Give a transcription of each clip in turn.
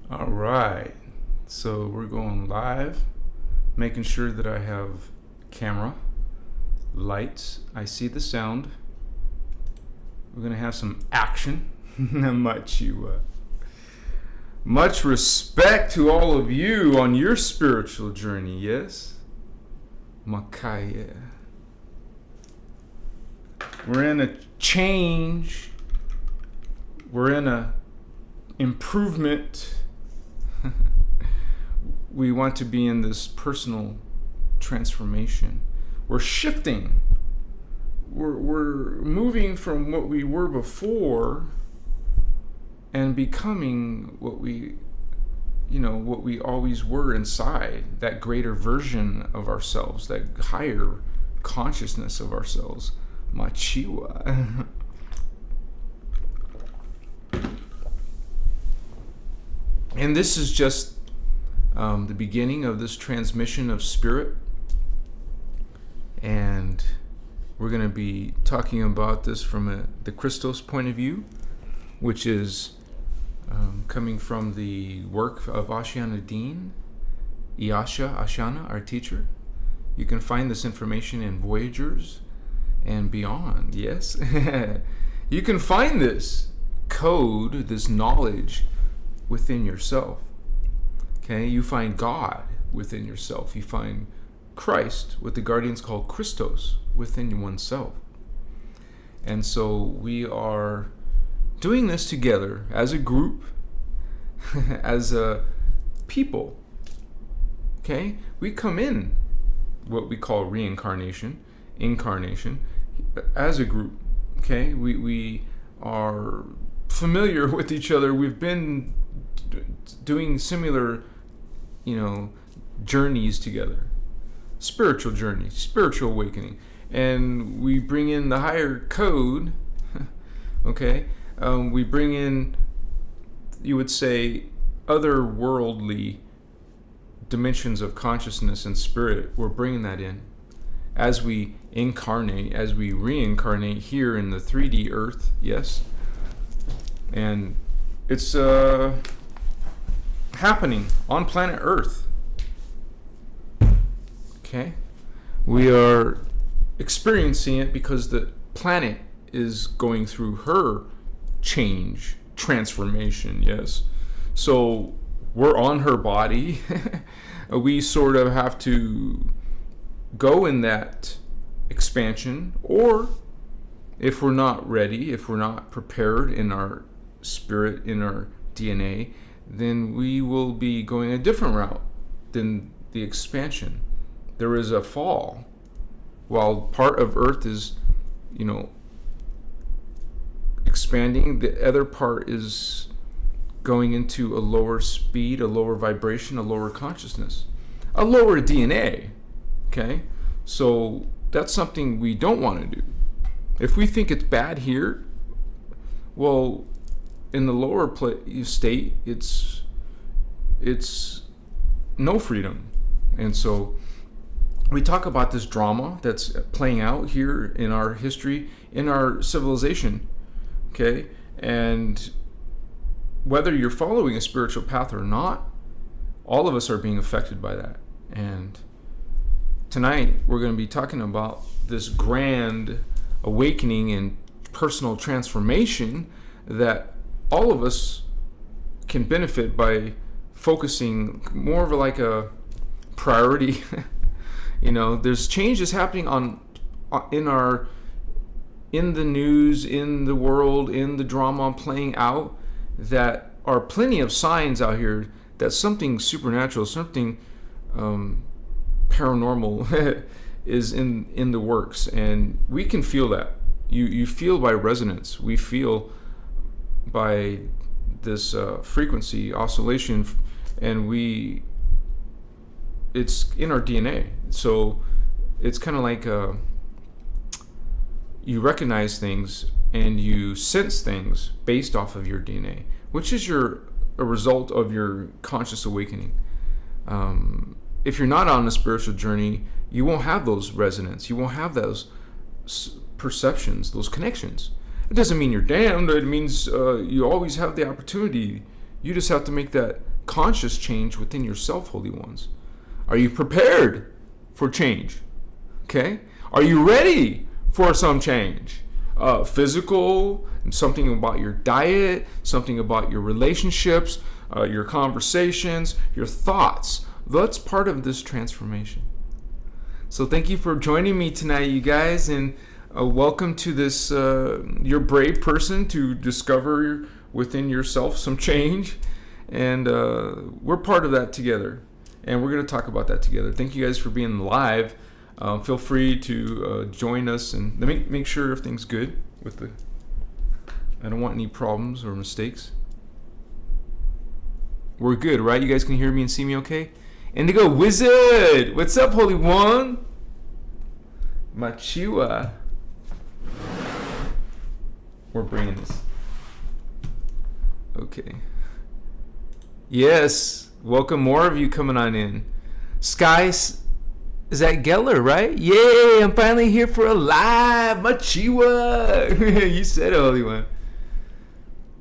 All right, so we're going live, making sure that I have camera, lights, I see the sound. We're gonna have some action. Much respect to all of you on your spiritual journey, yes? Makaya. We're in a change. We're in a improvement. We want to be in this personal transformation. We're shifting. We're moving from what we were before and becoming what we always were inside, that greater version of ourselves, that higher consciousness of ourselves. Machiwa. And this is just the beginning of this transmission of spirit. And we're going to be talking about this from the Christos point of view, which is coming from the work of Ashana Dean, Ashana, our teacher. You can find this information in Voyagers and beyond, yes? You can find this code, this knowledge within yourself. Okay, you find God within yourself. You find Christ, what the Guardians call Christos, within oneself. And so we are doing this together as a group, as a people. Okay, we come in what we call reincarnation, incarnation, as a group. Okay, we are familiar with each other. We've been doing similar, journeys together, spiritual journeys, spiritual awakening, and we bring in the higher code. Okay, we bring in, you would say, otherworldly dimensions of consciousness and spirit. We're bringing that in as we incarnate, as we reincarnate here in the 3D Earth. Yes, and it's happening on planet Earth. Okay, we are experiencing it because the planet is going through her transformation. Yes, so we're on her body. We sort of have to go in that expansion, or if we're not ready, if we're not prepared in our spirit, in our DNA, then we will be going a different route than the expansion. There is a fall. While part of Earth is, expanding, the other part is going into a lower speed, a lower vibration, a lower consciousness, a lower DNA. Okay? So that's something we don't want to do. If we think it's bad here, well, in the lower state, it's no freedom. And so we talk about this drama that's playing out here in our history, in our civilization. Okay? And whether you're following a spiritual path or not, all of us are being affected by that. And tonight we're going to be talking about this grand awakening and personal transformation that all of us can benefit by focusing more of like a priority. There's changes happening in the news, in the world, in the drama playing out, that are plenty of signs out here that something supernatural, something paranormal is in the works, and we can feel that. You feel by resonance. We feel by this frequency oscillation, and it's in our DNA. So it's kind of like you recognize things and you sense things based off of your DNA, which is a result of your conscious awakening. If you're not on a spiritual journey, you won't have those resonance. You won't have those perceptions, those connections. It doesn't mean you're damned. It means you always have the opportunity. You just have to make that conscious change within yourself, Holy Ones? Are you prepared for change? Okay? Are you ready for some change? Physical, something about your diet, something about your relationships, your conversations, your thoughts. That's part of this transformation. So thank you for joining me tonight, you guys, and welcome to this, you're a brave person to discover within yourself some change, and we're part of that together, and we're going to talk about that together. Thank you guys for being live. Feel free to join us, and let me make sure everything's good with the, I don't want any problems or mistakes. We're good, right? You guys can hear me and see me okay? Indigo Wizard! What's up, Holy One? Machiwa. We're bringing this. Okay. Yes. Welcome, more of you coming on in. Sky, is that Geller, right? Yay, I'm finally here for a live. Machiwa. You said it, Holy One.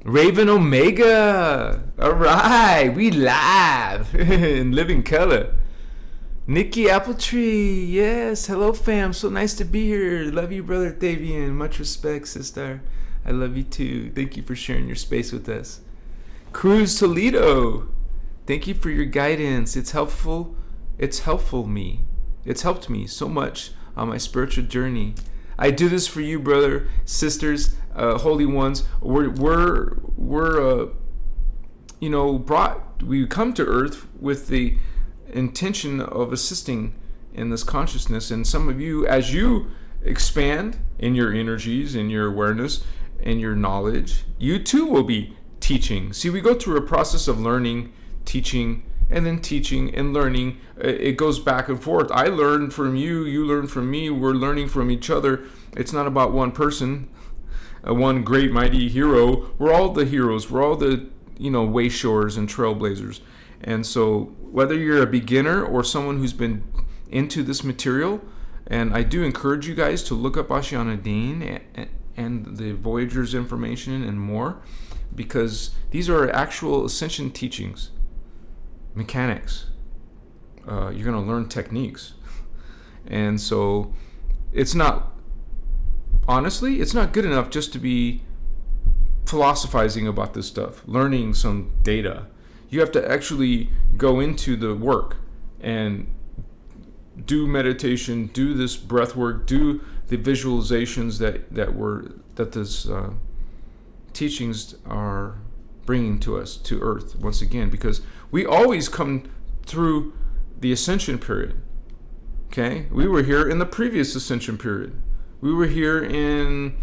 Raven Omega. All right, we live in living color. Nikki Appletree. Yes, hello, fam. So nice to be here. Love you, brother Thavian. Much respect, sister. I love you too. Thank you for sharing your space with us. Cruz Toledo. Thank you for your guidance. It's helpful. It's helpful me. It's helped me so much on my spiritual journey. I do this for you, brother, sisters, holy ones. We come to Earth with the intention of assisting in this consciousness, and some of you, as you expand in your energies, in your awareness, and your knowledge, you too will be teaching. See, we go through a process of learning, teaching, and then teaching and learning. It goes back and forth. I learn from you, you learn from me, we're learning from each other. It's not about one person, one great mighty hero. We're all the heroes. We're all the, wayshores and trailblazers. And so whether you're a beginner or someone who's been into this material, and I do encourage you guys to look up Oceana Dean and the Voyagers information and more, because these are actual Ascension teachings. Mechanics. You're going to learn techniques. And so it's not good enough just to be philosophizing about this stuff, learning some data. You have to actually go into the work and do meditation, do this breath work, do the visualizations that this teachings are bringing to us, to Earth, once again, because we always come through the Ascension period. Okay? We were here in the previous Ascension period. We were here in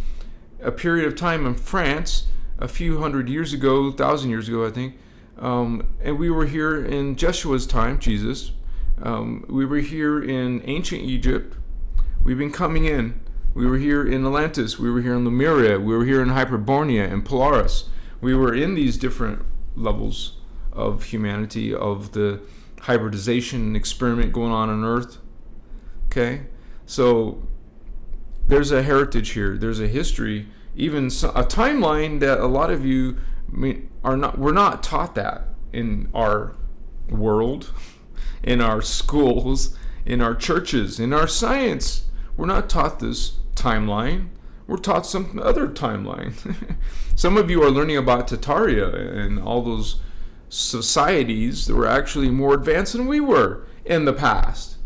a period of time in France a few 1,000 years ago, I think. And we were here in Jeshua's time, Jesus. We were here in ancient Egypt. We've been coming in. We were here in Atlantis. We were here in Lumeria. We were here in Hyperborea and Polaris. We were in these different levels of humanity, of the hybridization experiment going on Earth. Okay? So there's a heritage here. There's a history, even a timeline that a lot of you we're not taught that in our world, in our schools, in our churches, in our science. We're not taught this timeline. We're taught some other timeline. Some of you are learning about Tartaria and all those societies that were actually more advanced than we were in the past.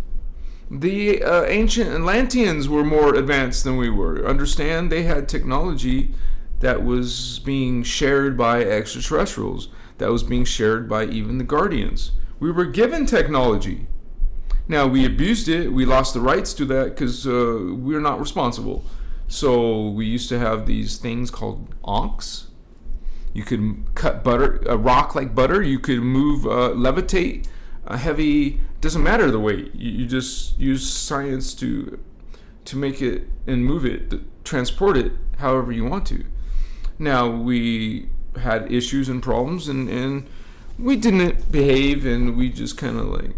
The ancient Atlanteans were more advanced than we were. Understand? They had technology that was being shared by extraterrestrials, that was being shared by even the Guardians. We were given technology. Now, we abused it. We lost the rights to that because we're not responsible. So we used to have these things called onks. You could cut butter, a rock like butter. You could move, levitate a heavy, doesn't matter the weight. You just use science to make it and move it, to transport it however you want to. Now, we had issues and problems, and we didn't behave, and we just kind of like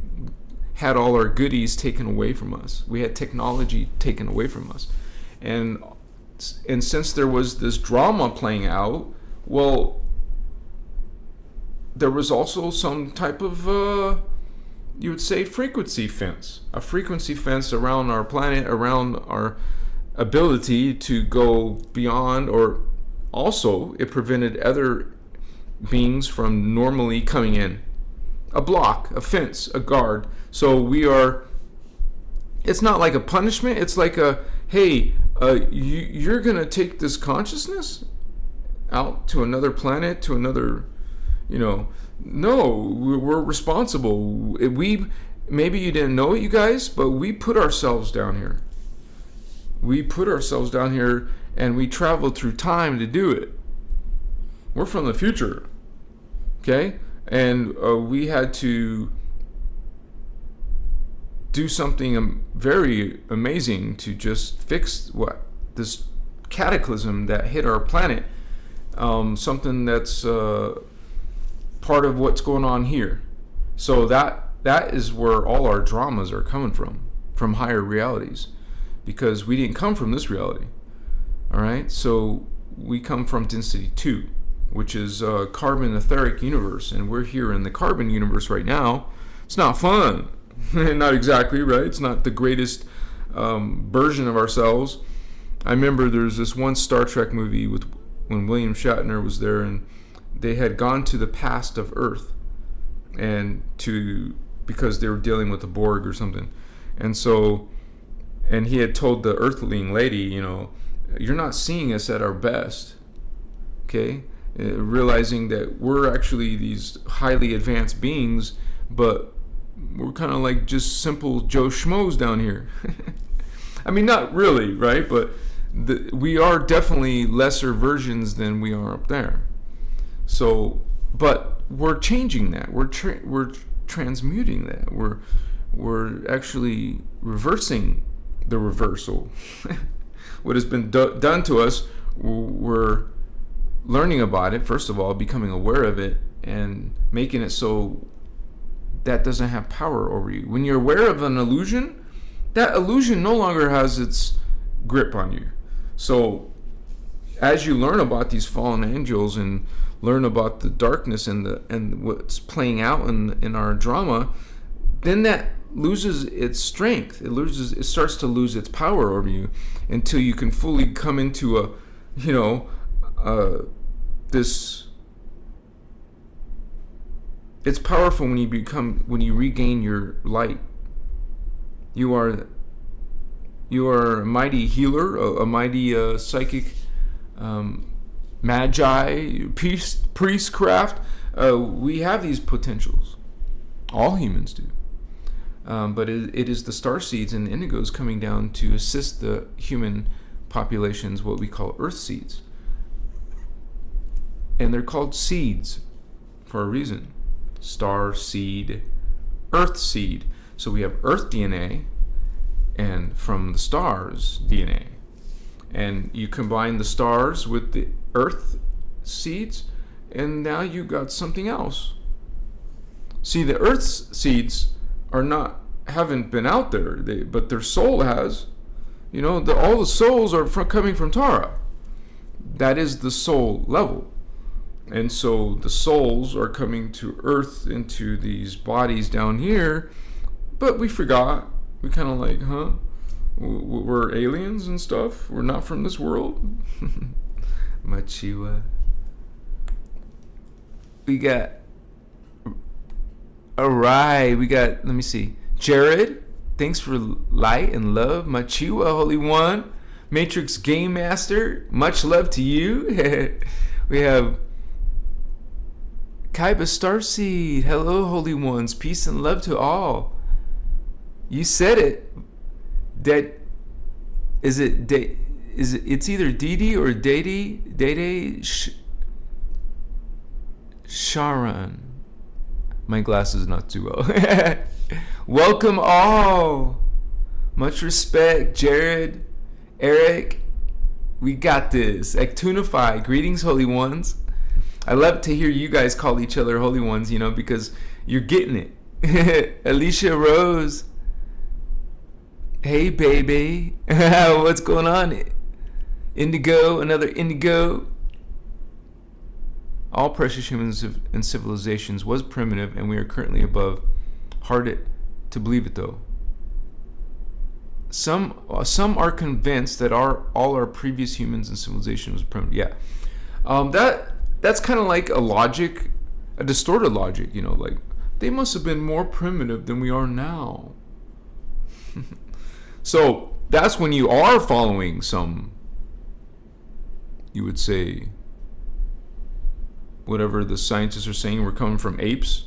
had all our goodies taken away from us. We had technology taken away from us. And since there was this drama playing out, well, there was also some type of, you would say, frequency fence. A frequency fence around our planet, around our ability to go beyond, or also it prevented other beings from normally coming in. A block, a fence, a guard. So we are, it's not like a punishment, it's like a, hey, you're going to take this consciousness out to another planet, to another, no, we're responsible. Maybe you didn't know it, you guys, but we put ourselves down here. We put ourselves down here, and we traveled through time to do it. We're from the future, okay? And we had to do something very amazing to just fix this cataclysm that hit our planet. Something that's part of what's going on here. So that is where all our dramas are coming from higher realities, because we didn't come from this reality. All right, so we come from density 2, which is a carbon etheric universe, and we're here in the carbon universe right now. It's not fun. Not exactly, right? It's not the greatest version of ourselves. I remember there's this one Star Trek movie when William Shatner was there, and they had gone to the past of Earth, because they were dealing with the Borg or something, and he had told the Earthling lady, you're not seeing us at our best, okay? Realizing that we're actually these highly advanced beings, but we're kind of like just simple Joe Schmoes down here. I mean, not really, right? But we are definitely lesser versions than we are up there. So, but we're changing that. We're transmuting that. We're actually reversing the reversal. What has been done to us, we're learning about it, first of all, becoming aware of it, and making it so that doesn't have power over you. When you're aware of an illusion, that illusion no longer has its grip on you. So as you learn about these fallen angels and learn about the darkness and what's playing out in our drama, then that loses its strength. It starts to lose its power over you until you can fully come into this. It's powerful when you regain your light. You are a mighty healer, a mighty psychic, Magi, priestcraft. We have these potentials. All humans do. But it is the starseeds and the indigos coming down to assist the human populations, what we call earth seeds. And they're called seeds for a reason. Star seed, earth seed. So we have earth DNA and from the stars DNA. And you combine the stars with the earth seeds, and now you got something else. See, the earth seeds haven't been out there, but their soul has. All the souls are coming from Tara. That is the soul level. And so the souls are coming to earth into these bodies down here, but we forgot. We kind of like, we're aliens and stuff. We're not from this world. Machiwa. Let me see. Jared, thanks for light and love. Machiwa, Holy One. Matrix Game Master, much love to you. We have Kaiba Starseed. Hello, Holy Ones. Peace and love to all. You said it. It's either Didi or Dede Sharon. My glasses not too well. Welcome all. Much respect, Jared, Eric. We got this. Ectunify. Greetings, Holy Ones. I love to hear you guys call each other Holy Ones, because you're getting it. Alicia Rose. Hey, baby. What's going on? Indigo, another Indigo. all precious humans and civilizations was primitive, and we are currently above. Hard to believe it though. Some are convinced that all our previous humans and civilization was primitive. Yeah, that's kind of like a distorted logic. Like they must have been more primitive than we are now. So that's when you are following some, you would say, whatever the scientists are saying, we're coming from apes.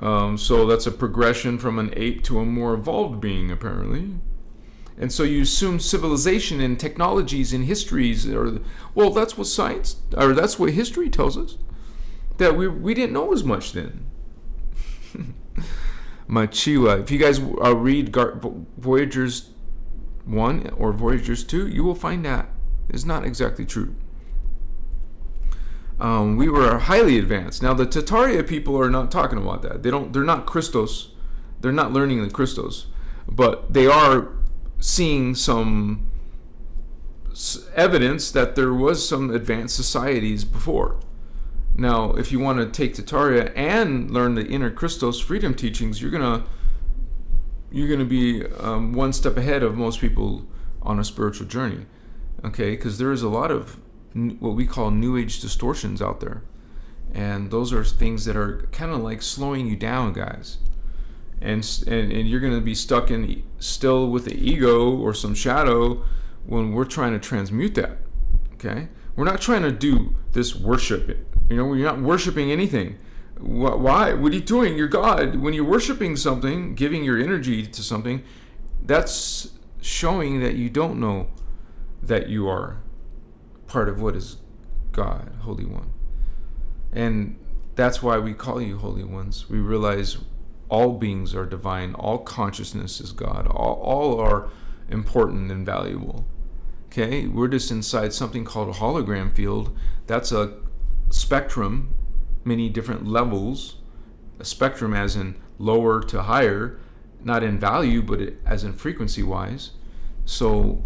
So that's a progression from an ape to a more evolved being, apparently. And so you assume civilization and technologies and histories that's what science, or that's what history tells us, that we didn't know as much then. Machiwa. If you guys read Voyagers 1 or Voyagers 2, you will find that is not exactly true. We were highly advanced. Now the Tataria people are not talking about that. They're not Christos. They're not learning the Christos, but they are seeing some evidence that there was some advanced societies before. Now, if you want to take Tataria and learn the inner Christos freedom teachings, you're gonna be one step ahead of most people on a spiritual journey. Okay, because there is a lot of what we call New Age distortions out there, and those are things that are kind of like slowing you down, guys. And you're going to be stuck still with the ego or some shadow when we're trying to transmute that. Okay, we're not trying to do this worship. You're not worshiping anything. Why? What are you doing? You're God. When you're worshiping something, giving your energy to something, that's showing that you don't know that you are part of what is God, Holy One. And that's why we call you Holy Ones. We realize all beings are divine, all consciousness is God, all are important and valuable. Okay, we're just inside something called a hologram field. That's a spectrum, many different levels. A spectrum as in lower to higher, not in value, but as in frequency wise. So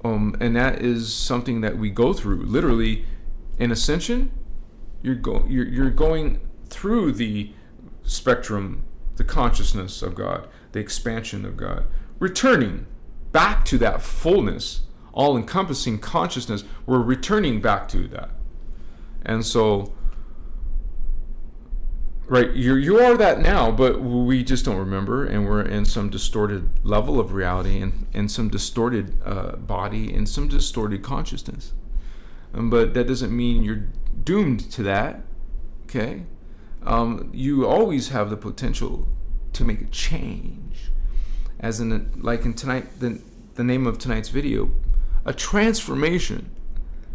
and that is something that we go through. Literally, in Ascension, you're going through the spectrum, the consciousness of God, the expansion of God, returning back to that fullness, all-encompassing consciousness. We're returning back to that. And so, right, you are that now, but we just don't remember, and we're in some distorted level of reality, and some distorted body, and some distorted consciousness. But that doesn't mean you're doomed to that. Okay, you always have the potential to make a change, as in tonight, the name of tonight's video, a transformation.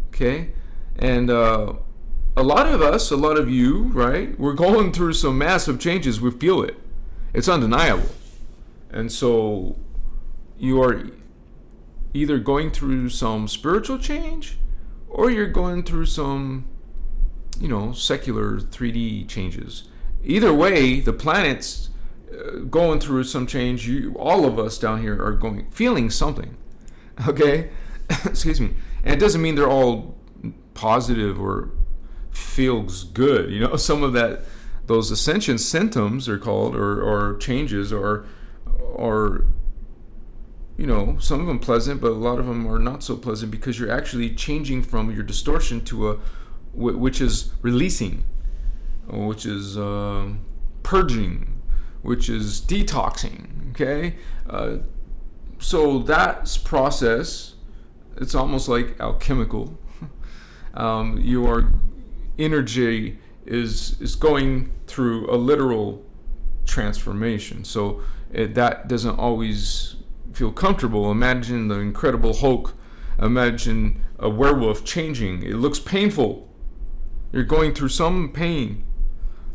Okay, and a lot of you, right, we're going through some massive changes. We feel it. It's undeniable. And so you are either going through some spiritual change, or you're going through some, secular 3D changes. Either way, the planet's going through some change. All of us down here are feeling something. Okay? Excuse me. And it doesn't mean they're all positive or feels good. Some of those ascension symptoms are called, or changes, or some of them pleasant, but a lot of them are not so pleasant, because you're actually changing from your distortion to which is releasing, which is purging, which is detoxing. Okay, so that process, it's almost like alchemical. Your energy is going through a literal transformation. So that doesn't always feel comfortable. Imagine the Incredible Hulk. Imagine a werewolf changing. It looks painful. You're going through some pain.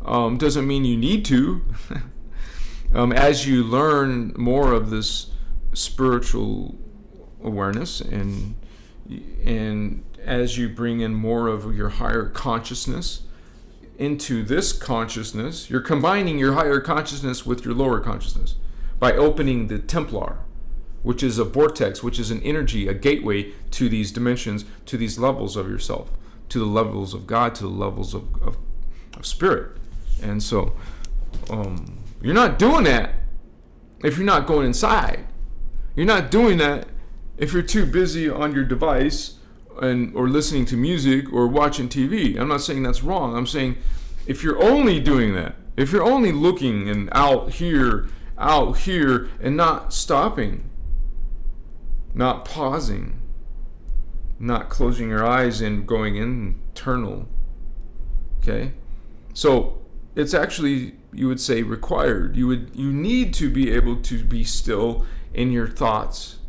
Doesn't mean you need to. As you learn more of this spiritual awareness, and as you bring in more of your higher consciousness into this consciousness, you're combining your higher consciousness with your lower consciousness by opening the Templar, which is a vortex, which is an energy, a gateway to these dimensions, to these levels of yourself, to the levels of God, to the levels of spirit. And so you're not doing that if you're not going inside. You're not doing that if you're too busy on your device or listening to music or watching TV. I'm not saying that's wrong. I'm saying if you're only doing that, if you're only looking and out here and not stopping, not pausing, not closing your eyes and going internal, okay? So it's actually, you would say, required. You need to be able to be still in your thoughts.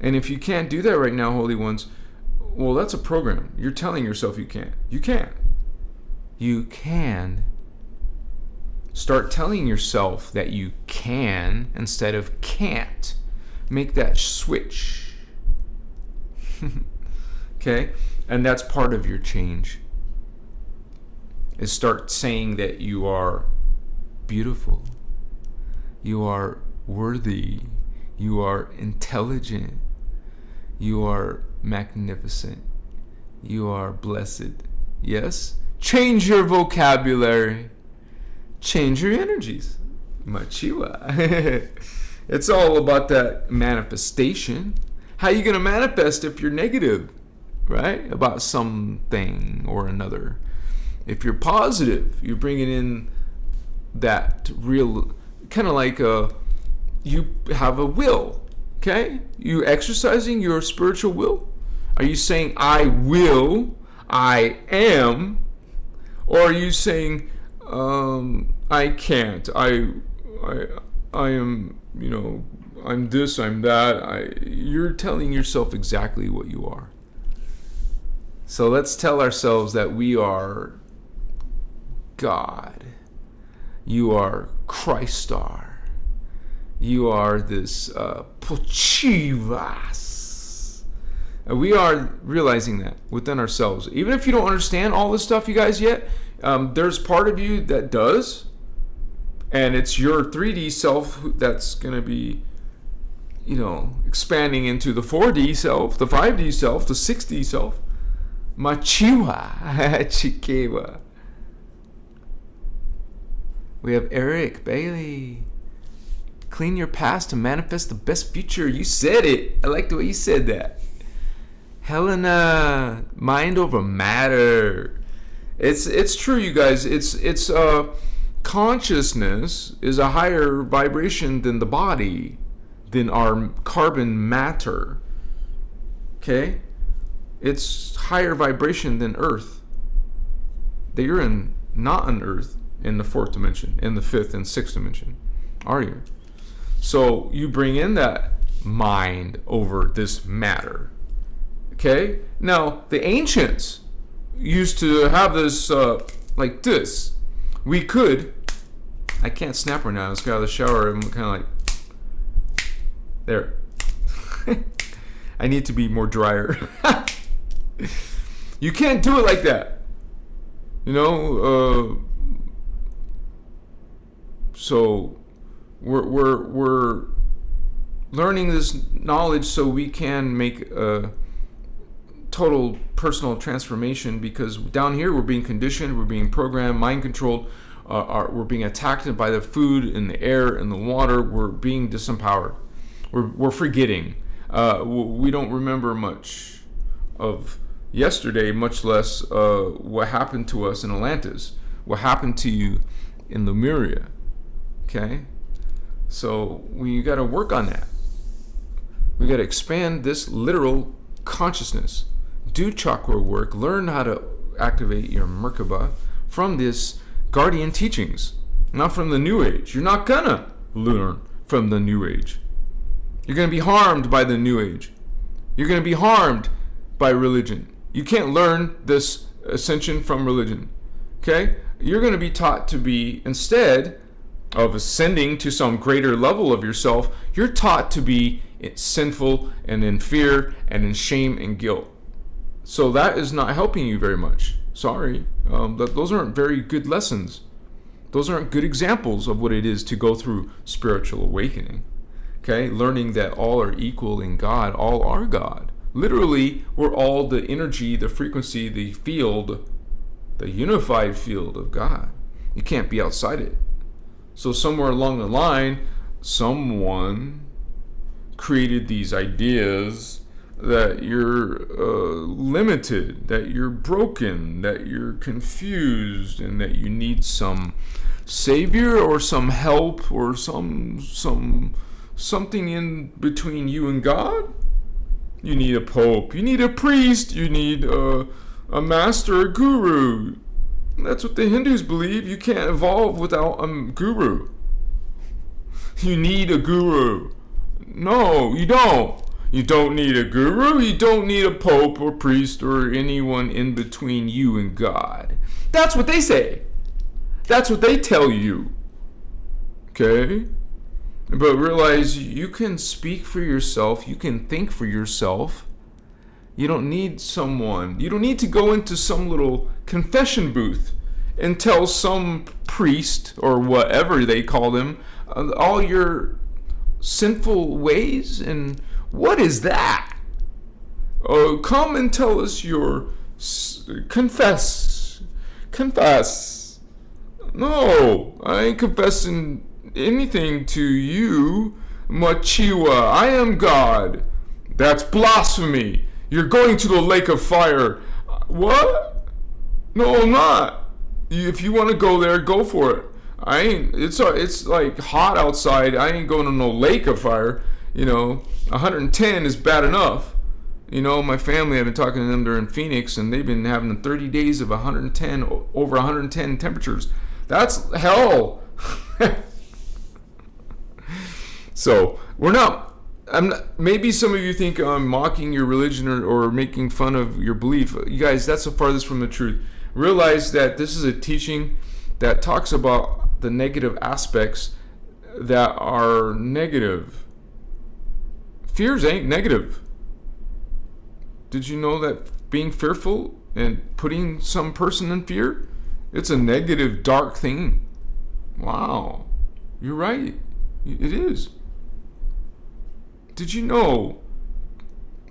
And if you can't do that right now, holy ones, well, that's a program. You're telling yourself you can't. You can't. You can. Start telling yourself that you can instead of can't. Make that switch. Okay? And that's part of your change. Is start saying that you are beautiful. You are worthy. You are intelligent. You are magnificent. You are blessed. Yes? Change your vocabulary. Change your energies. Machiwa. It's all about that manifestation. How are you going to manifest if you're negative, right? About something or another. If you're positive, you're bringing in that real, kind of like you have a will, okay? You exercising your spiritual will. Are you saying, I will, I am? Or are you saying, I can't, I am, I'm this, I'm that. You're telling yourself exactly what you are. So let's tell ourselves that we are God. You are Christos. You are this Pochivas. And we are realizing that within ourselves. Even if you don't understand all this stuff, you guys, yet, there's part of you that does. And it's your 3D self that's going to be, expanding into the 4D self, the 5D self, the 6D self. Machiwa. Chikewa. We have Eric Bailey. Clean your past to manifest the best future. You said it. I like the way you said that. Helena, mind over matter. It's true, you guys. It's consciousness is a higher vibration than the body, than our carbon matter. Okay? It's higher vibration than Earth. That you're not on Earth in the 4th dimension, in the 5th and 6th dimension, are you? So you bring in that mind over this matter. Okay? Now, the ancients used to have this like this. We could, I can't snap right now, let's get out of the shower, I'm kind of like, there. I need to be more drier. You can't do it like that. So we're learning this knowledge so we can make a total personal transformation, because down here we're being conditioned, we're being programmed, mind controlled, we're being attacked by the food and the air and the water. We're being disempowered. We're forgetting. We don't remember much of yesterday, much less what happened to us in Atlantis, what happened to you in Lumeria. Okay? So we got to work on that. We got to expand this literal consciousness. Do chakra work. Learn how to activate your Merkaba from this guardian teachings, not from the New Age. You're not gonna learn from the New Age. You're gonna be harmed by the New Age. You're gonna be harmed by religion. You can't learn this ascension from religion. Okay? You're gonna be taught to be, instead of ascending to some greater level of yourself, you're taught to be sinful and in fear and in shame and guilt. So that is not helping you very much. Sorry. Those aren't very good lessons. Those aren't good examples of what it is to go through spiritual awakening. Okay? Learning that all are equal in God. All are God. Literally, we're all the energy, the frequency, the field, the unified field of God. You can't be outside it. So somewhere along the line, someone created these ideas that you're limited, that you're broken, that you're confused, and that you need some savior or some help or something in between you and God. You need a pope, you need a priest, you need a master, a guru. That's what the Hindus believe. You can't evolve without a guru. You need a guru. No, you don't. You don't need a guru. You don't need a pope or priest or anyone in between you and God. That's what they say. That's what they tell you. Okay? But realize you can speak for yourself. You can think for yourself. You don't need someone. You don't need to go into some little confession booth and tell some priest or whatever they call them all your sinful ways. And what is that? Oh, come and tell us your confess. No, I ain't confessing anything to you, Machiwa. I am God. That's blasphemy. You're going to the lake of fire. What? No, I'm not. If you want to go there, go for it. I ain't. It's like hot outside. I ain't going to no lake of fire. 110 is bad enough. My family, I've been talking to them. They're in Phoenix, and they've been having 30 days of 110, over 110 temperatures. That's hell. So maybe some of you think I'm mocking your religion or making fun of your belief. You guys, that's the farthest from the truth. Realize that this is a teaching that talks about the negative aspects that are negative. Fears ain't negative. Did you know that being fearful and putting some person in fear, it's a negative, dark thing? Wow. You're right. It is. Did you know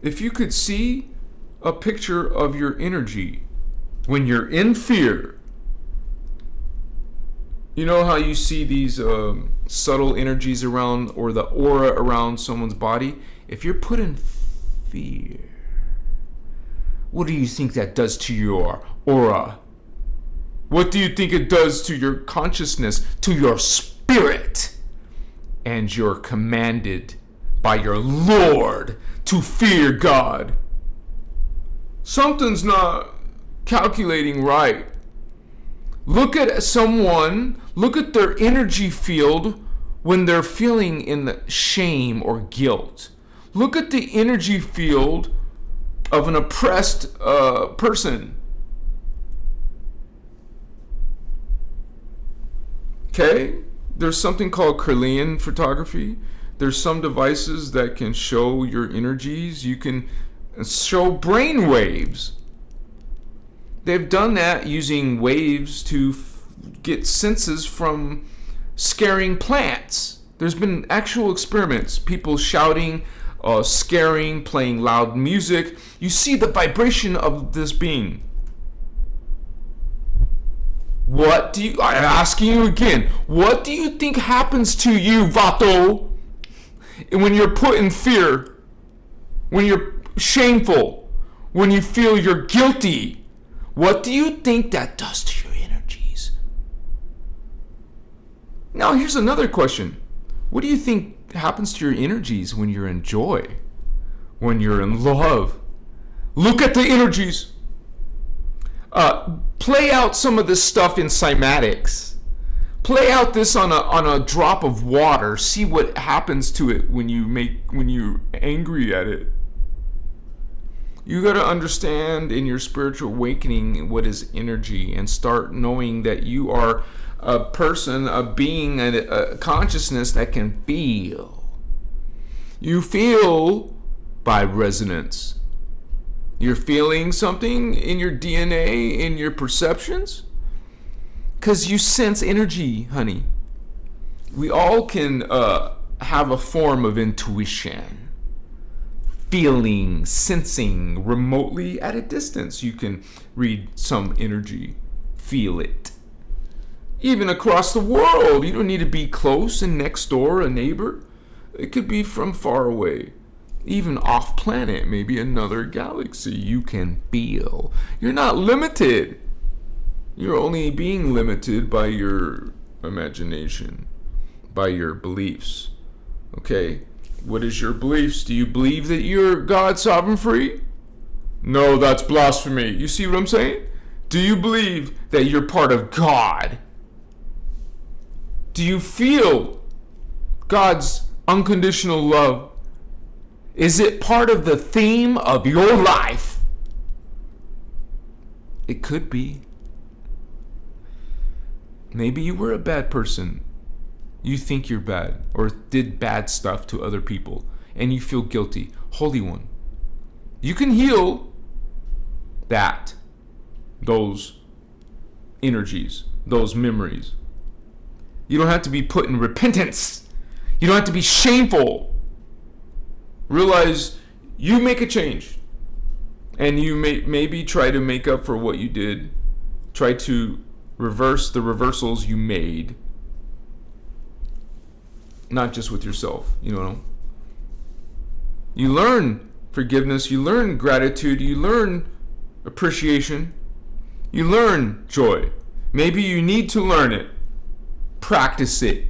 if you could see a picture of your energy when you're in fear, you know how you see these subtle energies around, or the aura around someone's body? If you're put in fear, what do you think that does to your aura? What do you think it does to your consciousness, to your spirit? And you're commanded by your Lord to fear God. Something's not calculating right. Look at someone, look at their energy field when they're feeling in the shame or guilt. Look at the energy field of an oppressed person. Okay? There's something called Kirlian photography. There's some devices that can show your energies. You can show brain waves. They've done that using waves to get senses from scaring plants. There's been actual experiments. People shouting, scaring, playing loud music. You see the vibration of this being. I'm asking you again, what do you think happens to you, Vato, when you're put in fear, when you're shameful, when you feel you're guilty? What do you think that does to your energies? Now, here's another question. What do you think happens to your energies when you're in joy, when you're in love? Look at the energies. Play out some of this stuff in cymatics. Play out this on a drop of water. See what happens to it when you're angry at it. You got to understand in your spiritual awakening what is energy, and start knowing that you are a person, a being, a consciousness that can feel. You feel by resonance. You're feeling something in your DNA, in your perceptions, because you sense energy, honey. We all can have a form of intuition. feeling, sensing remotely at a distance. You can read some energy, feel it. Even across the world, you don't need to be close and next door, a neighbor. It could be from far away. Even off planet, maybe another galaxy, you can feel. You're not limited. You're only being limited by your imagination, by your beliefs. Okay? What is your beliefs? Do you believe that you're God sovereign free? No, that's blasphemy. You see what I'm saying? Do you believe that you're part of God? Do you feel God's unconditional love? Is it part of the theme of your life? It could be. Maybe you were a bad person. You think you're bad or did bad stuff to other people and you feel guilty. Holy One, you can heal that, those energies, those memories. You don't have to be put in repentance. You don't have to be shameful. Realize you make a change and you maybe try to make up for what you did. Try to reverse the reversals you made. Not just with yourself, you know. You learn forgiveness, you learn gratitude, you learn appreciation, you learn joy. Maybe you need to learn it. Practice it.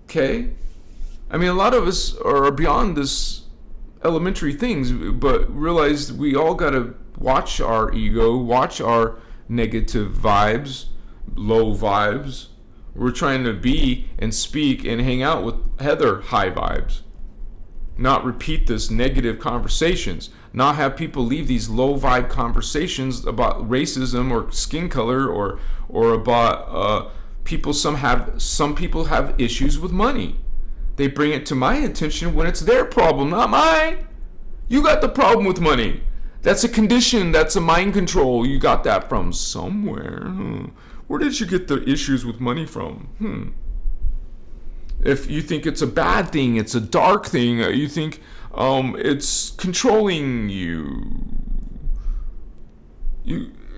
Okay? I mean, a lot of us are beyond this elementary things, but realize we all gotta watch our ego, watch our negative vibes, low vibes. We're trying to be and speak and hang out with Heather high vibes. Not repeat this negative conversations. Not have people leave these low vibe conversations about racism or skin color or about people. Some people have issues with money. They bring it to my attention when it's their problem, not mine. You got the problem with money. That's a condition. That's a mind control. You got that from somewhere. Where did you get the issues with money from? If you think it's a bad thing, it's a dark thing, you think it's controlling you.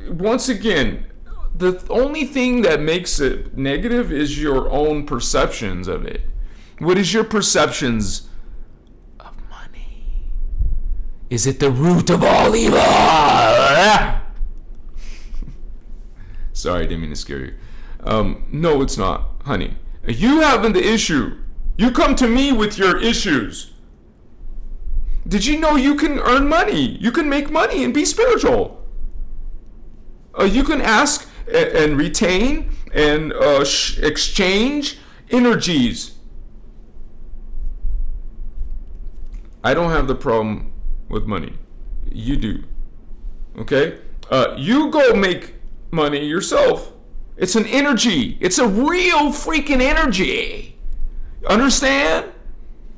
Once again, the only thing that makes it negative is your own perceptions of it. What is your perceptions of money? Is it the root of all evil? Sorry, I didn't mean to scare you. No, it's not, honey. You having the issue. You come to me with your issues. Did you know you can earn money? You can make money and be spiritual. You can ask and retain and exchange energies. I don't have the problem with money. You do. Okay? You go make money yourself. It's an energy. It's a real freaking energy. Understand?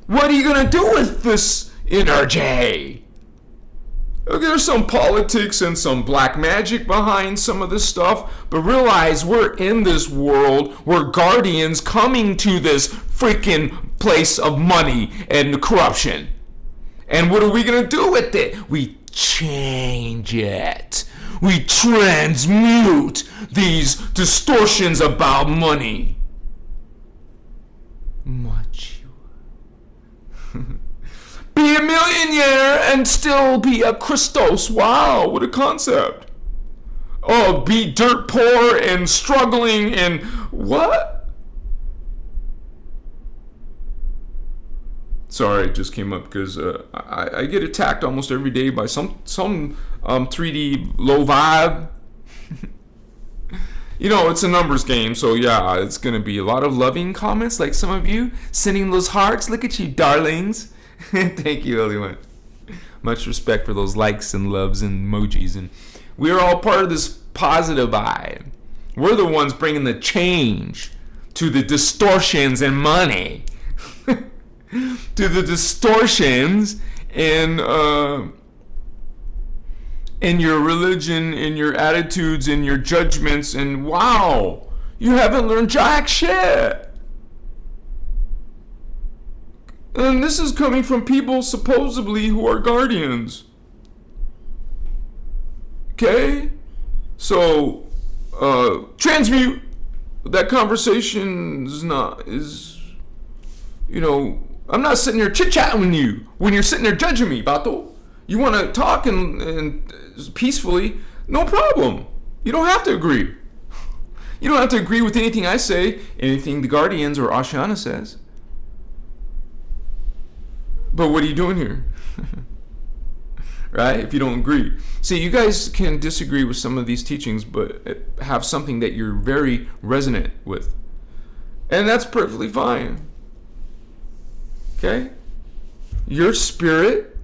What are you going to do with this energy? There's some politics and some black magic behind some of this stuff, but realize we're in this world. We're guardians coming to this freaking place of money and corruption. And what are we going to do with it? We change it. We transmute these distortions about money. Much. Be a millionaire and still be a Christos. Wow, what a concept. Oh, be dirt poor and struggling and what? Sorry, it just came up because I get attacked almost every day by some 3D low vibe. You know, it's a numbers game, so yeah, it's going to be a lot of loving comments, like some of you sending those hearts. Look at you, darlings. Thank you, everyone. Much respect for those likes and loves and emojis. And we're all part of this positive vibe. We're the ones bringing the change to the distortions in money. To the distortions in your religion, in your attitudes, in your judgments, and wow, you haven't learned jack shit. And this is coming from people supposedly who are guardians. Okay? So, transmute. That conversation I'm not sitting there chit-chatting with you when you're sitting there judging me, Bato. You want to talk and peacefully, no problem. You don't have to agree. You don't have to agree with anything I say, anything the Guardians or Ashiana says. But what are you doing here? Right? If you don't agree. See, you guys can disagree with some of these teachings, but have something that you're very resonant with. And that's perfectly fine. Okay? Your spirit,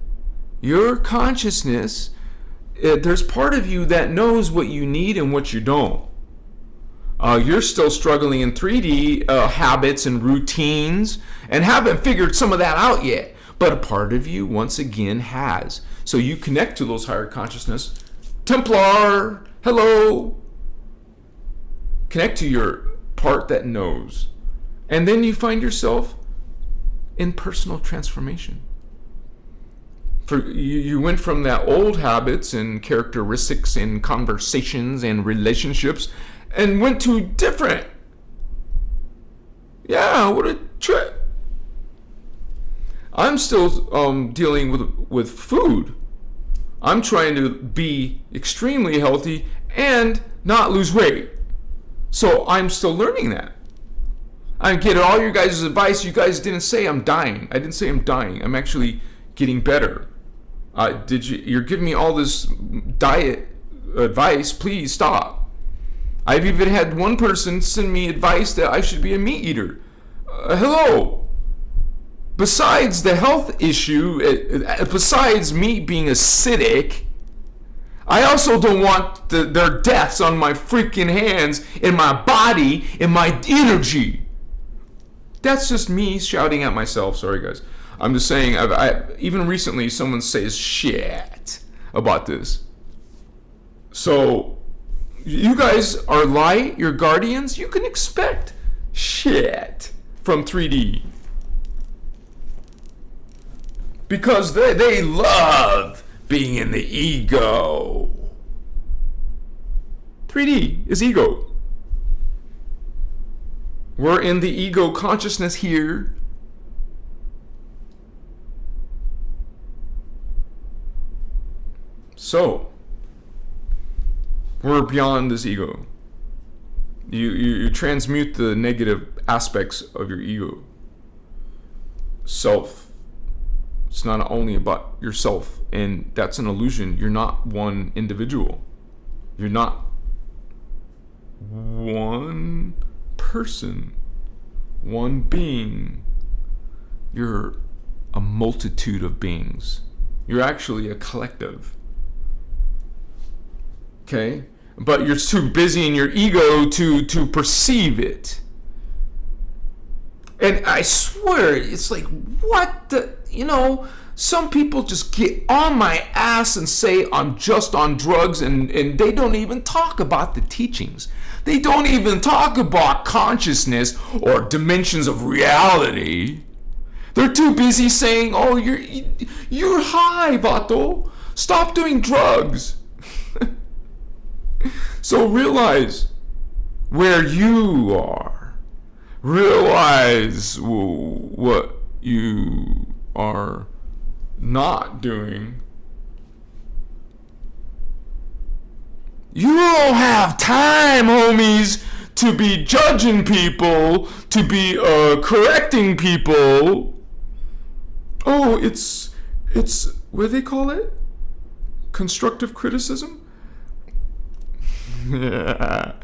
your consciousness, there's part of you that knows what you need and what you don't. You're still struggling in 3D habits and routines and haven't figured some of that out yet. But a part of you, once again, has. So you connect to those higher consciousness. Templar, hello. Connect to your part that knows. And then you find yourself in personal transformation. You went from that old habits and characteristics and conversations and relationships and went to different. Yeah, what a trip. I'm still dealing with food. I'm trying to be extremely healthy and not lose weight. So I'm still learning that. I get all your guys' advice. You guys didn't say I'm dying. I didn't say I'm dying. I'm actually getting better. You're giving me all this diet advice. Please stop. I've even had one person send me advice that I should be a meat eater. Hello. Besides the health issue, besides me being acidic, I also don't want their deaths on my freaking hands, in my body, in my energy. That's just me shouting at myself. Sorry, guys. I'm just saying, even recently, someone says shit about this. So, you guys are light, you're guardians, you can expect shit from 3D. Because they love being in the ego. 3D is ego. We're in the ego consciousness here. So, we're beyond this ego. You transmute the negative aspects of your ego. Self. It's not only about yourself, and that's an illusion. You're not one individual. You're not one person, one being. You're a multitude of beings. You're actually a collective. Okay? But you're too busy in your ego to perceive it. And I swear, it's like, what the, some people just get on my ass and say I'm just on drugs, and they don't even talk about the teachings. They don't even talk about consciousness or dimensions of reality. They're too busy saying, oh, you're high, Vato. Stop doing drugs. So realize where you are. Realize what you are not doing. You don't have time, homies, to be judging people, to be correcting people. Oh, it's what do they call it? Constructive criticism? Yeah.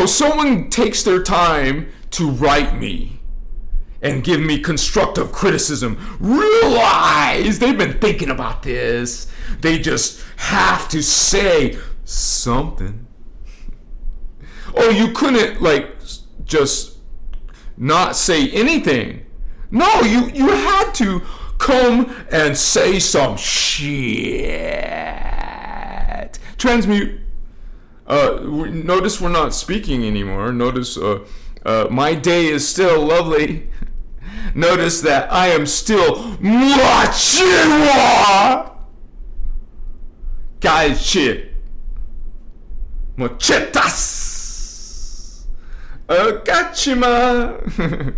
Someone takes their time to write me and give me constructive criticism. Realize they've been thinking about this. They just have to say something. Oh, you couldn't just not say anything. No, you had to come and say some shit. Transmute. Notice we're not speaking anymore. Notice my day is still lovely. Notice that I am still Machiwa. Gaichi. Mochetas. Gachima.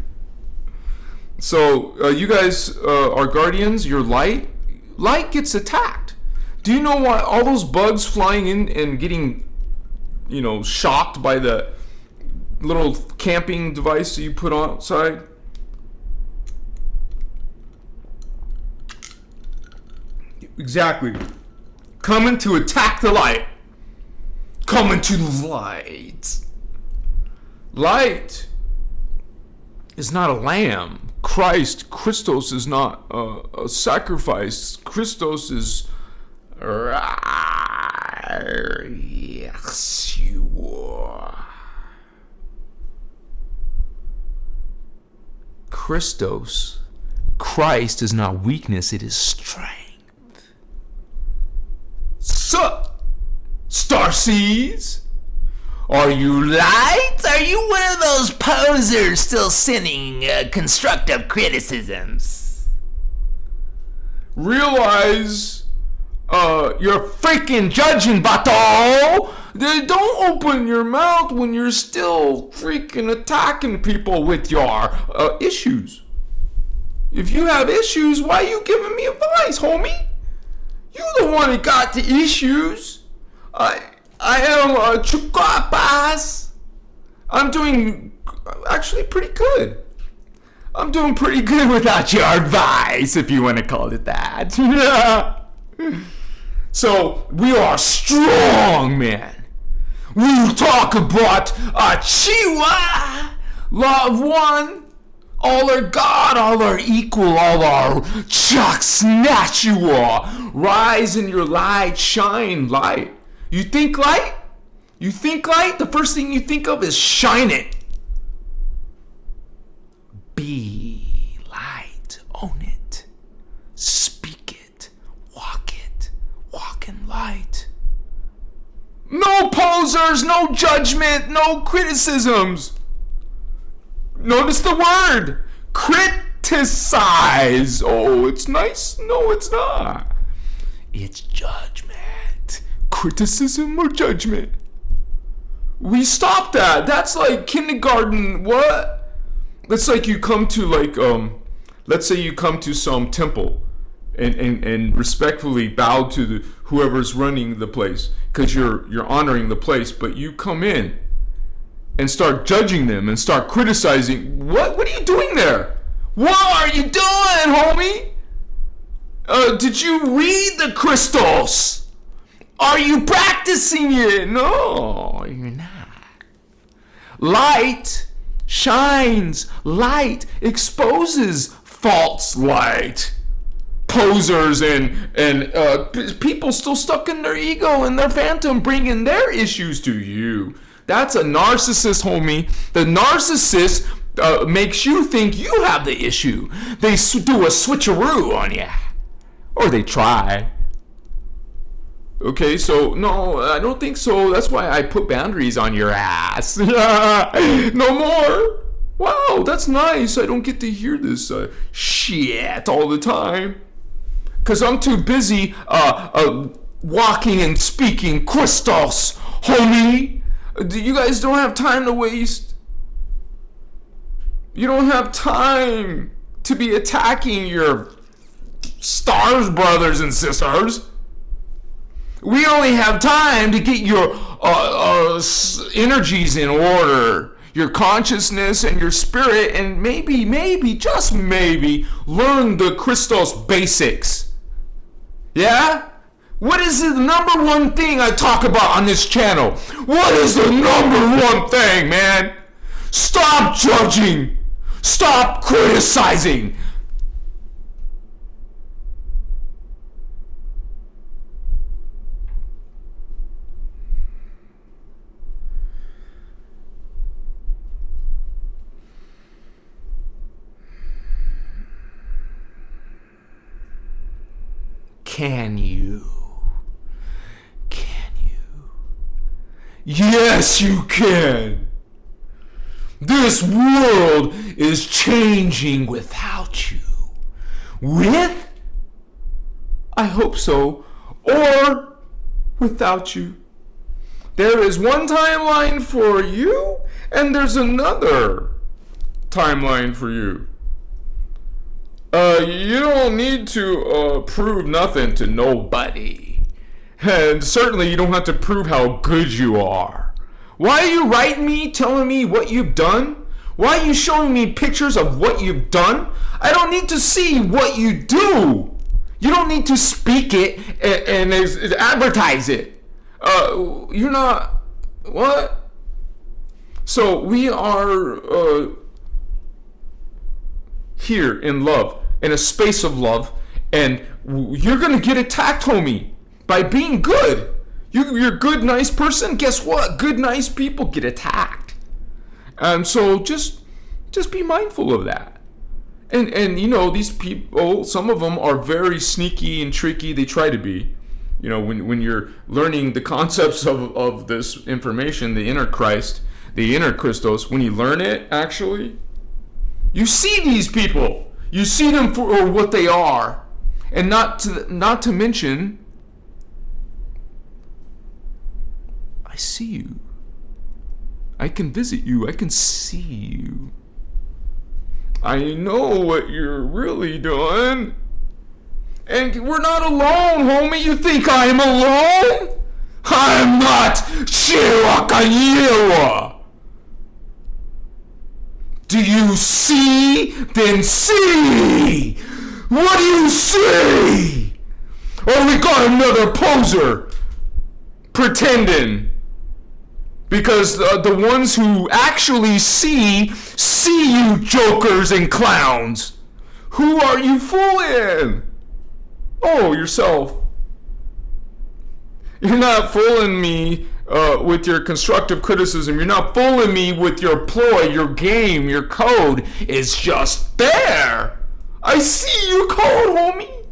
So, you guys are guardians. You're light. Light gets attacked. Do you know why all those bugs flying in and getting, shocked by the little camping device that you put outside? Exactly. Coming to attack the light. Coming to the light. Light is not a lamb. Christos is not a sacrifice. Christos is Christos. Christ is not weakness, it is strength. So, Starseeds, are you light? Are you one of those posers still sending constructive criticisms? Realize you're freaking judging, bato. Don't open your mouth when you're still freaking attacking people with your issues. If you have issues, why are you giving me advice, homie? You the one that got the issues. I am Chakras. I'm doing actually pretty good. I'm doing pretty good without your advice, if you want to call it that. So, we are strong, man. We talk about Chiwa, law of one. All are God, all are equal, all are Chaksnachua. Rise in your light, shine light. You think light? You think light? The first thing you think of is shine it. Be light. Own it. Speak it. Walk in light. No posers, no judgment, no criticisms. Notice the word. Criticize. Oh, it's nice. No, it's not. It's judgment. Criticism or judgment? We stop that. That's like kindergarten. What? That's like you come to let's say you come to some temple and respectfully bow to whoever's running the place because you're honoring the place, but you come in and start judging them and start criticizing. What are you doing there? What are you doing, homie? Did you read the Christos? Are you practicing it? No, you're not. Light shines. Light exposes false light. Posers and people still stuck in their ego and their phantom bringing their issues to you. That's a narcissist, homie. The narcissist makes you think you have the issue. They do a switcheroo on you. Or they try. Okay, so no, I don't think so. That's why I put boundaries on your ass. No more. Wow, that's nice. I don't get to hear this shit all the time. Because I'm too busy walking and speaking Christos, homie. You guys don't have time to waste. You don't have time to be attacking your stars, brothers and sisters. We only have time to get your energies in order, your consciousness and your spirit, and maybe, just maybe, learn the Christos basics. Yeah? What is the number one thing I talk about on this channel? What is the number one thing, man? Stop judging. Stop criticizing. Can you? Yes, you can. This world is changing without you. With? I hope so. Or without you. There is one timeline for you, and there's another timeline for you. You don't need to prove nothing to nobody. And certainly you don't have to prove how good you are. Why are you writing me, telling me what you've done? Why are you showing me pictures of what you've done? I don't need to see what you do. You don't need to speak it and advertise it. You're not... What? So we are here in love, in a space of love, and you're going to get attacked, homie, by being good. You're a good, nice person. Guess what? Good, nice people get attacked. And so just be mindful of that. And you know, these people, some of them are very sneaky and tricky. They try to be. You know, when you're learning the concepts of this information, the inner Christ, the inner Christos, when you learn it, actually, you see these people. You see them for what they are. And not to mention, I see you. I can visit you. I can see you. I know what you're really doing. And we're not alone, homie. You think I'm alone? I'm not Shirakayewa. Do you see? Then see. What do you see? Or we got another poser pretending. Because the ones who actually see you jokers and clowns. Who are you fooling? Oh, yourself. You're not fooling me with your constructive criticism. You're not fooling me with your ploy, your game, your code. It's just there. I see your code, homie.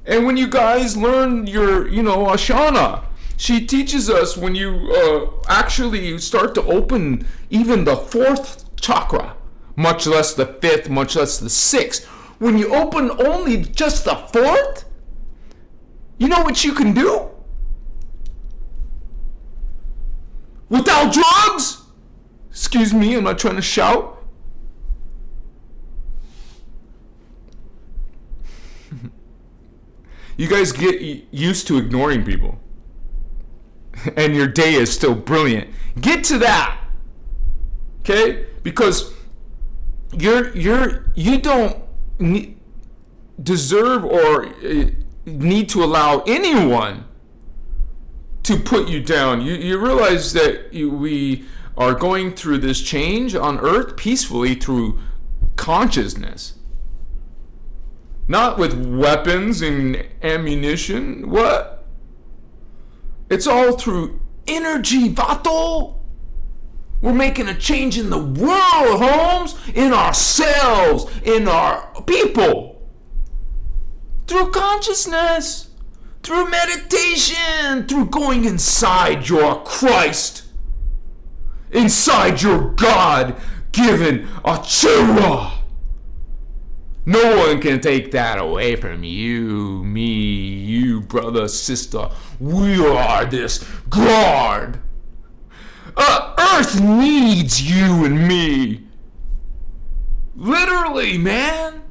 And when you guys learn your, Ashana, she teaches us when you actually start to open even the 4th chakra, much less the 5th, much less the 6th. When you open only just the 4th, you know what you can do? Without drugs? Excuse me, I'm not trying to shout. You guys get used to ignoring people. And your day is still brilliant. Get to that. Okay? Because you don't deserve or need to allow anyone to put you down. You realize that we are going through this change on Earth peacefully through consciousness. Not with weapons and ammunition. What? It's all through energy, Vato. We're making a change in the world, Holmes. In ourselves, in our people. Through consciousness. Through meditation. Through going inside your Christ. Inside your God-given Achira. No one can take that away from you, me, you, brother, sister. We are this guard. Earth needs you and me. Literally, man.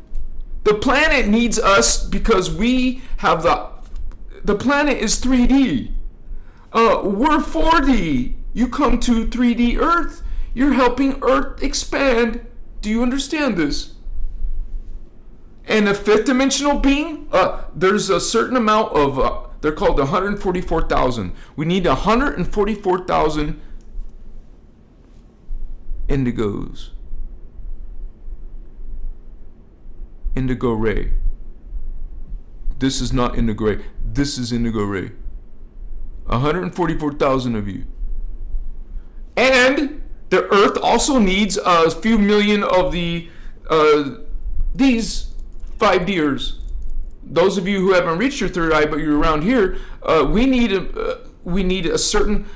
The planet needs us because we have the planet is 3D. We're 4D. You come to 3D Earth, you're helping Earth expand. Do you understand this? And a 5th dimensional being, there's a certain amount of, they're called 144,000. We need 144,000 indigos. Indigo ray. This is not indigo ray. This is indigo ray. 144,000 of you. And the Earth also needs a few million of these 5 deers. Those of you who haven't reached your 3rd eye, but you're around here, we need a certain.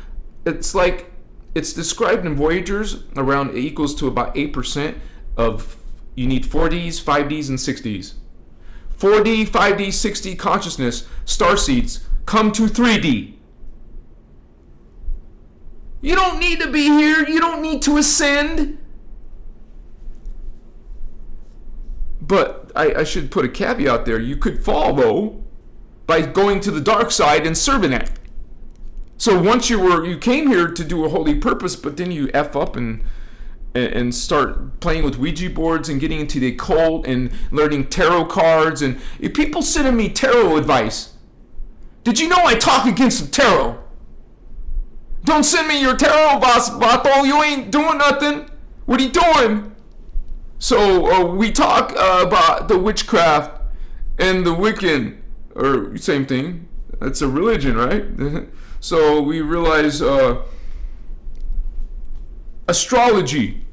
It's like it's described in Voyagers around it equals to about 8% of, you need 4Ds, 5Ds, and 6Ds. 4D, 5D, 6D consciousness, starseeds, come to 3D. You don't need to be here. You don't need to ascend. But I should put a caveat there. You could fall, though, by going to the dark side and serving it. So once you came here to do a holy purpose, but then you F up and start playing with Ouija boards and getting into the occult and learning tarot cards. And if people sending me tarot advice, did you know I talk against the tarot? Don't send me your tarot, Vato. You ain't doing nothing. What are you doing? So we talk about the witchcraft and the Wiccan, or same thing. It's a religion, right? So we realize astrology.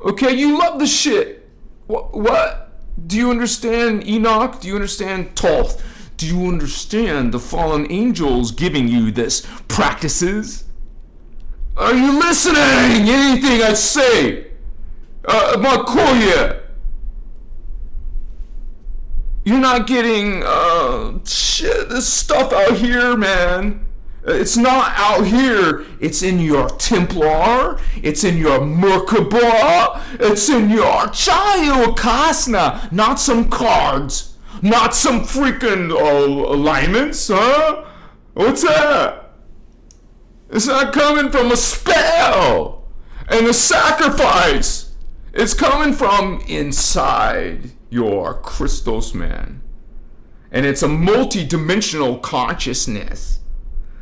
Okay, you love the shit. What? Do you understand Enoch? Do you understand Thoth? Do you understand the fallen angels giving you this practices? Are you listening? Anything I say? Makoya. You're not getting this stuff out here, man. It's not out here. It's in your Templar. It's in your Merkaba. It's in your Chayokasna. Not some cards. Not some freaking alignments, huh? What's that? It's not coming from a spell and a sacrifice. It's coming from inside your Christos, man. And it's a multi-dimensional consciousness.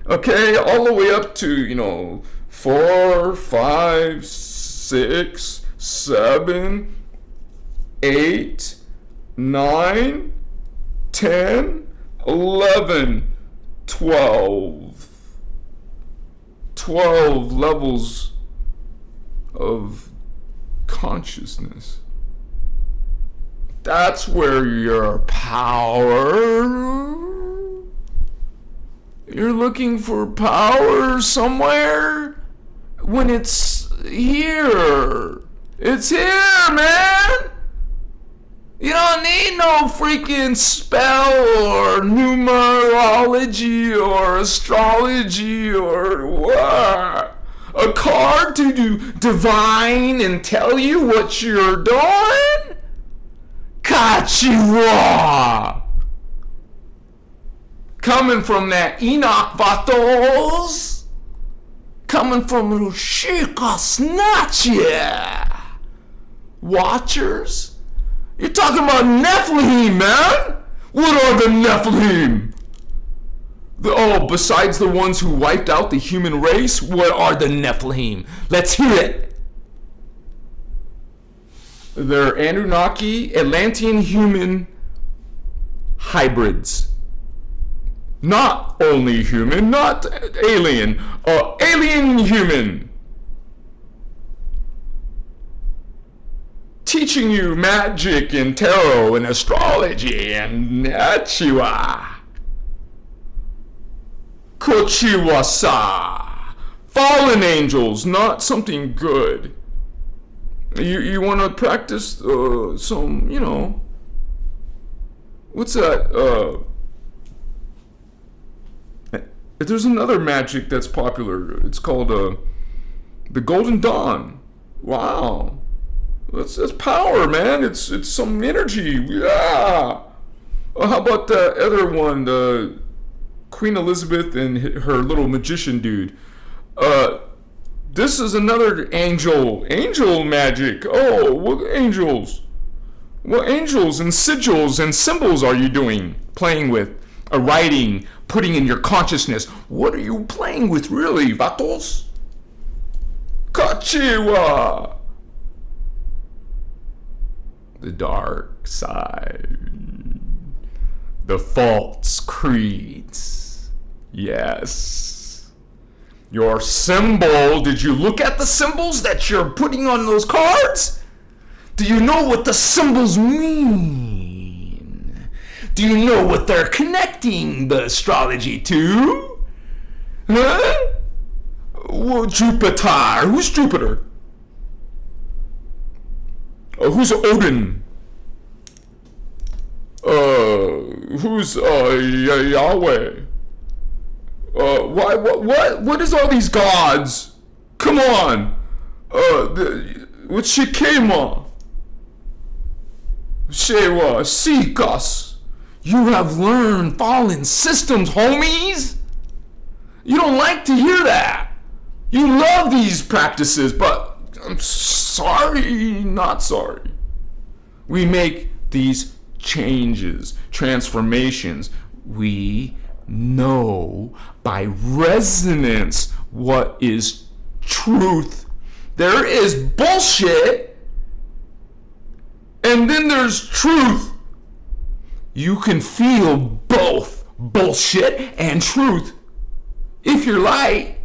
Okay, all the way up to, 4, 5, 6, 7, 8, 9, 10, 11, 12. 12 levels of consciousness. That's where your power. You're looking for power somewhere when it's here. It's here, man. You don't need no freaking spell or numerology or astrology or what? A card to do divine and tell you what you're doing? Kachiwa! Coming from that Enoch Vatos. Coming from Rushika Snatchia. Watchers. You're talking about Nephilim, man. What are the Nephilim? Besides the ones who wiped out the human race, what are the Nephilim? Let's hear it. They're Anunnaki, Atlantean human hybrids. Not only human, not alien. Alien human. Teaching you magic and tarot and astrology and Nachua. Kochiwasa. Fallen angels, not something good. You want to practice some, what's that? There's another magic that's popular. It's called the Golden Dawn. Wow. That's power, man. It's some energy. Yeah. How about the other one, the Queen Elizabeth and her little magician dude? This is another angel magic. Oh, what angels? What angels and sigils and symbols are you doing? Playing with, writing, putting in your consciousness. What are you playing with, really, Vatos? Kachiwa. The dark side. The false creeds. Yes. Your symbol. Did you look at the symbols that you're putting on those cards? Do you know what the symbols mean? Do you know what they're connecting the astrology to? Huh? Jupiter. Who's Jupiter? Who's Odin? Who's Yahweh? What is all these gods? Come on. What Shikema? Shewa, seek us. You have learned fallen systems, homies. You don't like to hear that. You love these practices, but I'm sorry, not sorry. We make these changes, transformations. We know by resonance what is truth. There is bullshit, and then there's truth. You can feel both bullshit and truth. If you're light,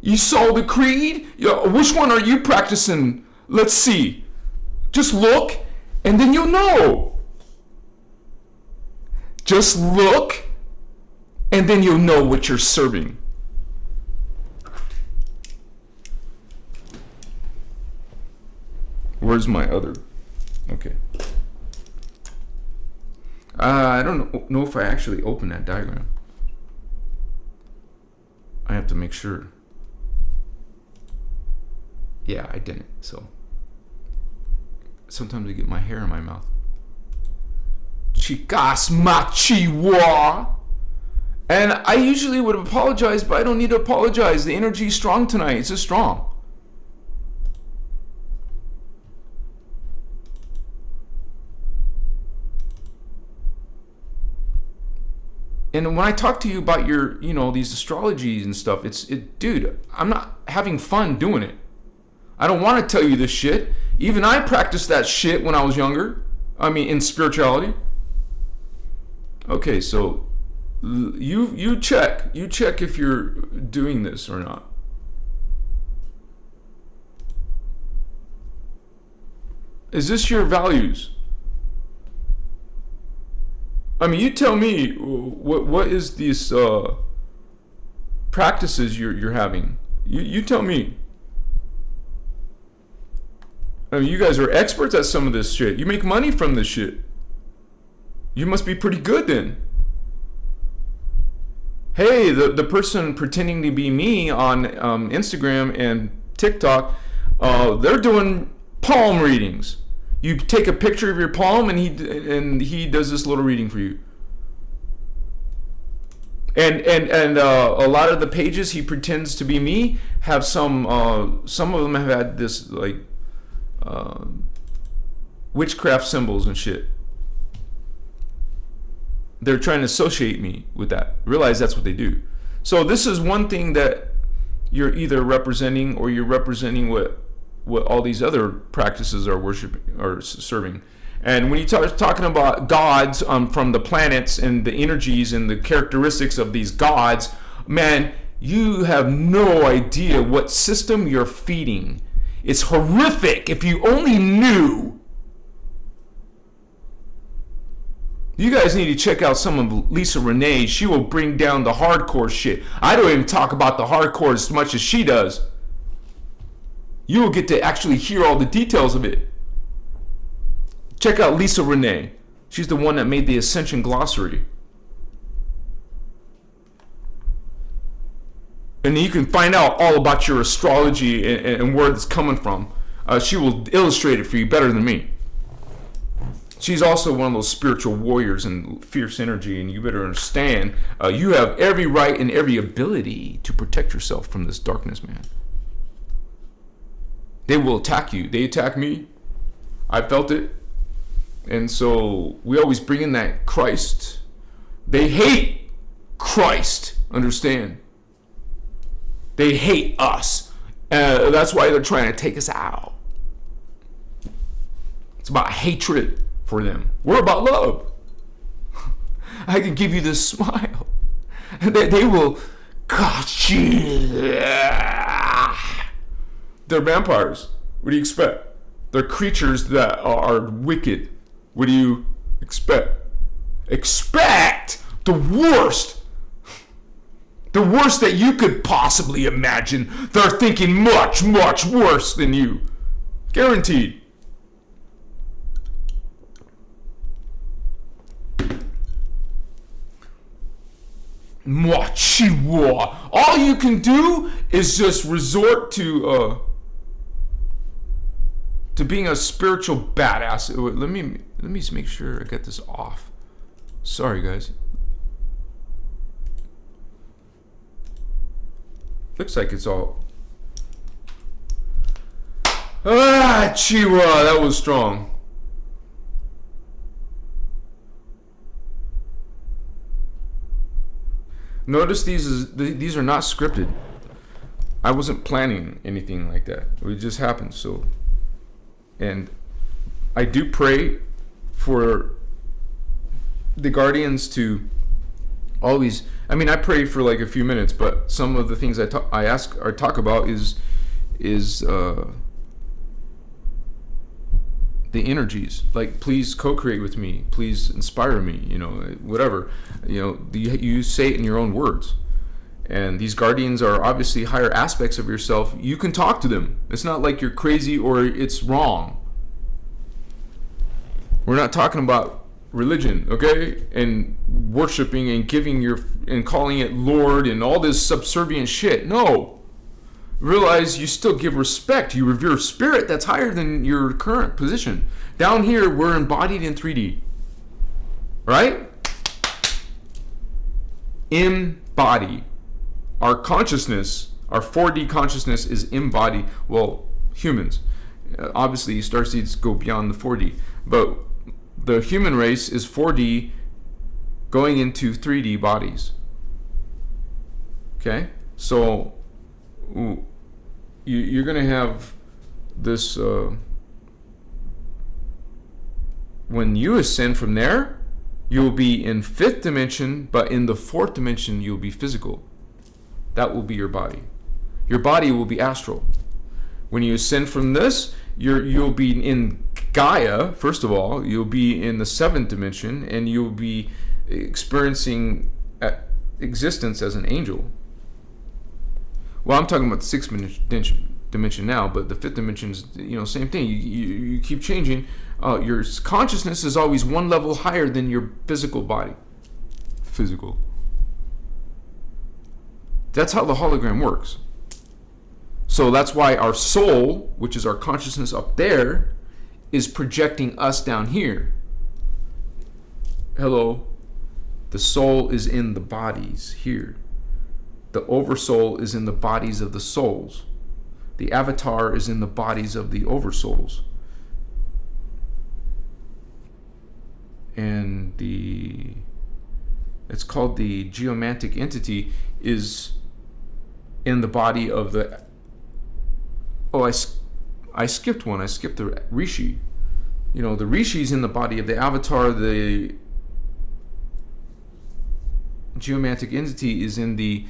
you saw the creed. Which one are you practicing? Let's see. Just look, and then you'll know. Just look, and then you'll know what you're serving. Where's my other? Okay. I don't know if I actually opened that diagram. I have to make sure. Yeah, I didn't. So sometimes I get my hair in my mouth. Chicas machiwa. And I usually would apologize, but I don't need to apologize. The energy's strong tonight. It's just strong. And when I talk to you about your, these astrologies and stuff, dude, I'm not having fun doing it. I don't want to tell you this shit. Even I practiced that shit when I was younger. I mean, in spirituality. Okay, so you check if you're doing this or not. Is this your values? I mean, you tell me what is these practices you're having. You tell me. I mean, you guys are experts at some of this shit. You make money from this shit. You must be pretty good then. Hey, the person pretending to be me on Instagram and TikTok, they're doing palm readings. You take a picture of your palm, and he does this little reading for you. And a lot of the pages he pretends to be me have some of them have had this like witchcraft symbols and shit. They're trying to associate me with that. Realize that's what they do. So this is one thing that you're either representing, or you're representing what all these other practices are worshiping or serving. And when you talking about gods from the planets and the energies and the characteristics of these gods, man, you have no idea what system you're feeding. It's horrific. If you only knew. You guys need to check out some of Lisa Renee. She will bring down the hardcore shit. I don't even talk about the hardcore as much as she does. You will get to actually hear all the details of it. Check out Lisa Renee. She's the one that made the Ascension glossary. And you can find out all about your astrology and where it's coming from. She will illustrate it for you better than me. She's also one of those spiritual warriors and fierce energy, and you better understand, you have every right and every ability to protect yourself from this darkness, man. They will attack you. They attack me. I felt it. And so we always bring in that Christ. They hate Christ. Understand? They hate us. That's why they're trying to take us out. It's about hatred for them. We're about love. I can give you this smile. They will. Gosh, they're vampires. What do you expect? They're creatures that are wicked. What do you expect? Expect the worst. The worst that you could possibly imagine. They're thinking much, much worse than you. Guaranteed. Machiwa. All you can do is just resort to being a spiritual badass. Let me make sure I get this off. Sorry, guys. Looks like it's all. Chiwa, that was strong. Notice these are not scripted. I wasn't planning anything like that. It just happened. So, and I do pray for the guardians to always. I mean, I pray for like a few minutes, but some of the things I talk about is the energies. Like, please co-create with me, please inspire me, whatever, you say it in your own words. And these guardians are obviously higher aspects of yourself. You can talk to them. It's not like you're crazy or it's wrong. We're not talking about religion, okay, and worshiping and giving and calling it Lord and all this subservient shit. No. Realize you still give respect. You revere spirit that's higher than your current position. Down here, we're embodied in 3D. Right? Embody. Our consciousness, our 4D consciousness is embodied. Well, humans. Obviously, starseeds go beyond the 4D. But the human race is 4D going into 3D bodies. Okay? So you're going to have this when you ascend from there, you'll be in 5th dimension, but in the 4th dimension you'll be physical. That will be your body. Your body will be astral. When you ascend from this, you'll be in Gaia. First of all, you'll be in the 7th dimension, and you'll be experiencing existence as an angel. Well, I'm talking about the 6th dimension now, but the 5th dimension is, same thing. You keep changing. Your consciousness is always one level higher than your physical body. Physical. That's how the hologram works. So that's why our soul, which is our consciousness up there, is projecting us down here. Hello. The soul is in the bodies here. The oversoul is in the bodies of the souls. The avatar is in the bodies of the oversouls. And it's called the geomantic entity is in the body of the. Oh, I skipped one. I skipped the Rishi. The Rishi's in the body of the avatar. The geomantic entity is in the.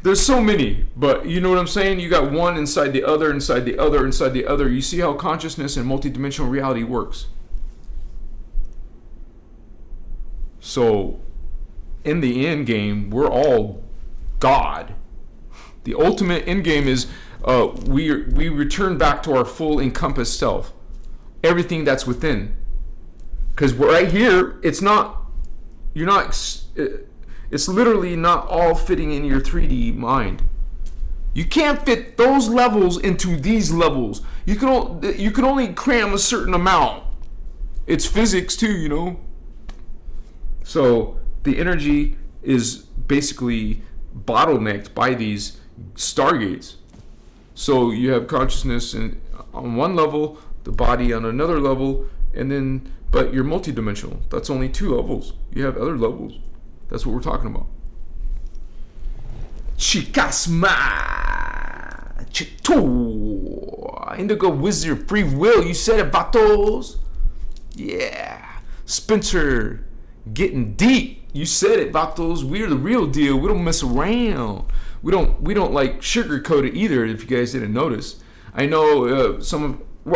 There's so many, but you know what I'm saying? You got one inside the other, inside the other, inside the other. You see how consciousness and multidimensional reality works. So, in the end game, we're all God. The ultimate end game is we return back to our full encompassed self. Everything that's within. Because right here, it's literally not all fitting in your 3D mind. You can't fit those levels into these levels. You can only cram a certain amount. It's physics too, So the energy is basically bottlenecked by these stargates. So you have consciousness on one level, the body on another level, but you're multidimensional. That's only 2 levels. You have other levels. That's what we're talking about. Chikasma Chito Indigo Wizard Free Will. You said it, vatos. Yeah. Spencer getting deep. You said it, vatos. We're the real deal. We don't mess around. We don't like sugarcoat it either, if you guys didn't notice. I know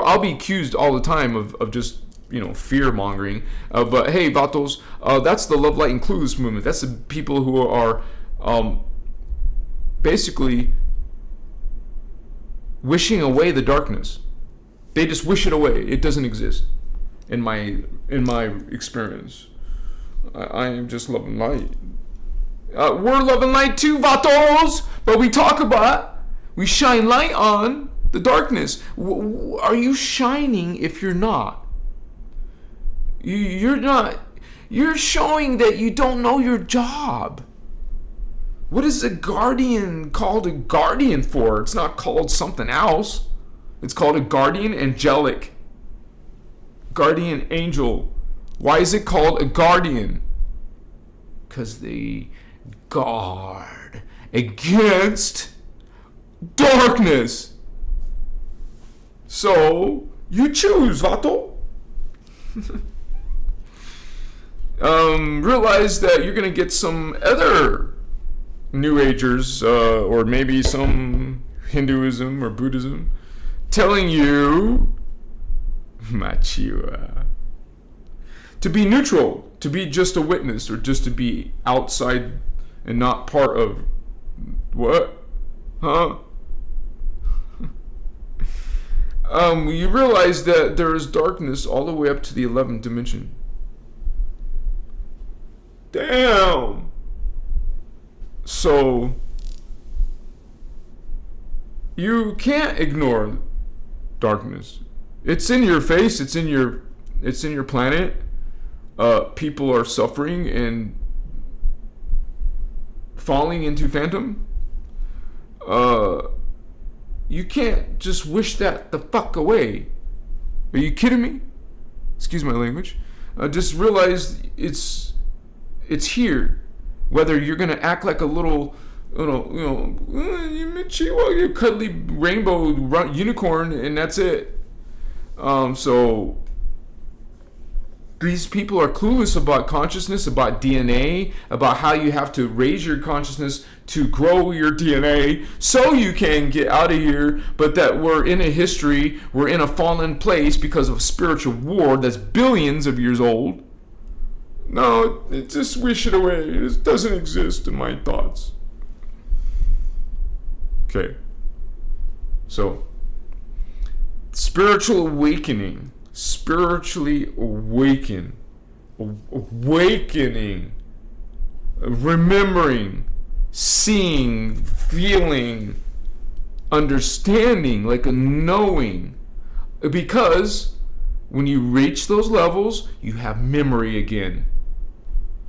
I'll be accused all the time of just, fear mongering. But hey, Vatos, that's the Love, Light, and Clueless movement. That's the people who are basically wishing away the darkness. They just wish it away. It doesn't exist. In my experience, I am just love and light. We're love and light too, Vatos. But we shine light on the darkness. Are you shining if you're not? You're not. You're showing that you don't know your job. What is a guardian called a guardian for? It's not called something else. It's called a guardian angelic. Guardian angel. Why is it called a guardian? Because they guard against darkness. So you choose, Vato. Realize that you're gonna get some other New Agers, or maybe some Hinduism or Buddhism, telling you, Machiwa, to be neutral, to be just a witness, or just to be outside and not part of what? Huh? You realize that there is darkness all the way up to the 11th dimension. Damn. So you can't ignore darkness. It's in your face. It's in your planet. People are suffering and falling into phantom. You can't just wish that the fuck away. Are you kidding me? Excuse my language. Just realize it's here. Whether you're gonna act like a little, you cuddly rainbow unicorn, and that's it. So these people are clueless about consciousness, about DNA, about how you have to raise your consciousness to grow your DNA so you can get out of here, but that we're in a history, we're in a fallen place because of spiritual war that's billions of years old. No, just wish it away. It doesn't exist in my thoughts. Okay. So, spiritual awakening. Spiritually awakening, remembering, seeing, feeling, understanding, like a knowing. Because when you reach those levels, you have memory again.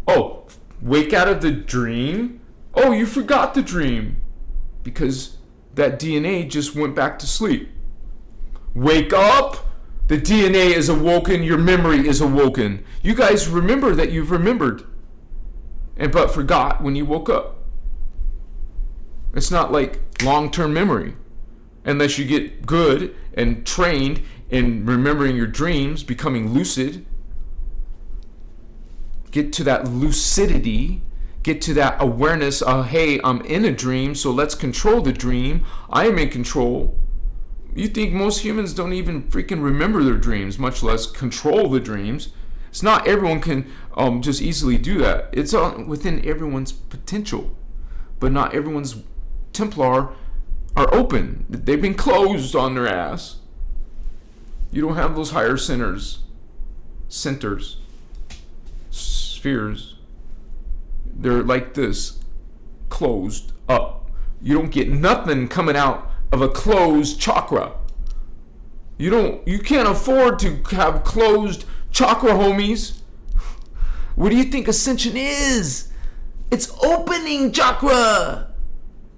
Oh, wake out of the dream? Oh, you forgot the dream. Because that DNA just went back to sleep. Wake up. The DNA is awoken, your memory is awoken. You guys remember that you've remembered, but forgot when you woke up. It's not like long-term memory. Unless you get good and trained in remembering your dreams, becoming lucid. Get to that lucidity. Get to that awareness of, hey, I'm in a dream, so let's control the dream. I am in control. You think most humans don't even freaking remember their dreams, much less control the dreams. It's not everyone can just easily do that. It's within everyone's potential. But not everyone's Templar are open. They've been closed on their ass. You don't have those higher centers, spheres. They're like this, closed up. You don't get nothing coming out of a closed chakra. You can't afford to have closed chakra, homies. What do you think Ascension is? It's opening chakra.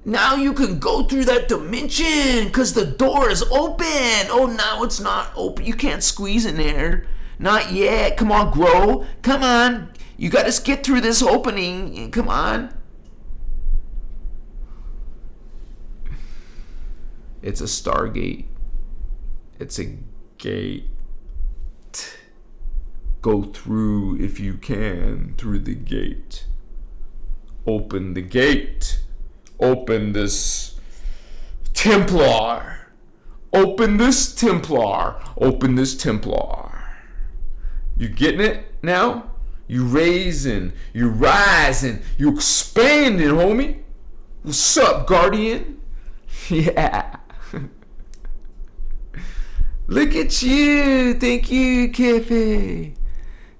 Now you can go through that dimension because the door is open. Oh, now it's not open. You can't squeeze in there. Not yet. Come on, grow. Come on. You got to get through this opening. Come on. It's a stargate. It's a gate. Go through if you can, through the gate. Open the gate. Open this Templar. Open this Templar. Open this Templar. You getting it now? You raising, you rising, you expanding, homie. What's up, Guardian? Yeah. Look at you. Thank you, Kefe.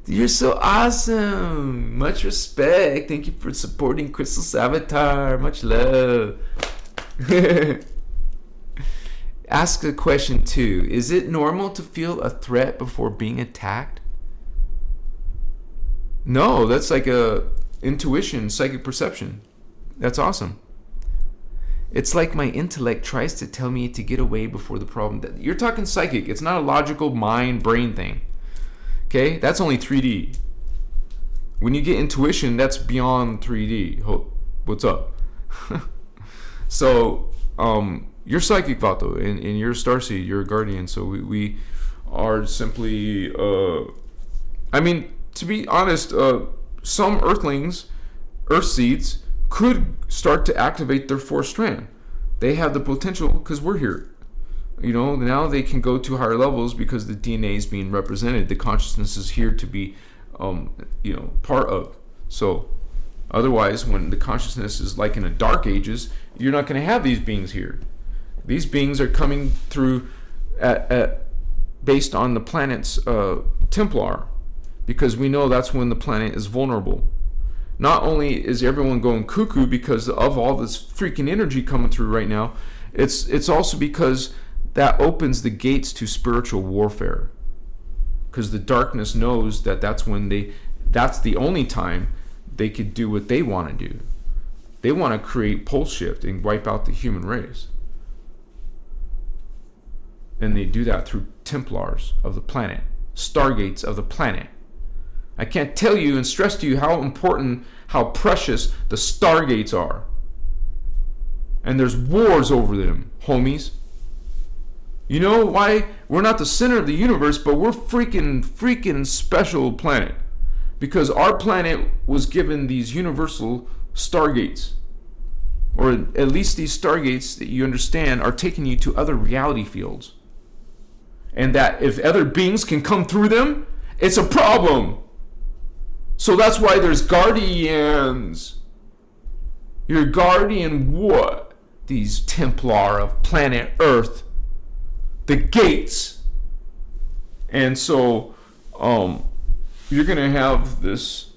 You're so awesome. Much respect. Thank you for supporting Crystal's avatar. Much love. Ask a question 2. Is it normal to feel a threat before being attacked? No, that's like a intuition, psychic perception. That's awesome. It's like my intellect tries to tell me to get away before the problem. You're talking psychic. It's not a logical mind brain thing. Okay? That's only 3D. When you get intuition, that's beyond 3D. What's up? So, you're psychic, Vato, and you're a Starseed, you're a guardian. So we are simply, I mean, to be honest, some Earthlings, Earth seeds, could start to activate their 4th strand. They have the potential because we're here. You know, now they can go to higher levels because the DNA is being represented. The consciousness is here to be, part of. So, otherwise, when the consciousness is like in the Dark Ages, you're not going to have these beings here. These beings are coming through based on the planet's Templar, because we know that's when the planet is vulnerable. Not only is everyone going cuckoo because of all this freaking energy coming through right now, it's also because that opens the gates to spiritual warfare. Because the darkness knows that that's the only time they could do what they want to do. They want to create pole shift and wipe out the human race. And they do that through Templars of the planet, stargates of the planet. I can't tell you and stress to you how important, how precious the stargates are. And there's wars over them, homies. You know why? We're not the center of the universe, but we're freaking special planet. Because our planet was given these universal stargates. Or at least these stargates that you understand are taking you to other reality fields. And that if other beings can come through them, it's a problem. So that's why there's guardians. Your guardian what? These Templar of planet Earth. The gates. And so you're going to have this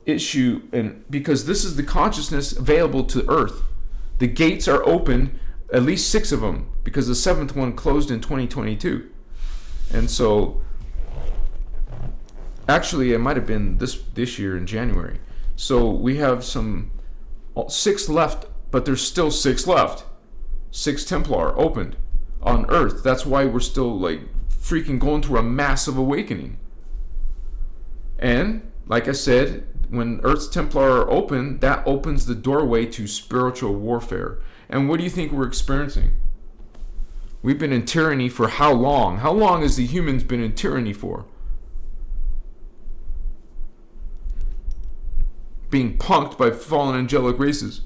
issue, and because this is the consciousness available to Earth. The gates are open, at least 6 of them, because the 7th one closed in 2022. And so actually, it might have been this year in January. So we have 6 left, but there's still 6 left. 6 Templar opened on Earth. That's why we're still like freaking going through a massive awakening. And like I said, when Earth's Templar are open, that opens the doorway to spiritual warfare. And what do you think we're experiencing? We've been in tyranny for how long? How long has the humans been in tyranny for? Being punked by fallen angelic races.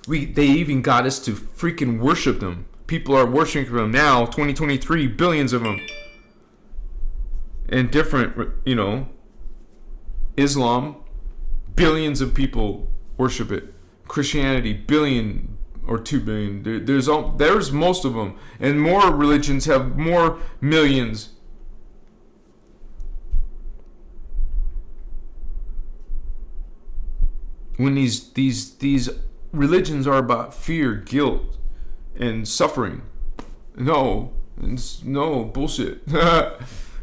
They even got us to freaking worship them. People are worshiping them now, 2023, billions of them. And different, Islam, billions of people worship it. Christianity, 1 billion or 2 billion. There's most of them. And more religions have more millions. When these religions are about fear, guilt, and suffering. No bullshit.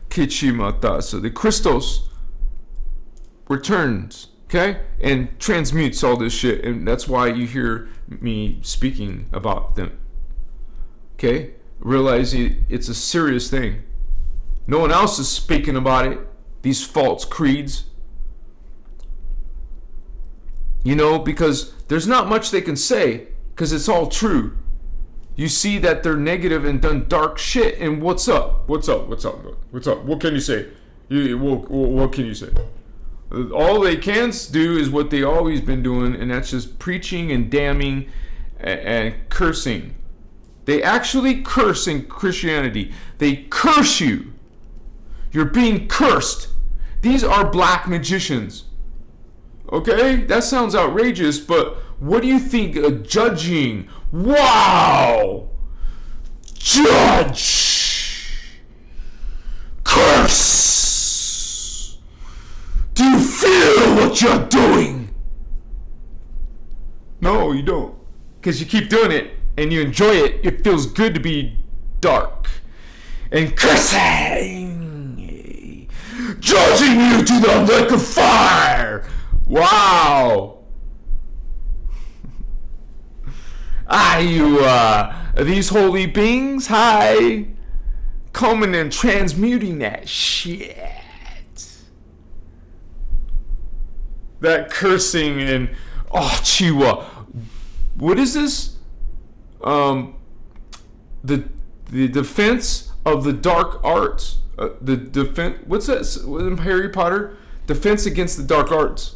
Kichimata. So the Christos returns, okay, and transmutes all this shit, and that's why you hear me speaking about them. Okay, realize it's a serious thing. No one else is speaking about it. These false creeds. Because there's not much they can say, because it's all true. You see that they're negative and done dark shit, and what's up? What can you say? What can you say? All they can do is what they always been doing, and that's just preaching and damning and cursing. They actually curse in Christianity. They curse you. You're being cursed. These are black magicians. Okay? That sounds outrageous, but what do you think of judging? Wow! Judge! Curse! Do you feel what you're doing? No, you don't. Because you keep doing it and you enjoy it. It feels good to be dark. And cursing! Judging you to the lake of fire! Wow! These holy beings, hi! Coming and transmuting that shit. That cursing and, Chiwa. What is this? The defense of the dark arts. The defense, what's that in Harry Potter? Defense against the dark arts.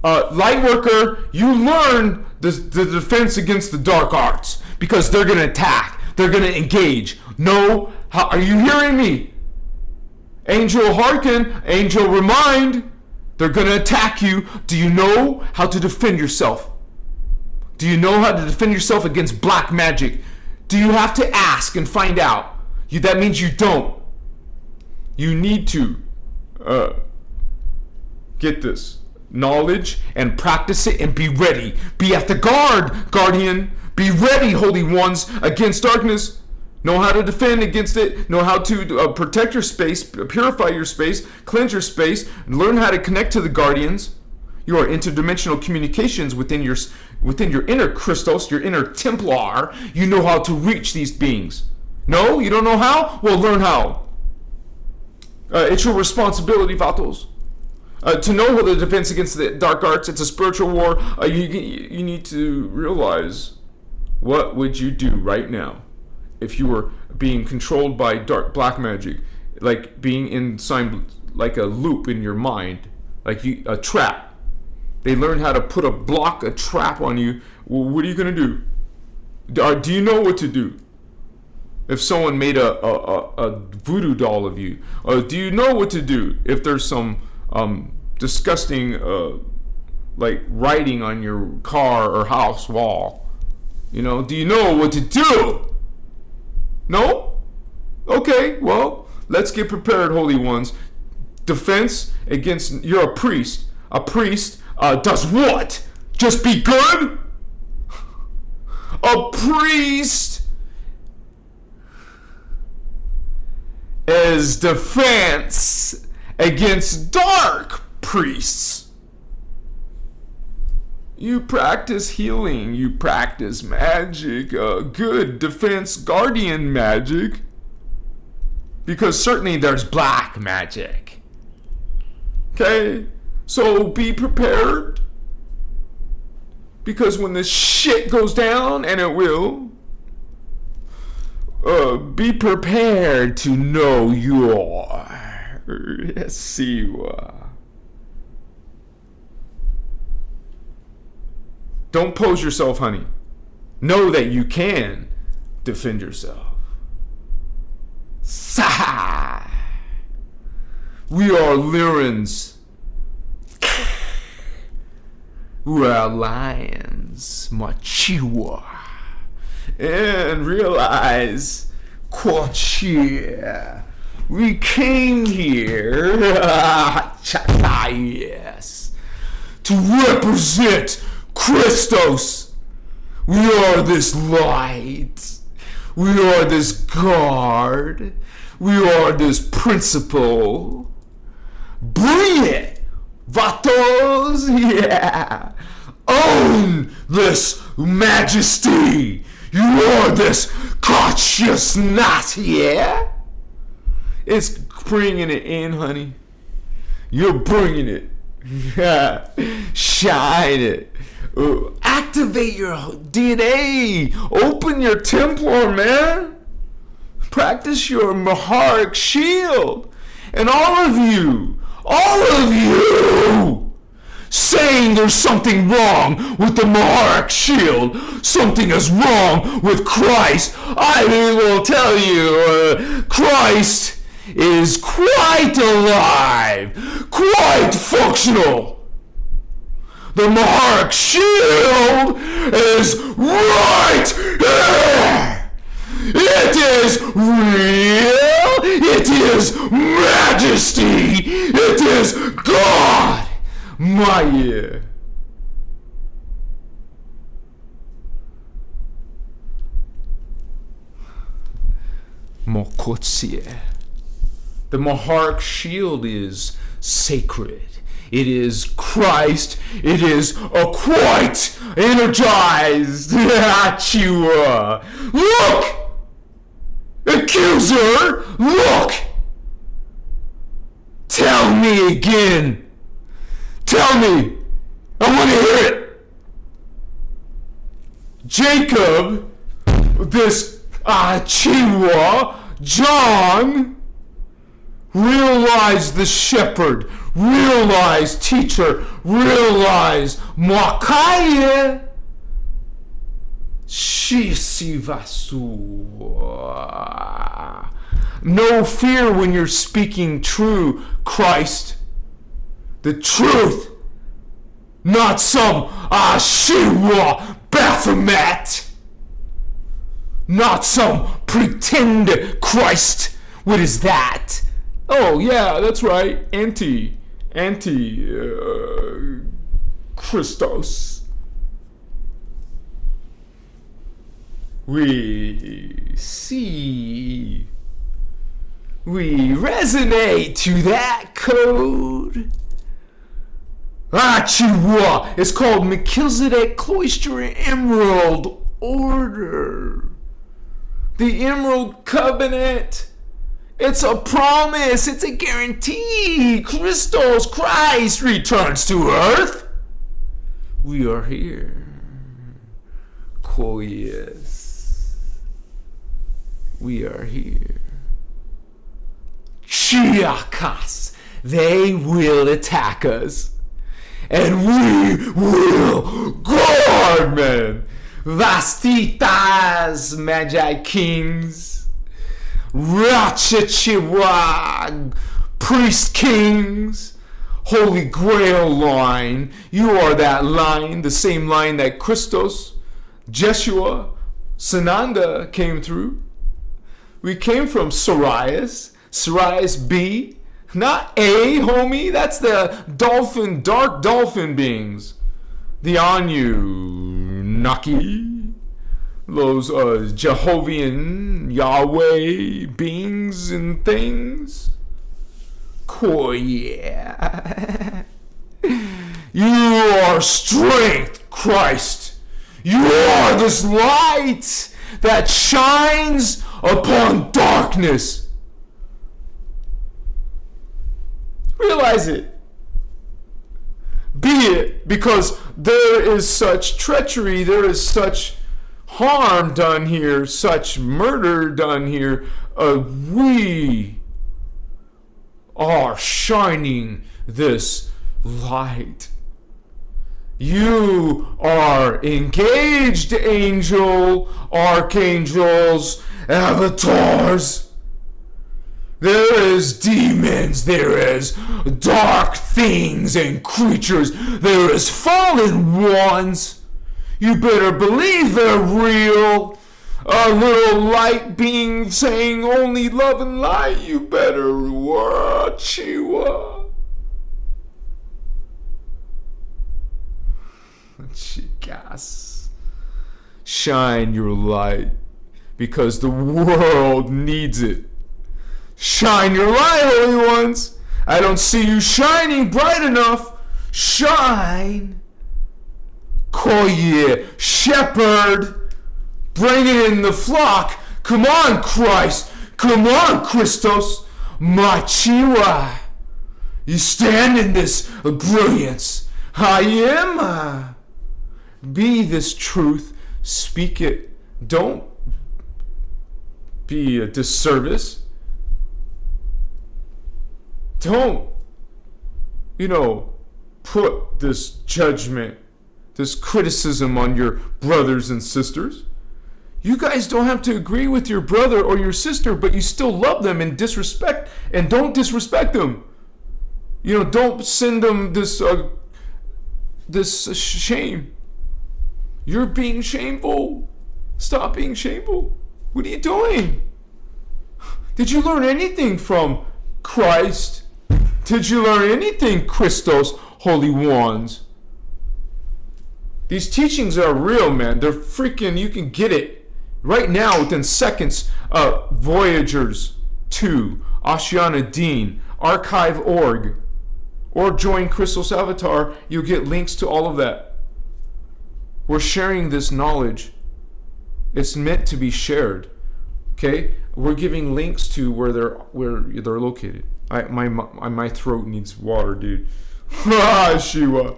Lightworker, you learn the defense against the dark arts because they're going to attack. They're going to engage. No, are you hearing me? Angel hearken, angel remind. They're going to attack you. Do you know how to defend yourself? Do you know how to defend yourself against black magic? Do you have to ask and find out? That means you don't. You need to get this knowledge and practice it and be ready. Be at the guard, guardian. Be ready, holy ones, against darkness. Know how to defend against it. Know how to protect your space, purify your space, cleanse your space. Learn how to connect to the guardians. Your interdimensional communications within your inner Christos, your inner Templar. You know how to reach these beings. No, you don't know how? Well, learn how. It's your responsibility, Vatos. To know what the defense against the dark arts. It's a spiritual war. You need to realize, what would you do right now if you were being controlled by black magic, like being inside like a loop in your mind, like a trap. They learn how to put a trap on you. Well, what are you going to do? Do you know what to do? If someone made a voodoo doll of you, do you know what to do if there's some disgusting like writing on your car or house wall? Do you know what to do? No? Okay, well, let's get prepared, holy ones. Defense against, you're a priest. A priest does what? Just be good? A priest is defense against dark priests. You practice healing, you practice magic, good defense guardian magic. Because certainly there's black magic. Okay? So be prepared. Because when this shit goes down, and it will, be prepared to know your Siwa. Don't pose yourself, honey. Know that you can defend yourself. Sigh. We are Lyrans. We are lions. Machiwa. And realize, Quachia, we came here, yes, to represent Christos. We are this light. We are this guard. We are this principle. Bring it, Vatos. Yeah. Own this majesty. You are this consciousness. Yeah. It's bringing it in, honey. You're bringing it. Yeah. Shine it. Activate your DNA. Open your Templar, man. Practice your Maharic shield. And all of you, saying there's something wrong with the Maharic shield. Something is wrong with Christ. I will tell you, Christ is quite alive, quite functional. The Maharic shield is right here. It is real. It is majesty. It is God. Maya. Mokotsie. The Maharic shield is sacred. It is Christ. It is quite energized. Achua. Look! Accuser! Look! Tell me again. Tell me. I want to hear it. Jacob, this Chiwa, John, realized the shepherd, realized teacher, realized Makaye. Shisivasu. No fear when you're speaking true, Christ. The truth, not some Shiwa Baphomet, not some pretend Christ. What is that? Oh yeah, that's right. Christos. We see. We resonate to that code. Chihuahua. It's called Melchizedek Cloister Emerald Order. The Emerald Covenant. It's a promise. It's a guarantee. Christos Christ returns to earth. We are here. Koyes. We are here. Chakras. They will attack us. And we will guard, man. Vastitas, Magi kings. Rachachiwag, priest kings. Holy Grail line. You are that line, the same line that Christos, Jeshua, Sananda came through. We came from Sirius B. Not A, homie. That's the dolphin, dark dolphin beings. The Anunnaki. Those Jehovian, Yahweh beings and things. Cool, yeah. You are strength, Christ. You are this light that shines upon darkness. Realize it. Be it, because there is such treachery, there is such harm done here, such murder done here. We are shining this light. You are engaged, angel, archangels, avatars. There is demons, there is dark things and creatures, there is fallen ones. You better believe they're real. A little light being saying only love and light, you better watch you. Chicas. Shine your light, because the world needs it. Shine your light, holy ones. I don't see you shining bright enough. Shine. Koye, shepherd. Bring it in the flock. Come on, Christ. Come on, Christos. Machiwa. You stand in this brilliance. I am. Be this truth. Speak it. Don't be a disservice. Don't, put this judgment, this criticism on your brothers and sisters. You guys don't have to agree with your brother or your sister, but you still love them and disrespect, and don't disrespect them. You know, don't send them this shame. You're being shameful. Stop being shameful. What are you doing? Did you learn anything from Christ? Did you learn anything, Christos, holy wands? These teachings are real, man. They're freaking, you can get it right now within seconds. Voyagers 2, Ashiana Dean, archive.org, or join Christos Avatar. You'll get links to all of that. We're sharing this knowledge. It's meant to be shared. Okay? We're giving links to where they're located. My throat needs water, dude. Shiva.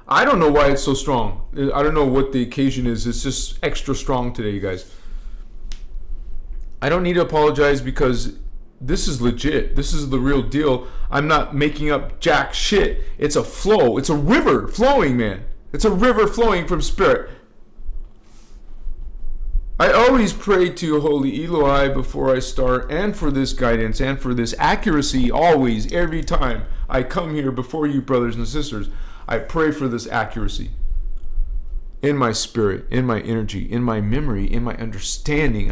I don't know why it's so strong. I don't know what the occasion is. It's just extra strong today, you guys. I don't need to apologize because this is legit. This is the real deal. I'm not making up jack shit. It's a flow. It's a river flowing, man. It's a river flowing from spirit. I always pray to Holy Eloi before I start, and for this guidance and for this accuracy always, every time I come here before you, brothers and sisters. I pray for this accuracy in my spirit, in my energy, in my memory, in my understanding.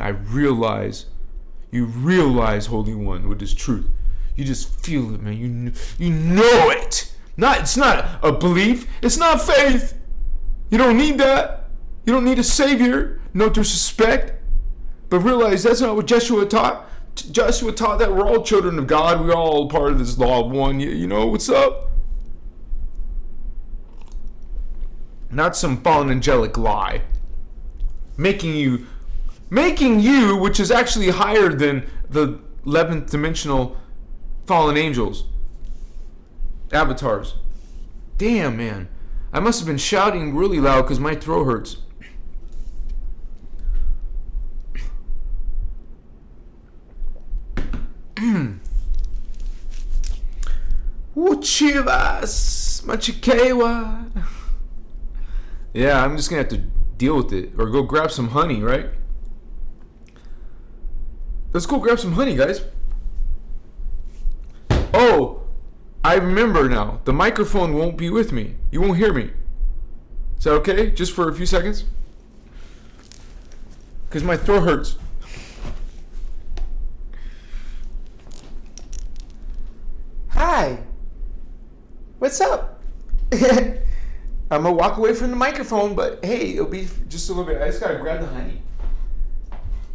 You realize, Holy One, what is truth. You just feel it, man. You know it. It's not a belief. It's not faith. You don't need that. You don't need a savior. No disrespect. But realize that's not what Joshua taught. Joshua taught that we're all children of God. We're all part of this law of one. You know what's up? Not some fallen angelic lie. Making you, which is actually higher than the 11th dimensional fallen angels. Avatars. Damn, man. I must have been shouting really loud because my throat hurts. Uchivas Machikewa. Yeah, I'm just gonna have to deal with it. Or go grab some honey, right? Let's go grab some honey, guys. Oh, I remember now. The microphone won't be with me. You won't hear me. Is that okay? Just for a few seconds? Because my throat hurts. Hi. What's up? I'm gonna walk away from the microphone, but hey, it'll be just a little bit. I just gotta grab the honey.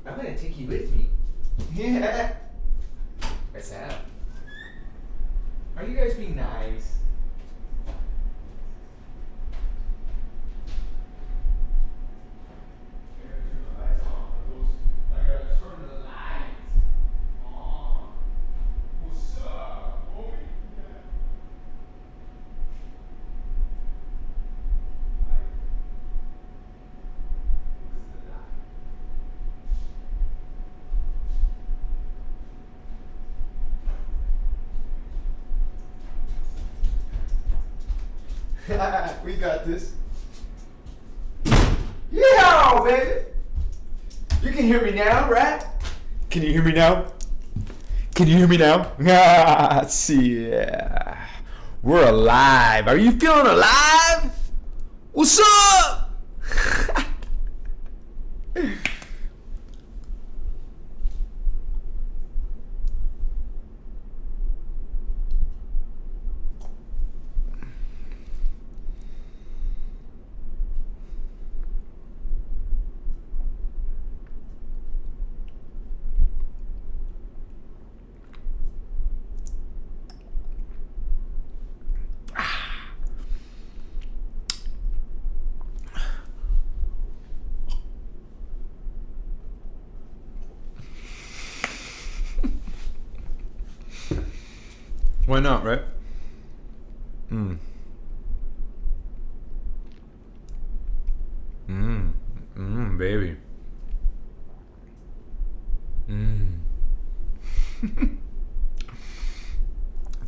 I'm gonna take you with me. Yeah. What's up? Are you guys being nice? We got this. Yeah, baby. You can hear me now, right? Can you hear me now? Can you hear me now? Yeah. We're alive. Are you feeling alive? What's up? Why not, right? Baby.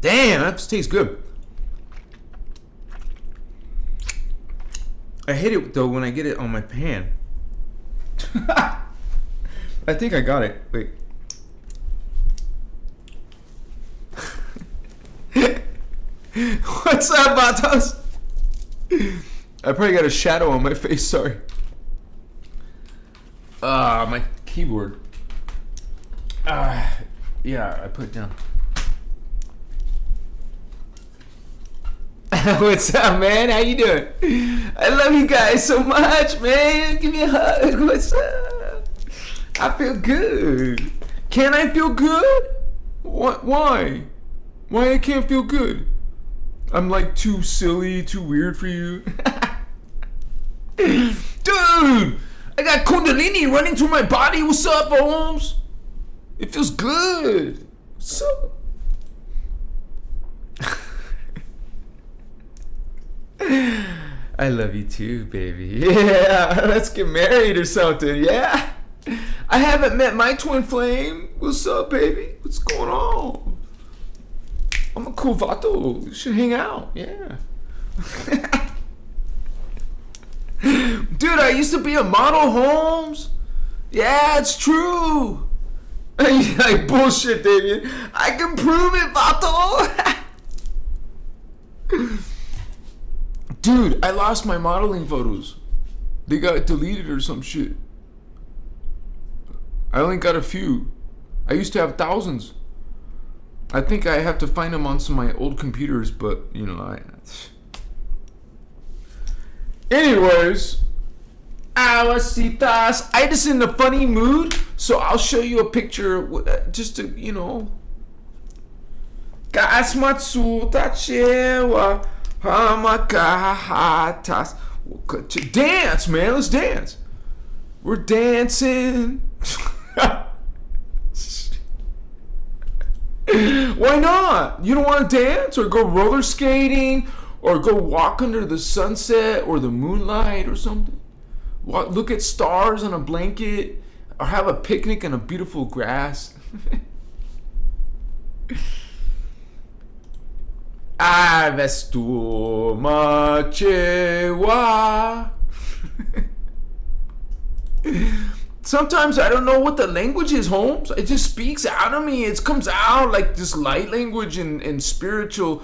Damn, that tastes good. I hate it though when I get it on my pan. I think I got it. Wait. What's up, Vatos? I probably got a shadow on my face, sorry. My keyboard. Yeah, I put it down. What's up, man? How you doing? I love you guys so much, man. Give me a hug. What's up? I feel good. Can I feel good? What? Why? Why I can't feel good? I'm like too silly, too weird for you. Dude, I got Kundalini running through my body. What's up, Holmes? It feels good. What's up? I love you too, baby. Yeah, let's get married or something. Yeah. I haven't met my twin flame. What's up, baby? What's going on? I'm a cool vato. We should hang out. Yeah. Dude, I used to be a model, Holmes. Yeah, it's true. Like bullshit, David. I can prove it, vato. Dude, I lost my modeling photos. They got deleted or some shit. I only got a few. I used to have thousands. I think I have to find them on some of my old computers, but you know, anyways, Awasitas. I just in a funny mood, so I'll show you a picture just to, you know. Kasmatsu tachewa hamakahatas. Dance, man. Let's dance. We're dancing. Why not? You don't want to dance or go roller skating or go walk under the sunset or the moonlight or something? Look at stars on a blanket or have a picnic in a beautiful grass. Avestu machewa. Sometimes I don't know what the language is, Holmes. It just speaks out of me. It comes out like this light language and spiritual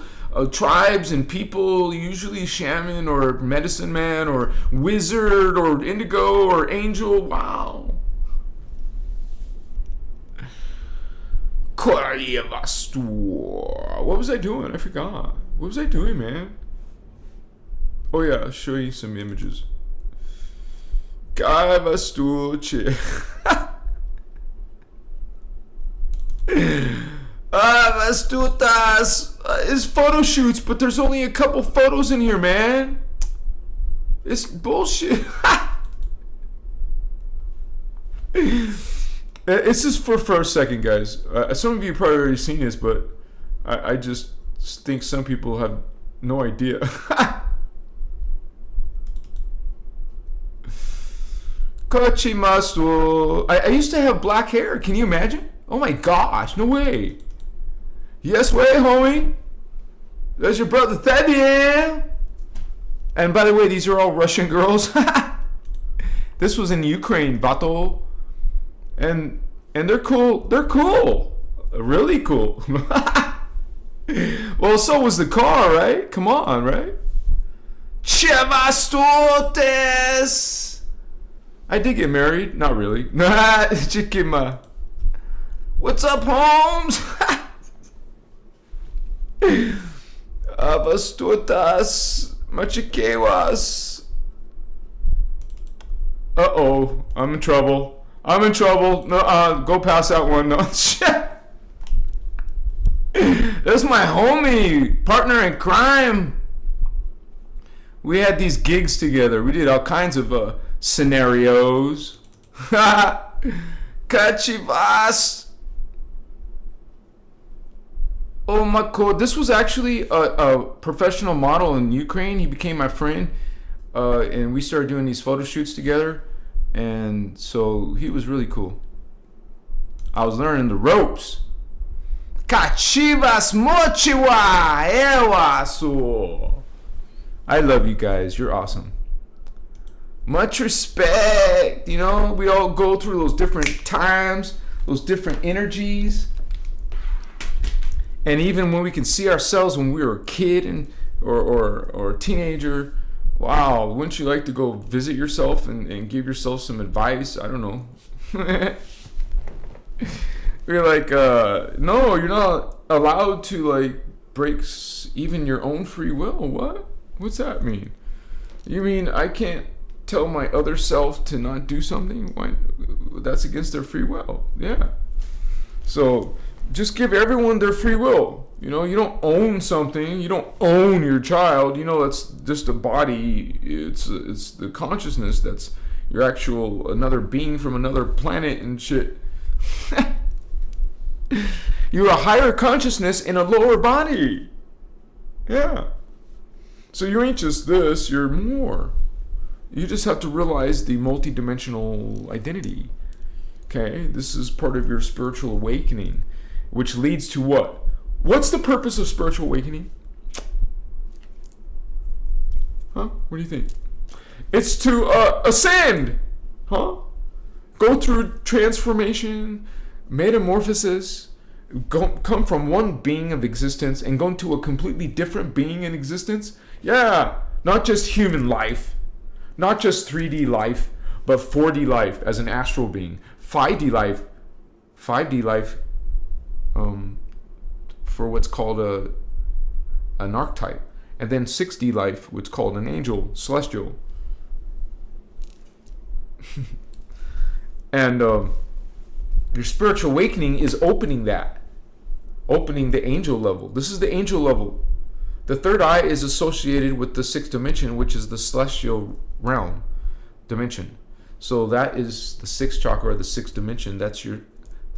tribes and people, usually shaman or medicine man or wizard or indigo or angel. Wow. What was I doing? I forgot. What was I doing, man? Oh yeah, I'll show you some images. Gavastuche. Vastutas is photo shoots, but there's only a couple photos in here, man. It's bullshit. It's just for a second, guys. Some of you probably already seen this, but I just think some people have no idea. Kochimasu. I used to have black hair. Can you imagine? Oh my gosh, no way. Yes way, homie. There's your brother Fabian. And by the way, these are all Russian girls. This was in Ukraine, Bato. And they're cool. They're cool. Really cool. Well, so was the car, right? Come on, right? Chevastotes. I did get married. Not really. Chikima. What's up, Holmes? Abastutas. Machikewas. Uh-oh. I'm in trouble. No, go pass that one. No, shit. That's my homie. Partner in crime. We had these gigs together. We did all kinds of scenarios. Kachivas. Oh my god. This was actually a professional model in Ukraine. He became my friend. And we started doing these photo shoots together. And so he was really cool. I was learning the ropes. Kachivas mochiwa ewasu. I love you guys. You're awesome. Much respect. You know, we all go through those different times, those different energies. And even when we can see ourselves when we were a kid and or a teenager, wow, wouldn't you like to go visit yourself and give yourself some advice? I don't know. You're like, no, you're not allowed to like break even your own free will. What? What's that mean? You mean I can't tell my other self to not do something? Why? That's against their free will. Yeah. So just give everyone their free will. You know, you don't own something. You don't own your child. You know, that's just a body. It's the consciousness that's your actual another being from another planet and shit. You're a higher consciousness in a lower body. Yeah. So you ain't just this, you're more. You just have to realize the multidimensional identity. Okay? This is part of your spiritual awakening, which leads to what? What's the purpose of spiritual awakening? Huh? What do you think? It's to ascend. Huh? Go through transformation, metamorphosis, come from one being of existence and go into a completely different being in existence. Yeah, not just human life, not just 3D life, but 4D life as an astral being, 5D life for what's called an archetype, and then 6D life, what's called an angel, celestial. And your spiritual awakening is opening the angel level. This is the angel level. The third eye is associated with the sixth dimension, which is the celestial realm dimension. So that is the sixth chakra, the sixth dimension. That's your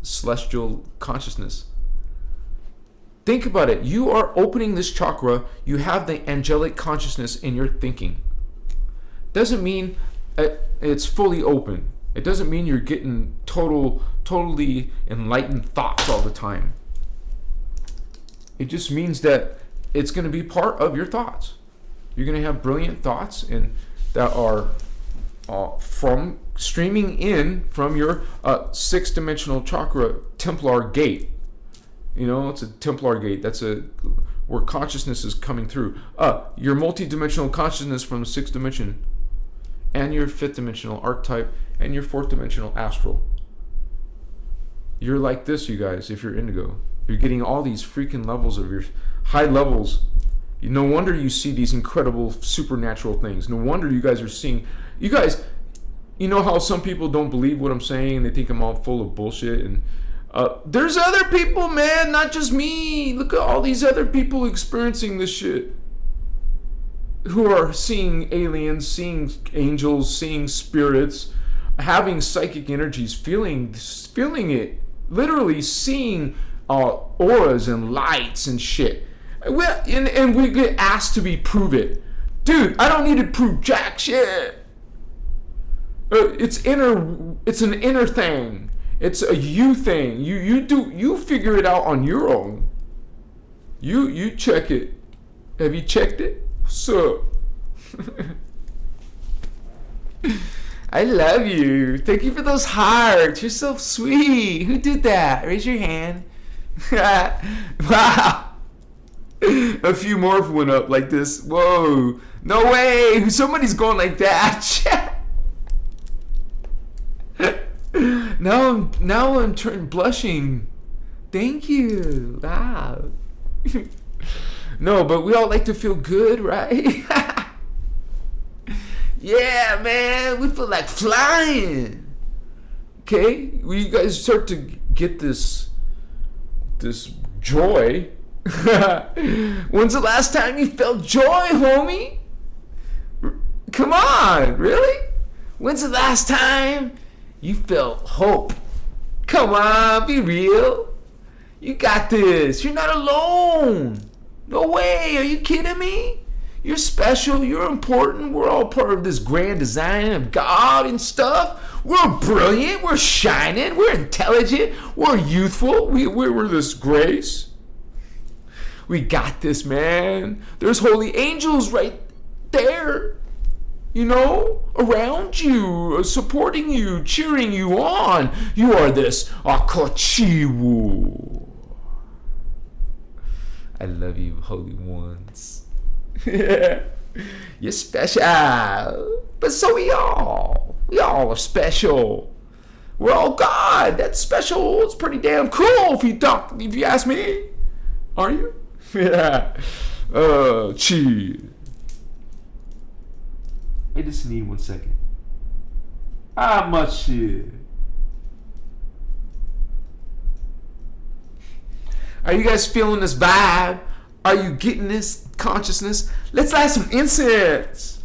celestial consciousness. Think about it. You are opening this chakra. You have the angelic consciousness in your thinking. Doesn't mean it's fully open. It doesn't mean you're getting totally enlightened thoughts all the time. It just means that it's going to be part of your thoughts. You're going to have brilliant thoughts and that are from streaming in from your sixth dimensional chakra Templar gate. You know, it's a Templar gate. That's where consciousness is coming through. Your multi-dimensional consciousness from the sixth dimension, and your fifth dimensional archetype, and your fourth dimensional astral. You're like this, you guys, if you're indigo. You're getting all these freaking levels of your high levels. No wonder you see these incredible supernatural things. No wonder you guys are seeing. You guys, you know how some people don't believe what I'm saying? They think I'm all full of bullshit. And there's other people, man, not just me. Look at all these other people experiencing this shit. Who are seeing aliens, seeing angels, seeing spirits, having psychic energies, feeling it, literally seeing auras and lights and shit. Well, and we get asked to prove it. Dude, I don't need to prove jack shit. It's an inner thing. It's a you thing. You figure it out on your own. You check it. Have you checked it? What's up? I love you. Thank you for those hearts. You're so sweet. Who did that? Raise your hand. Wow. A few more went up like this. Whoa. No way. Somebody's going like that. Now I'm blushing. Thank you. Wow. No, but we all like to feel good, right? Yeah, man. We feel like flying. Okay? When you guys start to get this joy. When's the last time you felt joy, homie? Come on, really? When's the last time you felt hope? Come on, be real. You got this. You're not alone. No way. Are you kidding me? You're special. You're important. We're all part of this grand design of God and stuff. We're brilliant. We're shining. We're intelligent. We're youthful. We're this grace. We got this, man. There's holy angels right there, you know, around you, supporting you, cheering you on. You are this Akochiwu. I love you, holy ones. You're special. But so we all. We all are special. We're all God. That's special. It's pretty damn cool if you ask me. Are you? Yeah. Chi. I just need 1 second. How much? Are you guys feeling this vibe? Are you getting this consciousness? Let's light some incense.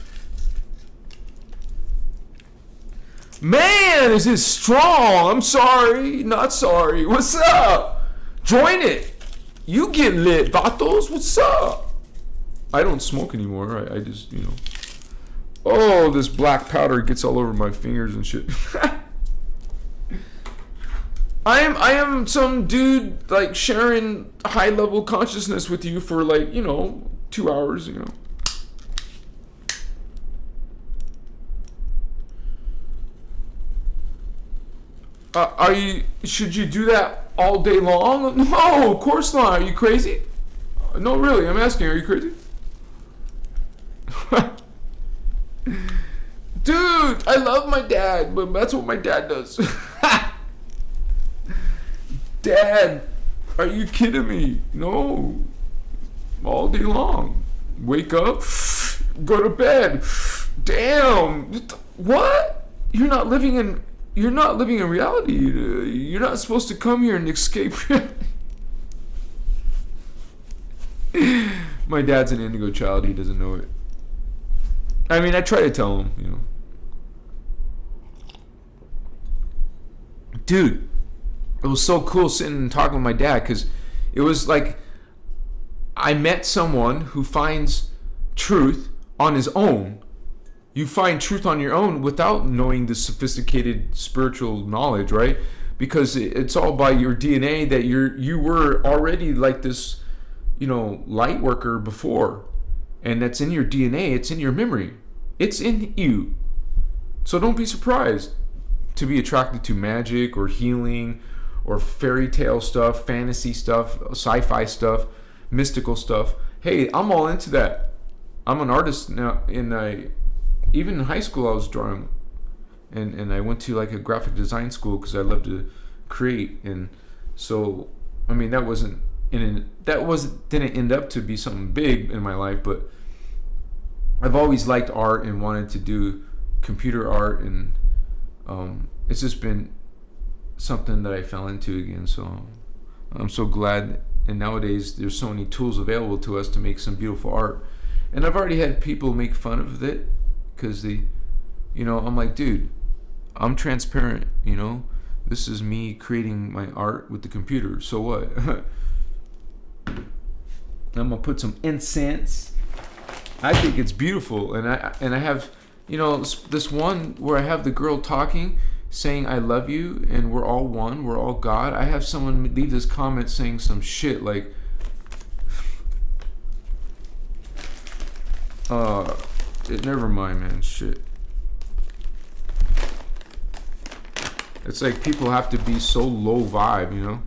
Man, is this strong? I'm sorry, not sorry. What's up? Join it. You get lit, vatos. What's up? I don't smoke anymore. I just, you know. Oh, this black powder gets all over my fingers and shit. I am some dude like sharing high level consciousness with you for like, you know, 2 hours, you know. Should you do that all day long? No, of course not. Are you crazy? No, really, I'm asking, are you crazy? Dude, I love my dad, but that's what my dad does. Dad, are you kidding me? No. All day long. Wake up, go to bed. Damn. What? You're not living in reality. You're not supposed to come here and escape reality. My dad's an indigo child. He doesn't know it. I mean, I try to tell him, you know. Dude, it was so cool sitting and talking with my dad, because it was like I met someone who finds truth on his own. You find truth on your own without knowing the sophisticated spiritual knowledge, right? Because it's all by your DNA that you were already like this, you know, light worker before. And that's in your DNA, it's in your memory. It's in you. So don't be surprised to be attracted to magic or healing or fairy tale stuff, fantasy stuff, sci-fi stuff, mystical stuff. Hey, I'm all into that. I'm an artist now. Even in high school I was drawing, and I went to like a graphic design school because I love to create. And so, I mean, didn't end up to be something big in my life, but I've always liked art and wanted to do computer art, and it's just been something that I fell into again. So I'm so glad. And nowadays there's so many tools available to us to make some beautiful art. And I've already had people make fun of it because they, you know, I'm like, dude, I'm transparent, you know. This is me creating my art with the computer. So what? I'm gonna put some incense. I think it's beautiful, and I have, you know, this one where I have the girl talking, saying I love you, and we're all one, we're all God. I have someone leave this comment saying some shit like, never mind, man. Shit. It's like people have to be so low vibe, you know.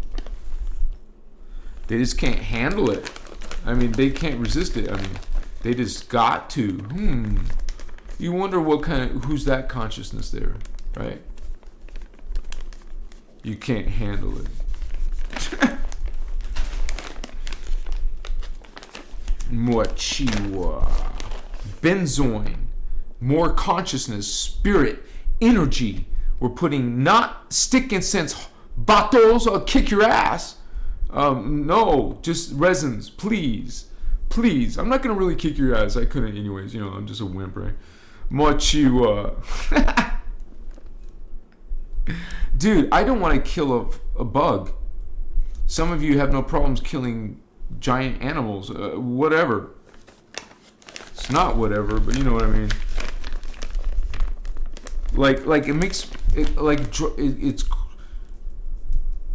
They just can't handle it. I mean, they can't resist it. I mean, they just got to. You wonder who's that consciousness there, right? You can't handle it. Mochiwa. Benzoin. More consciousness, spirit, energy. We're putting not stick incense bottles or kick your ass. No, just resins, please. Please. I'm not going to really kick your ass. I couldn't anyways. You know, I'm just a wimp, right? Mochiwa. Dude, I don't want to kill a bug. Some of you have no problems killing giant animals. Whatever. It's not whatever, but you know what I mean. Like it makes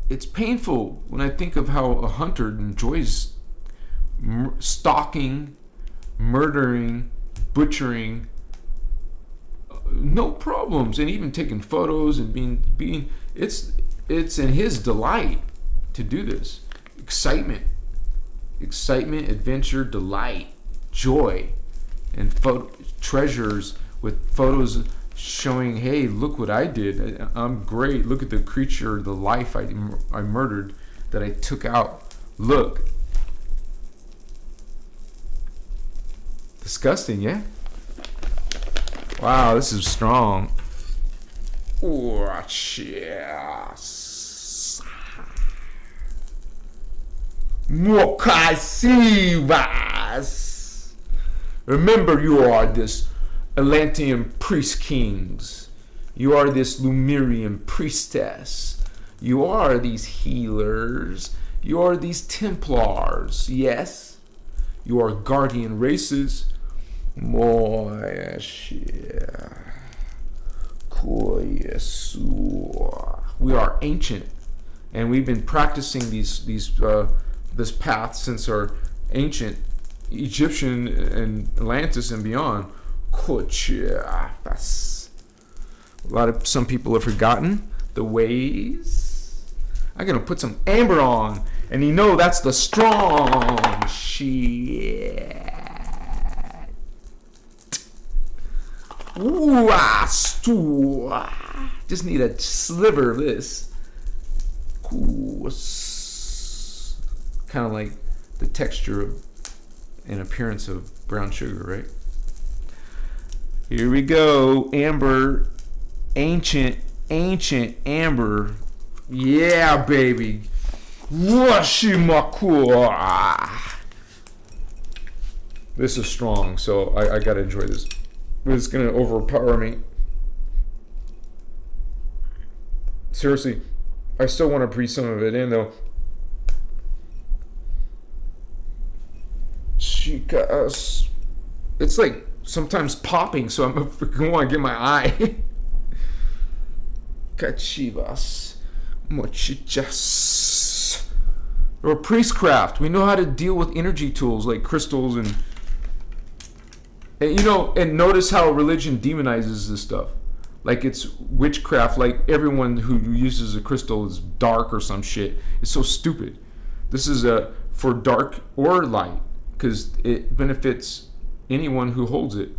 it's painful when I think of how a hunter enjoys stalking, murdering, butchering, no problems, and even taking photos and being it's in his delight to do this. Excitement, adventure, delight, joy, and treasures with photos showing, hey, look what I did. I'm great. Look at the creature, the life I murdered, that I took out. Look. Disgusting, yeah? Wow, this is strong. Oh, yes. Mocasivas. Remember, you are this Atlantean priest kings. You are this Lumerian priestess. You are these healers. You are these Templars. Yes? You are guardian races. We are ancient, and we've been practicing this path since our ancient Egyptian and Atlantis and beyond. Some people have forgotten the ways. I'm gonna put some amber on, and you know that's the strong shit. Just need a sliver of this. Kind of like the texture of and appearance of brown sugar, right? Here we go. Amber. Ancient amber. Yeah, baby. This is strong, so I gotta enjoy this. It's gonna overpower me. Seriously, I still want to breathe some of it in though. Chicas. It's like sometimes popping, so I'm gonna want to get my eye. Cachivas. Mochichas. Or priestcraft. We know how to deal with energy tools like crystals and and notice how religion demonizes this stuff. Like it's witchcraft, like everyone who uses a crystal is dark or some shit. It's so stupid. This is for dark or light, because it benefits anyone who holds it.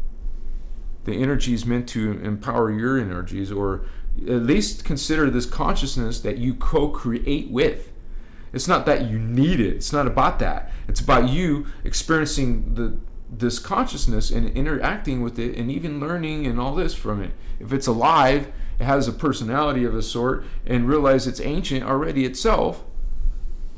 The energy is meant to empower your energies, or at least consider this consciousness that you co-create with. It's not that you need it. It's not about that. It's about you experiencing this consciousness and interacting with it, and even learning and all this from it. If it's alive, it has a personality of a sort, and realize it's ancient already itself,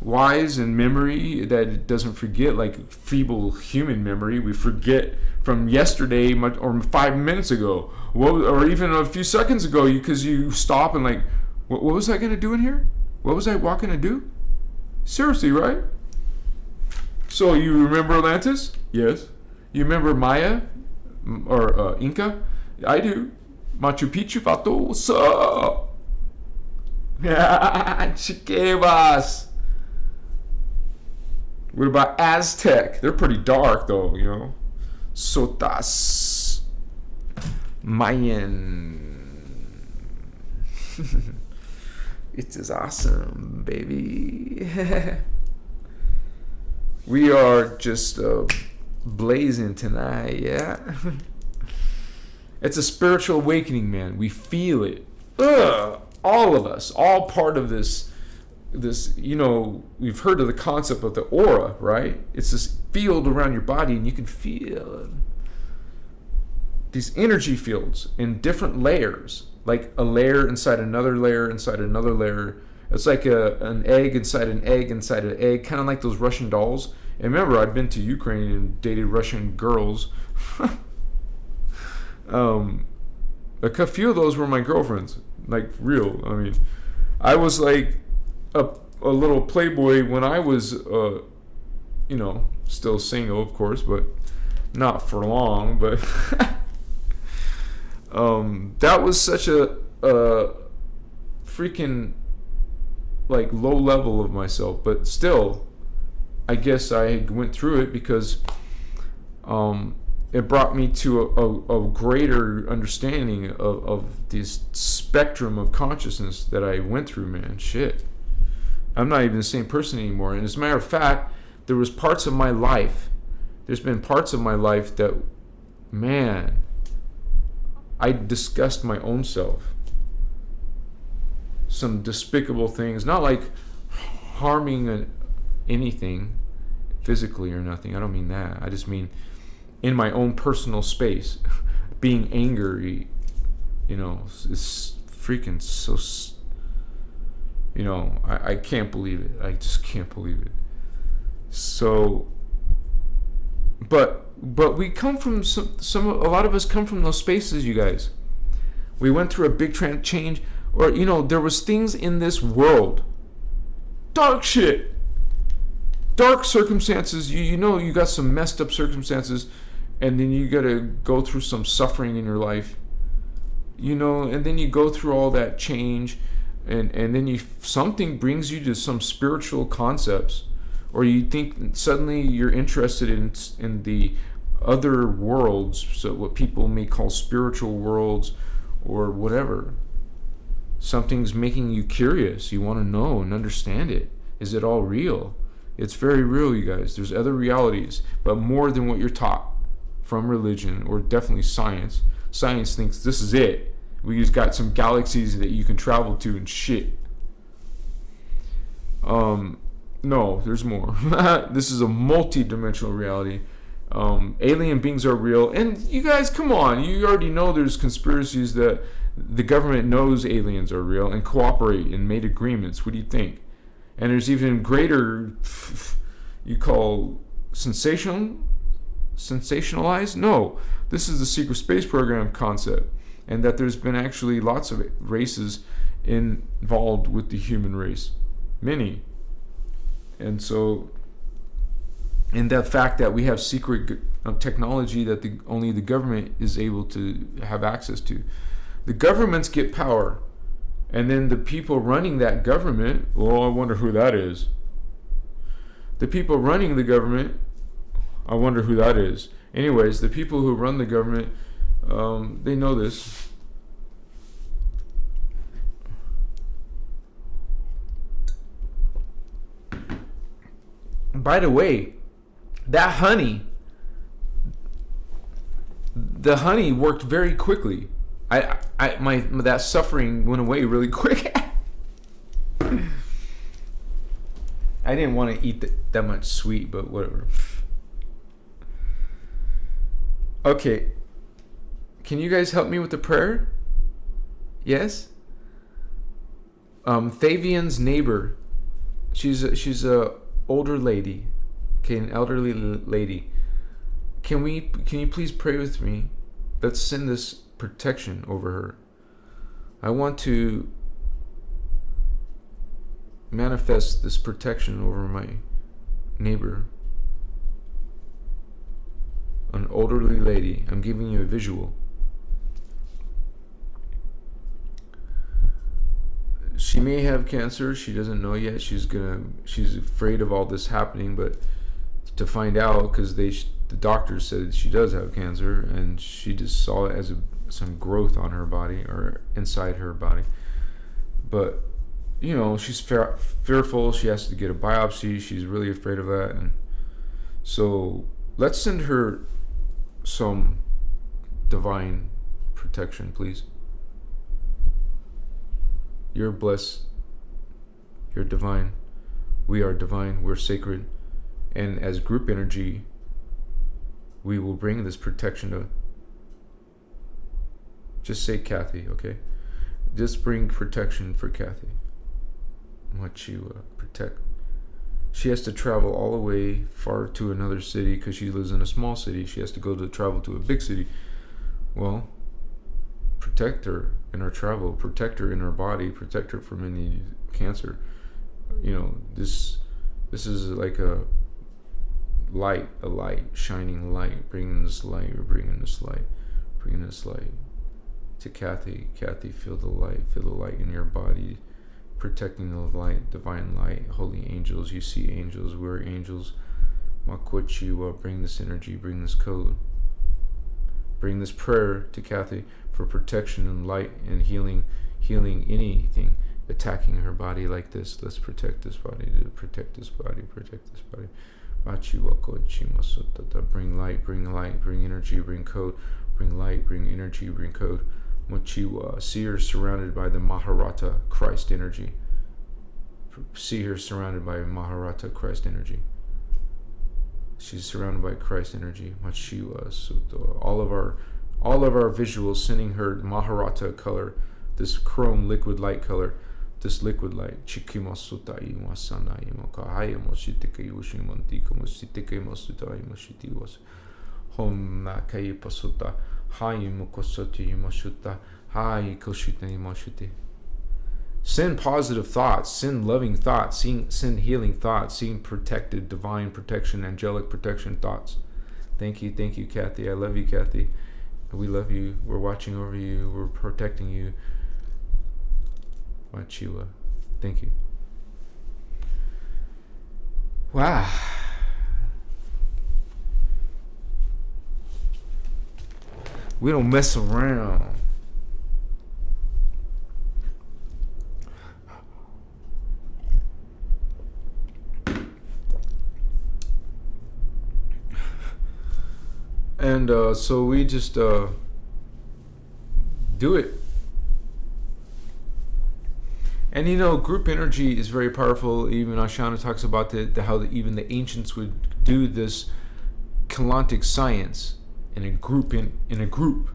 wise in memory, that it doesn't forget, like feeble human memory. We forget from yesterday or 5 minutes ago, or even a few seconds ago, because you stop and like, what was I going to do in here? What was I walking to do? Seriously, right? So you remember Atlantis? Yes. You remember Maya or Inca? I do. Machu Picchu, Vato, what's up? Chiquevas. What about Aztec? They're pretty dark though, you know. Sotas. Mayan. It is awesome, baby. We are just blazing tonight, yeah. It's a spiritual awakening, man. We feel it. All of us, all part of this, we've heard of the concept of the aura, right? It's this field around your body, and you can feel these energy fields in different layers, like a layer inside another layer inside another layer. It's like an egg inside an egg inside an egg, kind of like those Russian dolls. And remember, I've been to Ukraine and dated Russian girls. A few of those were my girlfriends, like real. I mean, I was like a little playboy when I was, still single, of course, but not for long. But that was such a freaking like low level of myself, but still, I guess I went through it because it brought me to a greater understanding of this spectrum of consciousness that I went through, man. Shit. I'm not even the same person anymore. And as a matter of fact, there's been parts of my life that, man, I disgust my own self. Some despicable things, not like harming anything physically or nothing. I don't mean that. I just mean in my own personal space, being angry, it's freaking so, I can't believe it. I just can't believe it. So, but we come from a lot of us come from those spaces, you guys. We went through a big change, or, there was things in this world, dark shit, dark circumstances. You got some messed up circumstances, and then you got to go through some suffering in your life, and then you go through all that change, and then something brings you to some spiritual concepts, or you think suddenly you're interested in the other worlds, so what people may call spiritual worlds or whatever. Something's making you curious. You want to know and understand it. Is it all real? It's very real, you guys. There's other realities, but more than what you're taught from religion or definitely science. Science thinks this is it. We just got some galaxies that you can travel to and shit. No, there's more. This is a multi-dimensional reality. Alien beings are real. And you guys, come on. You already know there's conspiracies that the government knows aliens are real and cooperate and made agreements. What do you think? And there's even greater, you call sensationalized? No, this is the secret space program concept, and that there's been actually lots of races involved with the human race, many. And so, and that fact that we have secret technology that only the government is able to have access to. The governments get power, and then the people running that government, well, I wonder who that is. The people running the government, I wonder who that is. Anyways, the people who run the government, they know this. By the way, the honey worked very quickly. That suffering went away really quick. I didn't want to eat that much sweet, but whatever. Okay. Can you guys help me with the prayer? Yes? Thavian's neighbor. She's a older lady. Okay, an elderly lady. Can you please pray with me? Let's send this protection over her. I want to manifest this protection over my neighbor. An elderly lady. I'm giving you a visual. She may have cancer. She doesn't know yet. She's afraid of all this happening, but to find out, because the doctor said she does have cancer, and she just saw it as some growth on her body or inside her body. But she's fearful. She has to get a biopsy. She's really afraid of that, and so let's send her some divine protection, please. You're blessed. You're divine. We are divine. We're sacred. And as group energy, we will bring this protection to... Just say Kathy, okay? Just bring protection for Kathy. What you protect. She has to travel all the way far to another city because she lives in a small city. She has to travel to a big city. Well, protect her in her travel, protect her in her body, protect her from any cancer. This is like a light, shining light, bringing this light, to to Kathy. Kathy, feel the light in your body, protecting the light, divine light, holy angels. You see angels, we're angels. Makochiwa, bring this energy, bring this code. Bring this prayer to Kathy for protection and light and healing anything attacking her body like this. Let's protect this body, protect this body, protect this body. Bring light, bring energy, bring code, bring light, bring energy, bring code. Mochiwa, see her surrounded by the Maharata Christ energy. See her surrounded by Maharata Christ energy. She's surrounded by Christ energy. Machiwa Suto. All of our visuals sending her Maharata color, this chrome liquid light color, this liquid light. Chikima Suta Imasana Imokahaya Moshitike Yushimantiko Moshitike Mosuta Moshitiwas. Hom Makai Pasuta. Hai Mokosoti Moshuta. Hai Koshita Moshiti. Send positive thoughts, send loving thoughts, send healing thoughts, send protected, divine protection, angelic protection thoughts. Thank you, Kathy. I love you, Kathy. We love you. We're watching over you. We're protecting you. Machiwa. Thank you. Wow. We don't mess around. And so we just do it. And group energy is very powerful. Even Ashana talks about how even the ancients would do this Kalantic science in a group. In a group,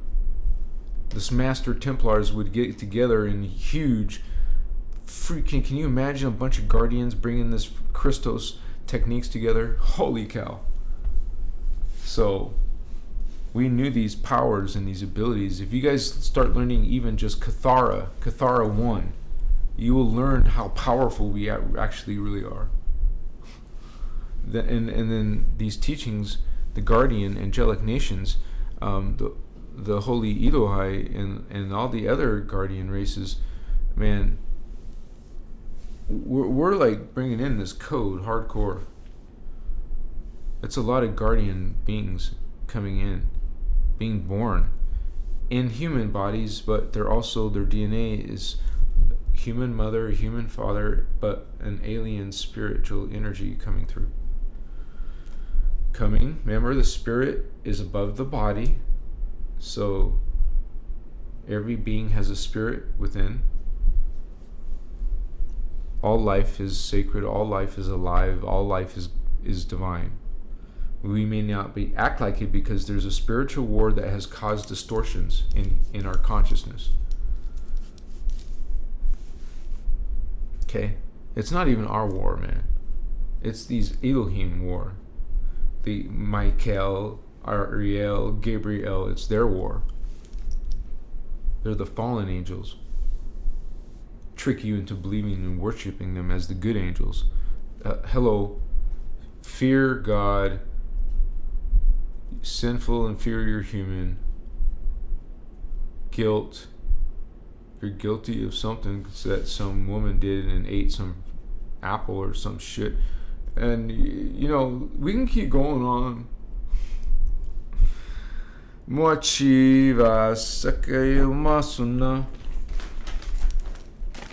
this Master Templars would get together in huge. Freaking! Can you imagine a bunch of guardians bringing this Christos techniques together? Holy cow! So we knew these powers and these abilities. If you guys start learning even just Kathara 1, you will learn how powerful we actually really are. And then these teachings, the guardian angelic nations, the holy Elohai and all the other guardian races, man, we're like bringing in this code hardcore. It's a lot of guardian beings coming in, being born in human bodies, but their DNA is human mother, human father, but an alien spiritual energy coming through. Remember, the spirit is above the body, so every being has a spirit within. All life is sacred, all life is alive, all life is divine. We may not act like it because there's a spiritual war that has caused distortions in our consciousness. Okay? It's not even our war, man. It's these Elohim war. The Michael, Ariel, Gabriel, it's their war. They're the fallen angels. Trick you into believing and worshiping them as the good angels. Hello. Fear God. Sinful, inferior human. Guilt. You're guilty of something that some woman did and ate some apple or some shit. And, we can keep going on.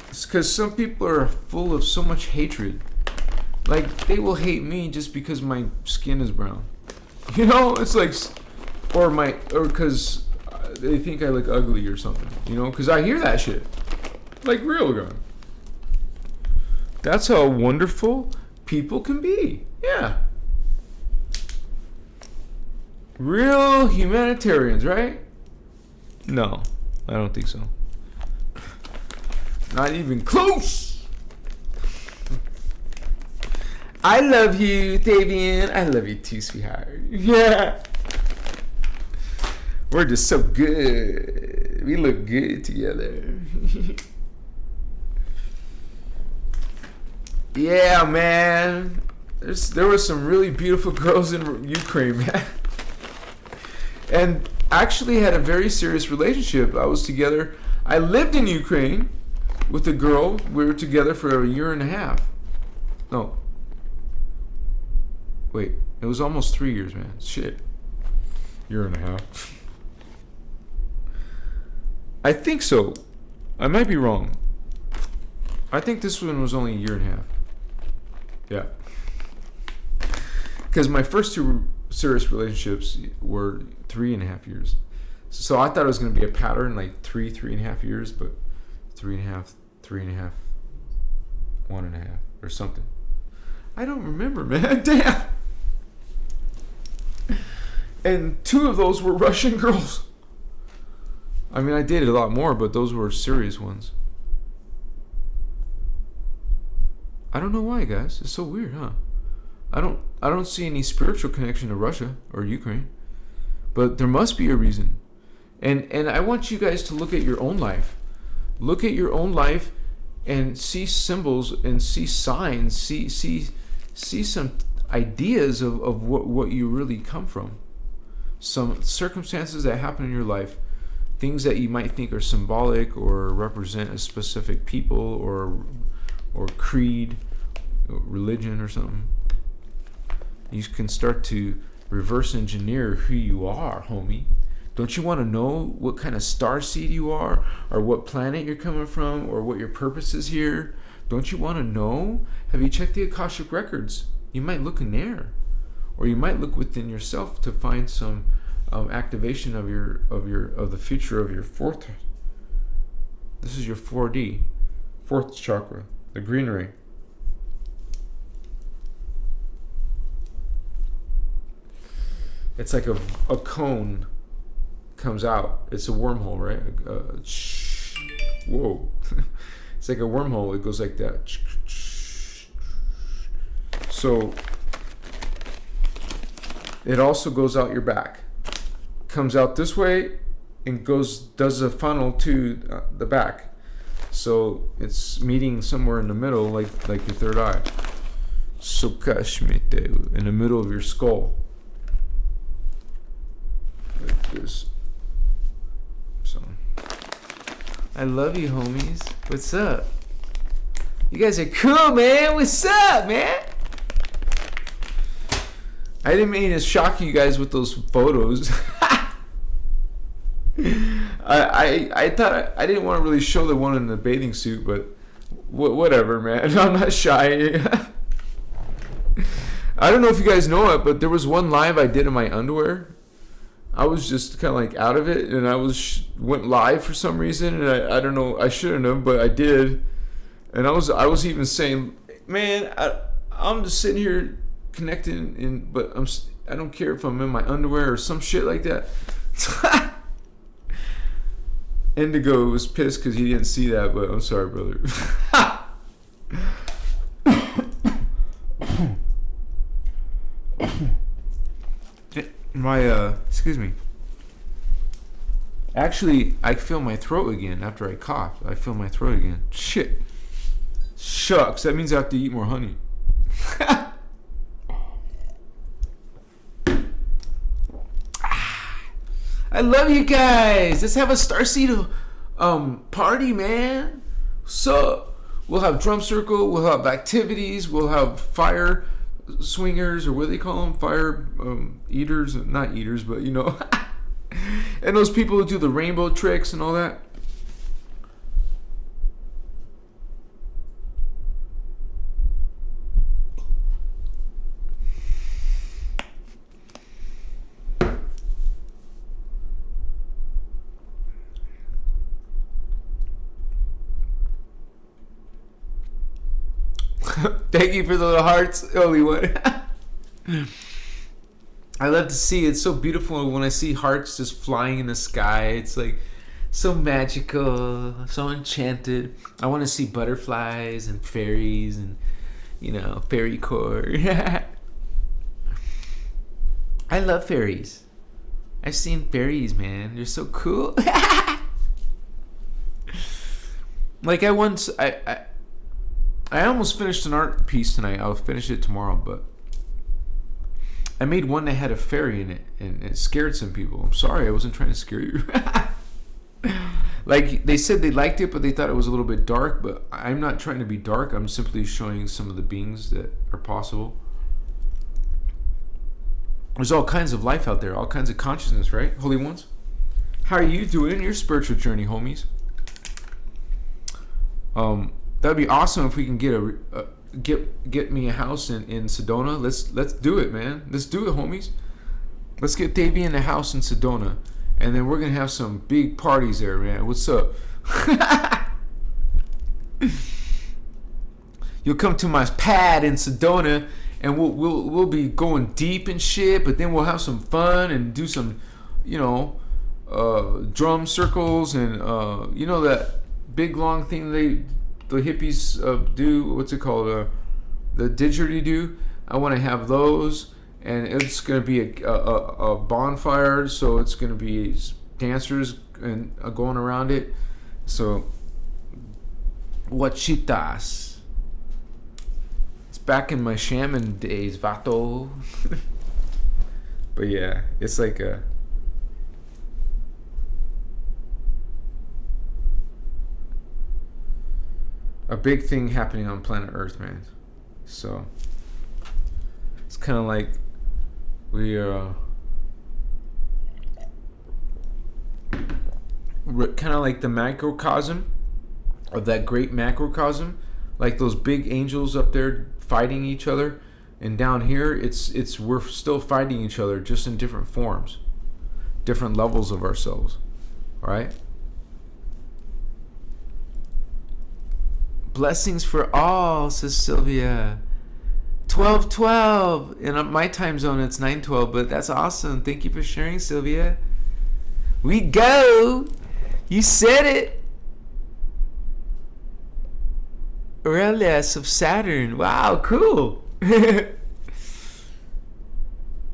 It's because some people are full of so much hatred. Like, they will hate me just because my skin is brown. It's like, or because they think I look ugly or something, because I hear that shit. Like, real good. That's how wonderful people can be. Yeah. Real humanitarians, right? No, I don't think so. Not even close. I love you, Davian. I love you too, sweetheart. Yeah. We're just so good. We look good together. Yeah, man. There were some really beautiful girls in Ukraine, man. And actually had a very serious relationship. I was together. I lived in Ukraine with a girl. We were together for a year and a half. No. Wait. It was almost 3 years, man. Shit. Year and a half. I think so. I might be wrong. I think this one was only a year and a half. Yeah. Because my first 2 serious relationships were 3.5 years. So I thought it was going to be a pattern, like 3.5 years, but 3.5, 3.5, 1.5, or something. I don't remember, man. Damn. And 2 of those were Russian girls. I mean, I dated a lot more, but those were serious ones. I don't know why, guys. It's so weird, huh? I don't see any spiritual connection to Russia or Ukraine, but there must be a reason. And I want you guys to look at your own life. Look at your own life and see symbols and see signs, see some ideas of what you really come from. Some circumstances that happen in your life, things that you might think are symbolic or represent a specific people or creed, or religion or something. You can start to reverse engineer who you are, homie. Don't you want to know what kind of starseed you are, or what planet you're coming from, or what your purpose is here? Don't you want to know? Have you checked the Akashic records? You might look in there, or you might look within yourself to find some activation of the future of your fourth. This is your 4D, fourth chakra, the green ring. It's like a cone comes out. It's a wormhole, right? Whoa. It's like a wormhole. It goes like that. So it also goes out your back. Comes out this way and does a funnel to the back. So it's meeting somewhere in the middle, like your third eye. In the middle of your skull. Like this. So I love you, homies. What's up? You guys are cool, man. What's up, man? I didn't mean to shock you guys with those photos. I thought I didn't want to really show the one in the bathing suit, but whatever, man. I'm not shy. I don't know if you guys know it, but there was one live I did in my underwear. I was just kind of like out of it, and I went live for some reason, and I don't know, I shouldn't have, but I did, and I was even saying, man, I'm just sitting here connecting, but I don't care if I'm in my underwear or some shit like that. Indigo was pissed because he didn't see that, but I'm sorry, brother. Excuse me. Actually, I feel my throat again after I coughed. I feel my throat again. Shit. Shucks. That means I have to eat more honey. I love you guys. Let's have a Starseed party, man. So we'll have drum circle. We'll have activities. We'll have fire swingers, or what do they call them? Fire eaters, not eaters, but you know. And those people who do the rainbow tricks and all that. Thank you for the little hearts, Holy One. I love to see it. It's so beautiful when I see hearts just flying in the sky. It's like so magical, so enchanted. I want to see butterflies and fairies and, you know, fairy core. I love fairies. I've seen fairies, man. They're so cool. Like I almost finished an art piece tonight. I'll finish it tomorrow, but I made one that had a fairy in it, and it scared some people. I'm sorry, I wasn't trying to scare you. Like, they said they liked it, but they thought it was a little bit dark. But I'm not trying to be dark. I'm simply showing some of the beings that are possible. There's all kinds of life out there, all kinds of consciousness, right, Holy Ones? How are you doing in your spiritual journey, homies? That'd be awesome if we can get me a house in Sedona. Let's do it, man. Let's do it, homies. Let's get Davey in the house in Sedona, and then we're gonna have some big parties there, man. What's up? You'll come to my pad in Sedona, and we'll be going deep and shit. But then we'll have some fun and do some, drum circles and that big long thing the hippies do. What's it called? The didgeridoo. I want to have those, and it's gonna be a bonfire. So it's gonna be dancers and going around it. So Wachitas. It's back in my shaman days, vato. But yeah, it's like a big thing happening on planet Earth, man. So it's kind of like we are kind of like the macrocosm of that great macrocosm, like those big angels up there fighting each other, and down here it's we're still fighting each other, just in different forms, different levels of ourselves. All right. Blessings for all, says Sylvia. 12:12. In my time zone, it's 9:12, but that's awesome. Thank you for sharing, Sylvia. We go. You said it. Aurelius of Saturn. Wow, cool.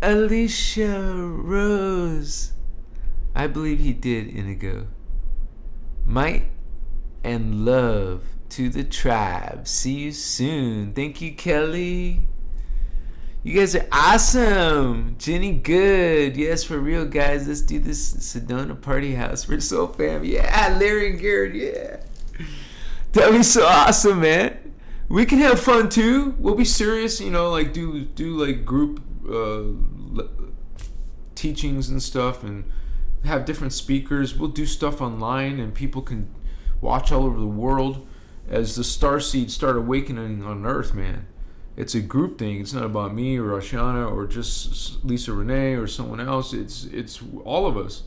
Alicia Rose. I believe he did, Indigo. Might and love to the tribe. See you soon. Thank you, Kelly. You guys are awesome. Jenny, good. Yes, for real, guys. Let's do this Sedona party house. We're so fam. Yeah, Larry and Garrett. Yeah. That'd be so awesome, man. We can have fun too. We'll be serious, like do like group teachings and stuff, and have different speakers. We'll do stuff online, and people can watch all over the world as the Starseed start awakening on Earth, man. It's a group thing. It's not about me or Ashana or just Lisa Renee or someone else. It's all of us.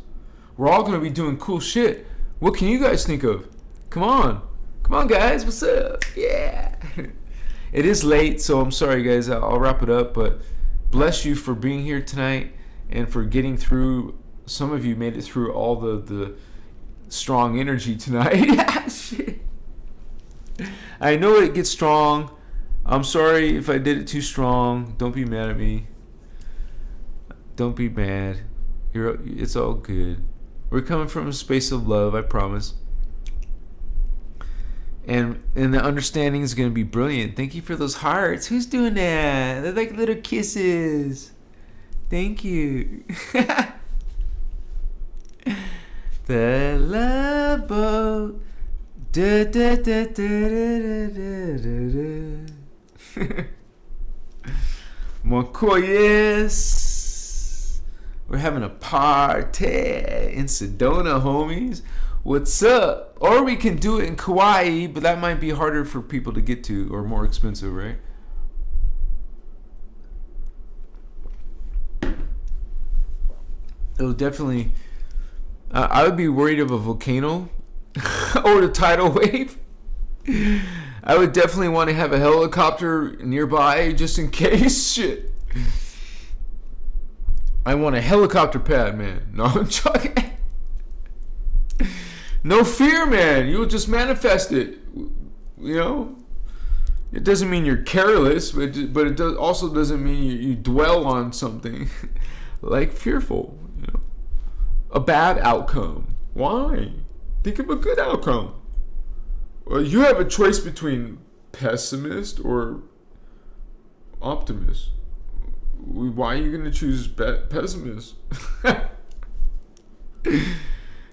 We're all going to be doing cool shit. What can you guys think of? Come on, guys. What's up? Yeah. It is late, so I'm sorry, guys. I'll wrap it up. But bless you for being here tonight and for getting through. Some of you made it through all the strong energy tonight. Shit. I know it gets strong. I'm sorry if I did it too strong. Don't be mad at me. Don't be mad. It's all good. We're coming from a space of love, I promise. And the understanding is going to be brilliant. Thank you for those hearts. Who's doing that? They're like little kisses. Thank you. The love boat. Da, da, da, da, da, da, da, da. Mokoyes. We're having a party in Sedona, homies. What's up? Or we can do it in Kauai, but that might be harder for people to get to or more expensive, right? It'll definitely... I would be worried of a volcano or the tidal wave. I would definitely want to have a helicopter nearby just in case. Shit. I want a helicopter pad, man. No, I'm joking. No fear, man. You'll just manifest it. It doesn't mean you're careless, but it also doesn't mean you dwell on something like fearful. A bad outcome. Why? Think of a good outcome. Well, you have a choice between pessimist or optimist. Why are you gonna choose pessimist?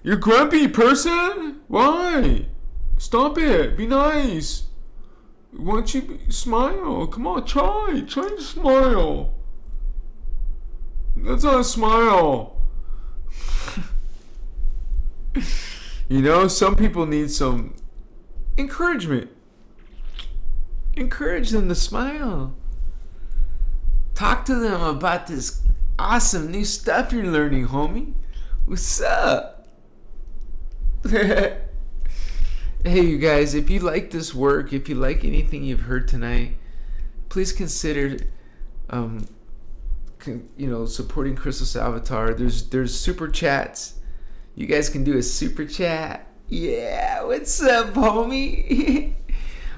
You're grumpy person. Why? Stop it. Be nice. Why don't you smile? Come on, try to smile. That's not a smile. You know, some people need some encouragement. Encourage them to smile. Talk to them about this awesome new stuff you're learning, homie. What's up? Hey, you guys, if you like this work, if you like anything you've heard tonight, please consider, supporting Christos Avatar. There's super chats. You guys can do a super chat. Yeah, what's up, homie?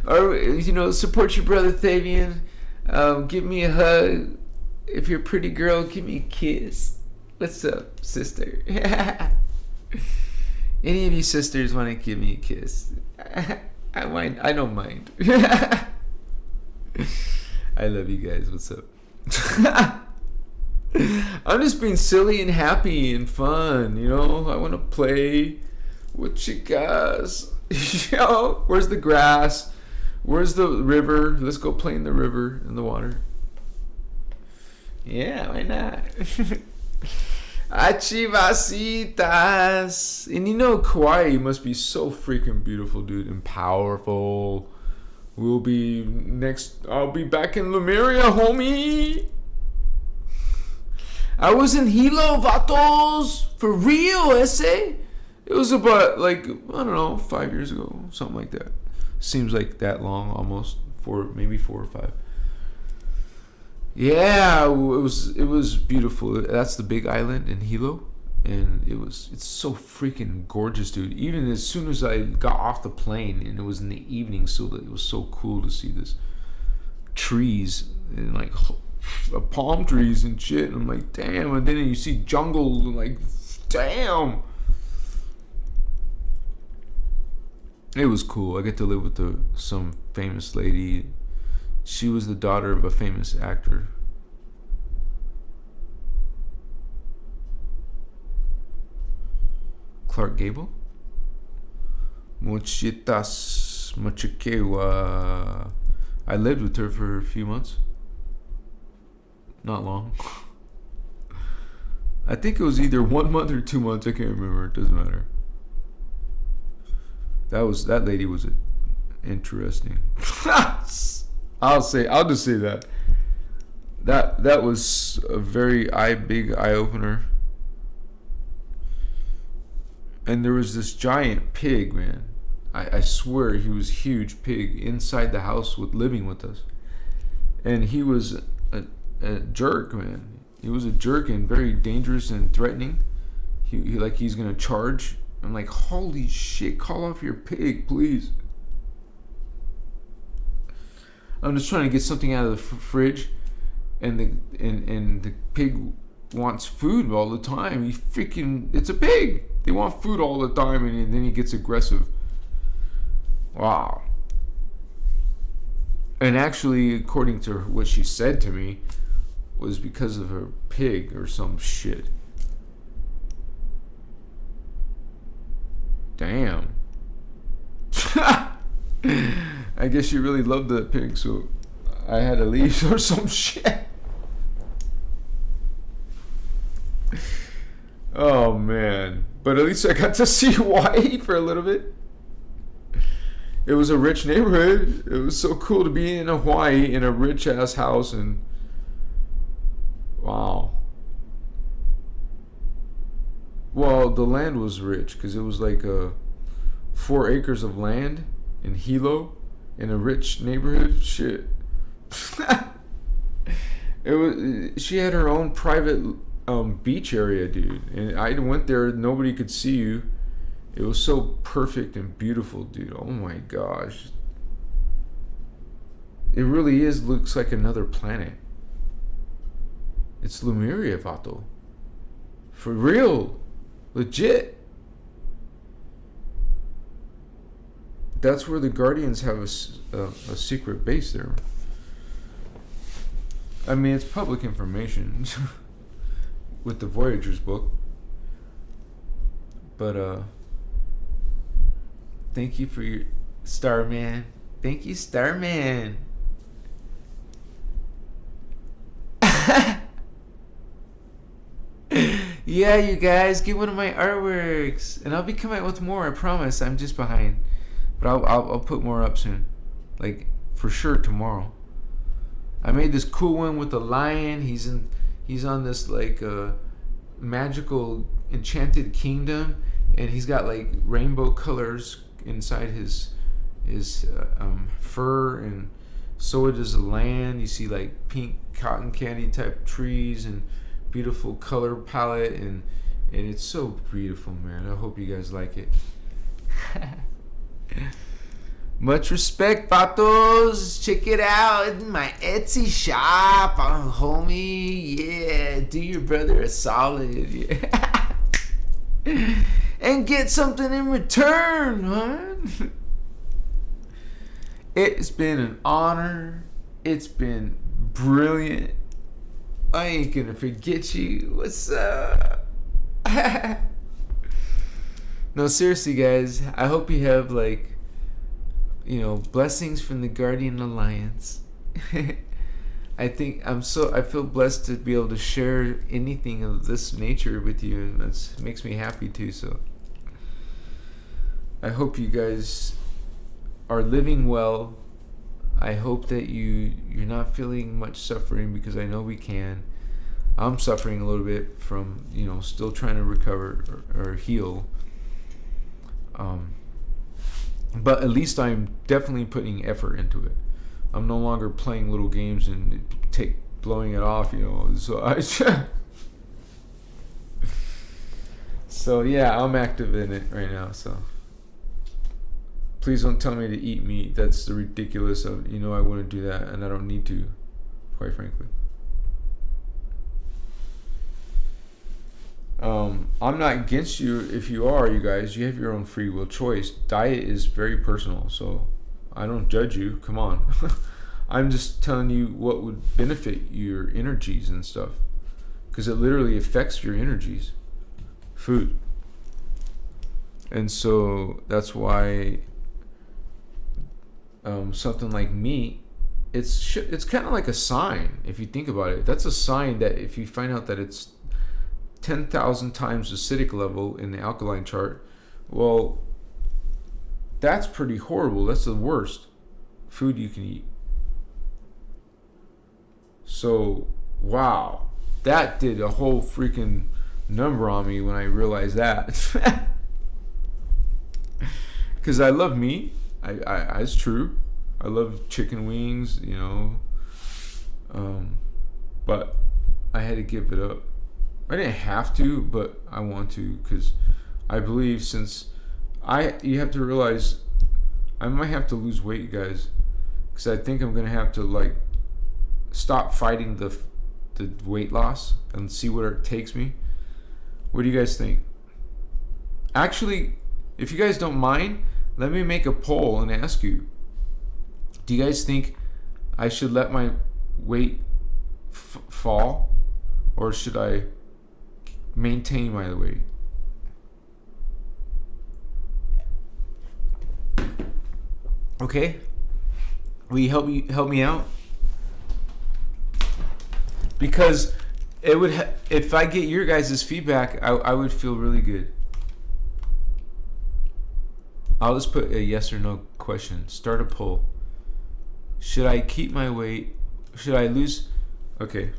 Or, support your brother Thavian. Give me a hug. If you're a pretty girl, give me a kiss. What's up, sister? Any of you sisters want to give me a kiss? I don't mind. I love you guys. What's up? I'm just being silly and happy and fun. I want to play with chicas. Where's the grass? Where's the river? Let's go play in the river, in the water. Yeah, why not? Achivasitas. And Kauai must be so freaking beautiful, dude, and powerful. I'll be back in Lumeria, homie. I was in Hilo, vatos. For real, ese. It was about, 5 years ago. Something like that. Seems like that long, almost. Maybe 4 or 5. Yeah, it was beautiful. That's the big island in Hilo, and it's so freaking gorgeous, dude. Even as soon as I got off the plane, and it was in the evening, so that it was so cool to see this trees and palm trees and shit. And I'm like, damn. And then you see jungle, and damn. It was cool. I get to live with some famous lady. She was the daughter of a famous actor. Clark Gable? Mochitas Machikewa. I lived with her for a few months. Not long. I think it was either 1 month or 2 months. I can't remember. It doesn't matter. That lady was interesting. I'll just say that. That was a very big eye opener. And there was this giant pig, man. I swear he was a huge pig inside the house living with us. And he was a jerk, man. He was a jerk and very dangerous and threatening. He's gonna charge. I'm like, holy shit, call off your pig, please. I'm just trying to get something out of the fridge, and the pig wants food all the time. It's a pig. They want food all the time, and then he gets aggressive. Wow. And actually, according to what she said to me, was because of her pig or some shit. Damn. I guess she really loved that pig, so I had to leave or some shit. Oh, man. But at least I got to see Hawaii for a little bit. It was a rich neighborhood. It was so cool to be in Hawaii in a rich-ass house, and wow. Well, the land was rich because it was 4 acres of land in Hilo in a rich neighborhood. Shit. She had her own private beach area, dude. And I went there, nobody could see you. It was so perfect and beautiful, dude. Oh my gosh. It really looks like another planet. It's Lumeria, vato. For real. Legit. That's where the Guardians have a secret base there. I mean, it's public information with the Voyager's book. But thank you for your Starman. Thank you, Starman. Yeah, you guys, get one of my artworks, and I'll be coming out with more. I promise. I'm just behind, but I'll put more up soon, like for sure tomorrow. I made this cool one with a lion. He's on this like magical enchanted kingdom, and he's got like rainbow colors inside his fur, and so does the land. You see like pink cotton candy type trees and beautiful color palette, and it's so beautiful, man. I hope you guys like it. Much respect, patos. Check it out in my Etsy shop, homie. Yeah, do your brother a solid. Yeah. And get something in return, huh? It's been an honor. It's been brilliant. I ain't gonna forget you. What's up? No, seriously, guys. I hope you have like, blessings from the Guardian Alliance. I feel blessed to be able to share anything of this nature with you, and it makes me happy too. So I hope you guys are living well. I hope that you're not feeling much suffering, because I know we can. I'm suffering a little bit from, still trying to recover or heal. But at least I'm definitely putting effort into it. I'm no longer playing little games and blowing it off, So so yeah, I'm active in it right now. So please don't tell me to eat meat. That's the ridiculous of, I wouldn't do that, and I don't need to, quite frankly. I'm not against you if you are, you guys. You have your own free will choice. Diet is very personal, so I don't judge you. Come on. I'm just telling you what would benefit your energies and stuff, because it literally affects your energies. Food. And so that's why something like meat, it's kind of like a sign. If you think about it, that's a sign that if you find out that it's 10,000 times acidic level in the alkaline chart, well, that's pretty horrible. That's the worst food you can eat. So wow, that did a whole freaking number on me when I realized that. Because I love meat. I it's true. I love chicken wings, but I had to give it up. I didn't have to, but I want to, because I believe you have to realize I might have to lose weight, guys, because I think I'm gonna have to stop fighting the weight loss and see where it takes me. What do you guys think? Actually, if you guys don't mind, let me make a poll and ask you. Do you guys think I should let my weight fall, or should I maintain my weight? Okay? Will you help me out? Because it would if I get your guys' feedback, I would feel really good. I'll just put a yes or no question. Start a poll. Should I keep my weight? Should I lose? Okay.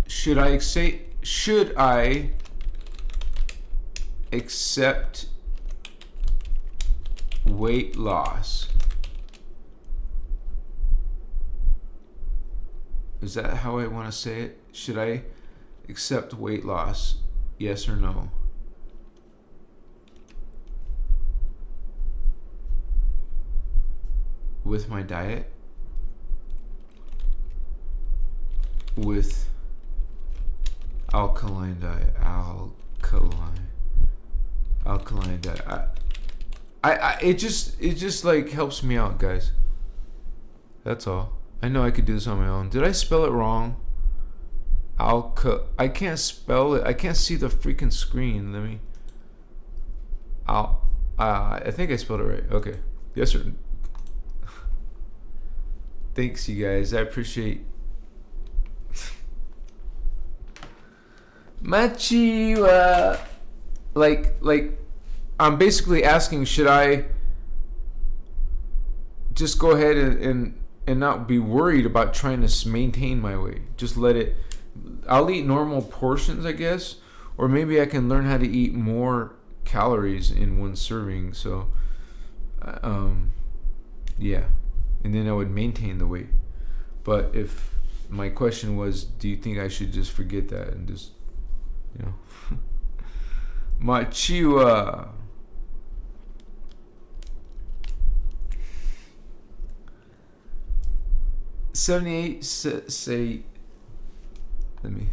Should I accept weight loss? Is that how I want to say it? Should I accept weight loss? Yes or no? With my diet? With alkaline diet. Alkaline diet. It just like helps me out, guys. That's all. I know I could do this on my own. Did I spell it wrong? I can't spell it. I can't see the freaking screen. Let me. I think I spelled it right. Okay. Yes, sir. Thanks, you guys. I appreciate. Machiwa. Like, I'm basically asking, should I just go ahead and not be worried about trying to maintain my weight? Just let it. I'll eat normal portions, I guess, or maybe I can learn how to eat more calories in one serving. So, yeah, and then I would maintain the weight. But if my question was, do you think I should just forget that and just, you know, Machiwa. 78 say let me.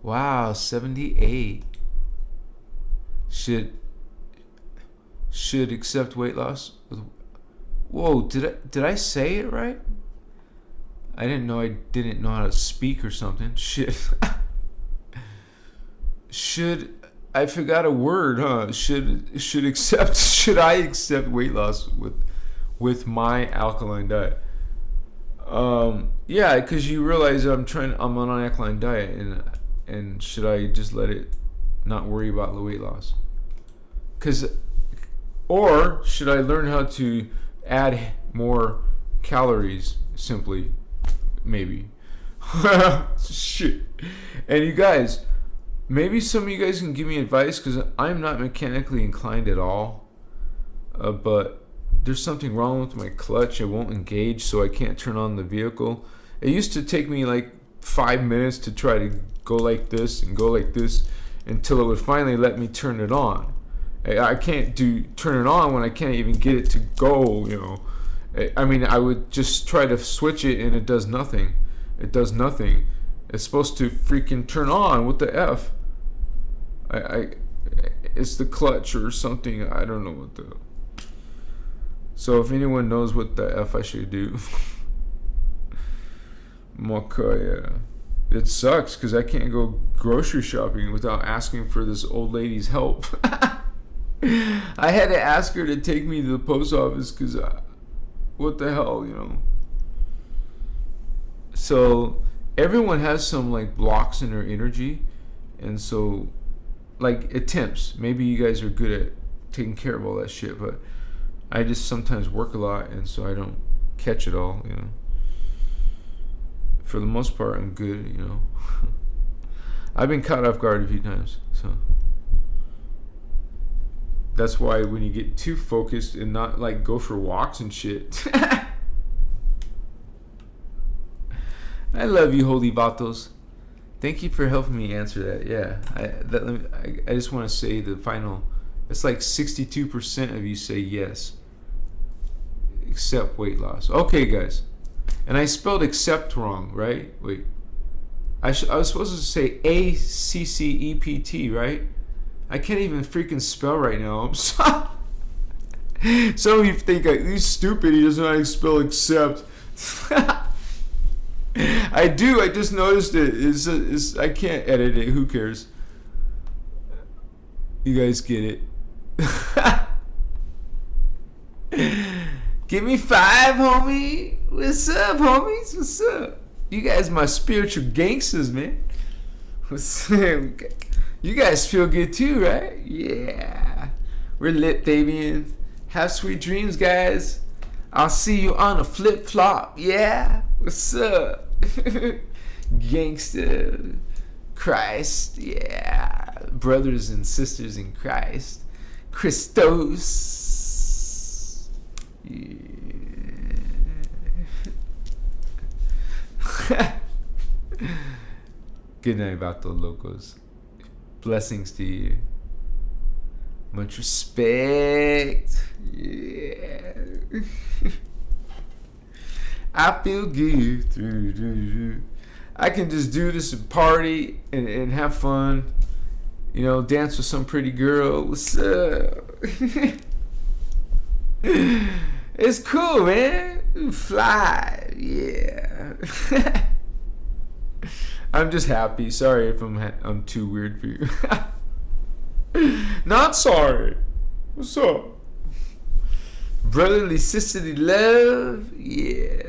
Wow, 78. Should accept weight loss. Whoa, did I say it right? I didn't know how to speak or something. Shit. I forgot a word, huh? Should I accept weight loss with my alkaline diet? Yeah, because you realize I'm on an alkaline diet, and should I just let it not worry about the weight loss? Or should I learn how to add more calories simply? Maybe. Shit. And you guys, maybe some of you guys can give me advice, because I'm not mechanically inclined at all. But there's something wrong with my clutch. It won't engage, so I can't turn on the vehicle. It used to take me like 5 minutes to try to go like this and go like this until it would finally let me turn it on. I can't turn it on when I can't even get it to go, you know. I mean, I would just try to switch it and it does nothing. It does nothing. It's supposed to freaking turn on. What the F? It's the clutch or something. I don't know what the... So if anyone knows what the F I should do. Yeah. It sucks because I can't go grocery shopping without asking for this old lady's help. I had to ask her to take me to the post office because what the hell, you know. So everyone has some like blocks in their energy, and so like attempts. Maybe you guys are good at taking care of all that shit, but I just sometimes work a lot, and so I don't catch it all, you know. For the most part, I'm good, you know. I've been caught off guard a few times, so that's why when you get too focused and not like go for walks and shit. I love you, holy vatos. Thank you for helping me answer that. Yeah, I just want to say the final. It's like 62% of you say yes. Accept weight loss. Okay, guys. And I spelled accept wrong, right? Wait. I was supposed to say ACCEPT, right? I can't even freaking spell right now. I'm sorry. Some of you think he's stupid. He doesn't know how to spell accept. I do. I just noticed it. I can't edit it. Who cares? You guys get it. Give me 5, homie. What's up, homies? What's up? You guys my spiritual gangsters, man. What's up? You guys feel good too, right? Yeah. We're lit, Fabians. Have sweet dreams, guys. I'll see you on a flip-flop. Yeah. What's up? Gangster. Christ. Yeah. Brothers and sisters in Christ. Christos. Yeah. Good night, Vato Locos. Blessings to you. Much respect. Yeah. I feel good. I can just do this and party and have fun. You know, dance with some pretty girl. What's up? It's cool, man. Fly, yeah. I'm just happy. Sorry if I'm too weird for you. Not sorry. What's up? Brotherly, sisterly love, yeah.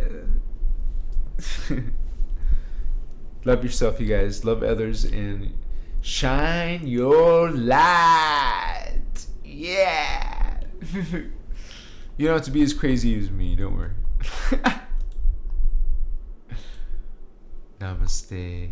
Love yourself, you guys. Love others, and shine your light, yeah. You don't have to be as crazy as me. Don't worry. Namaste.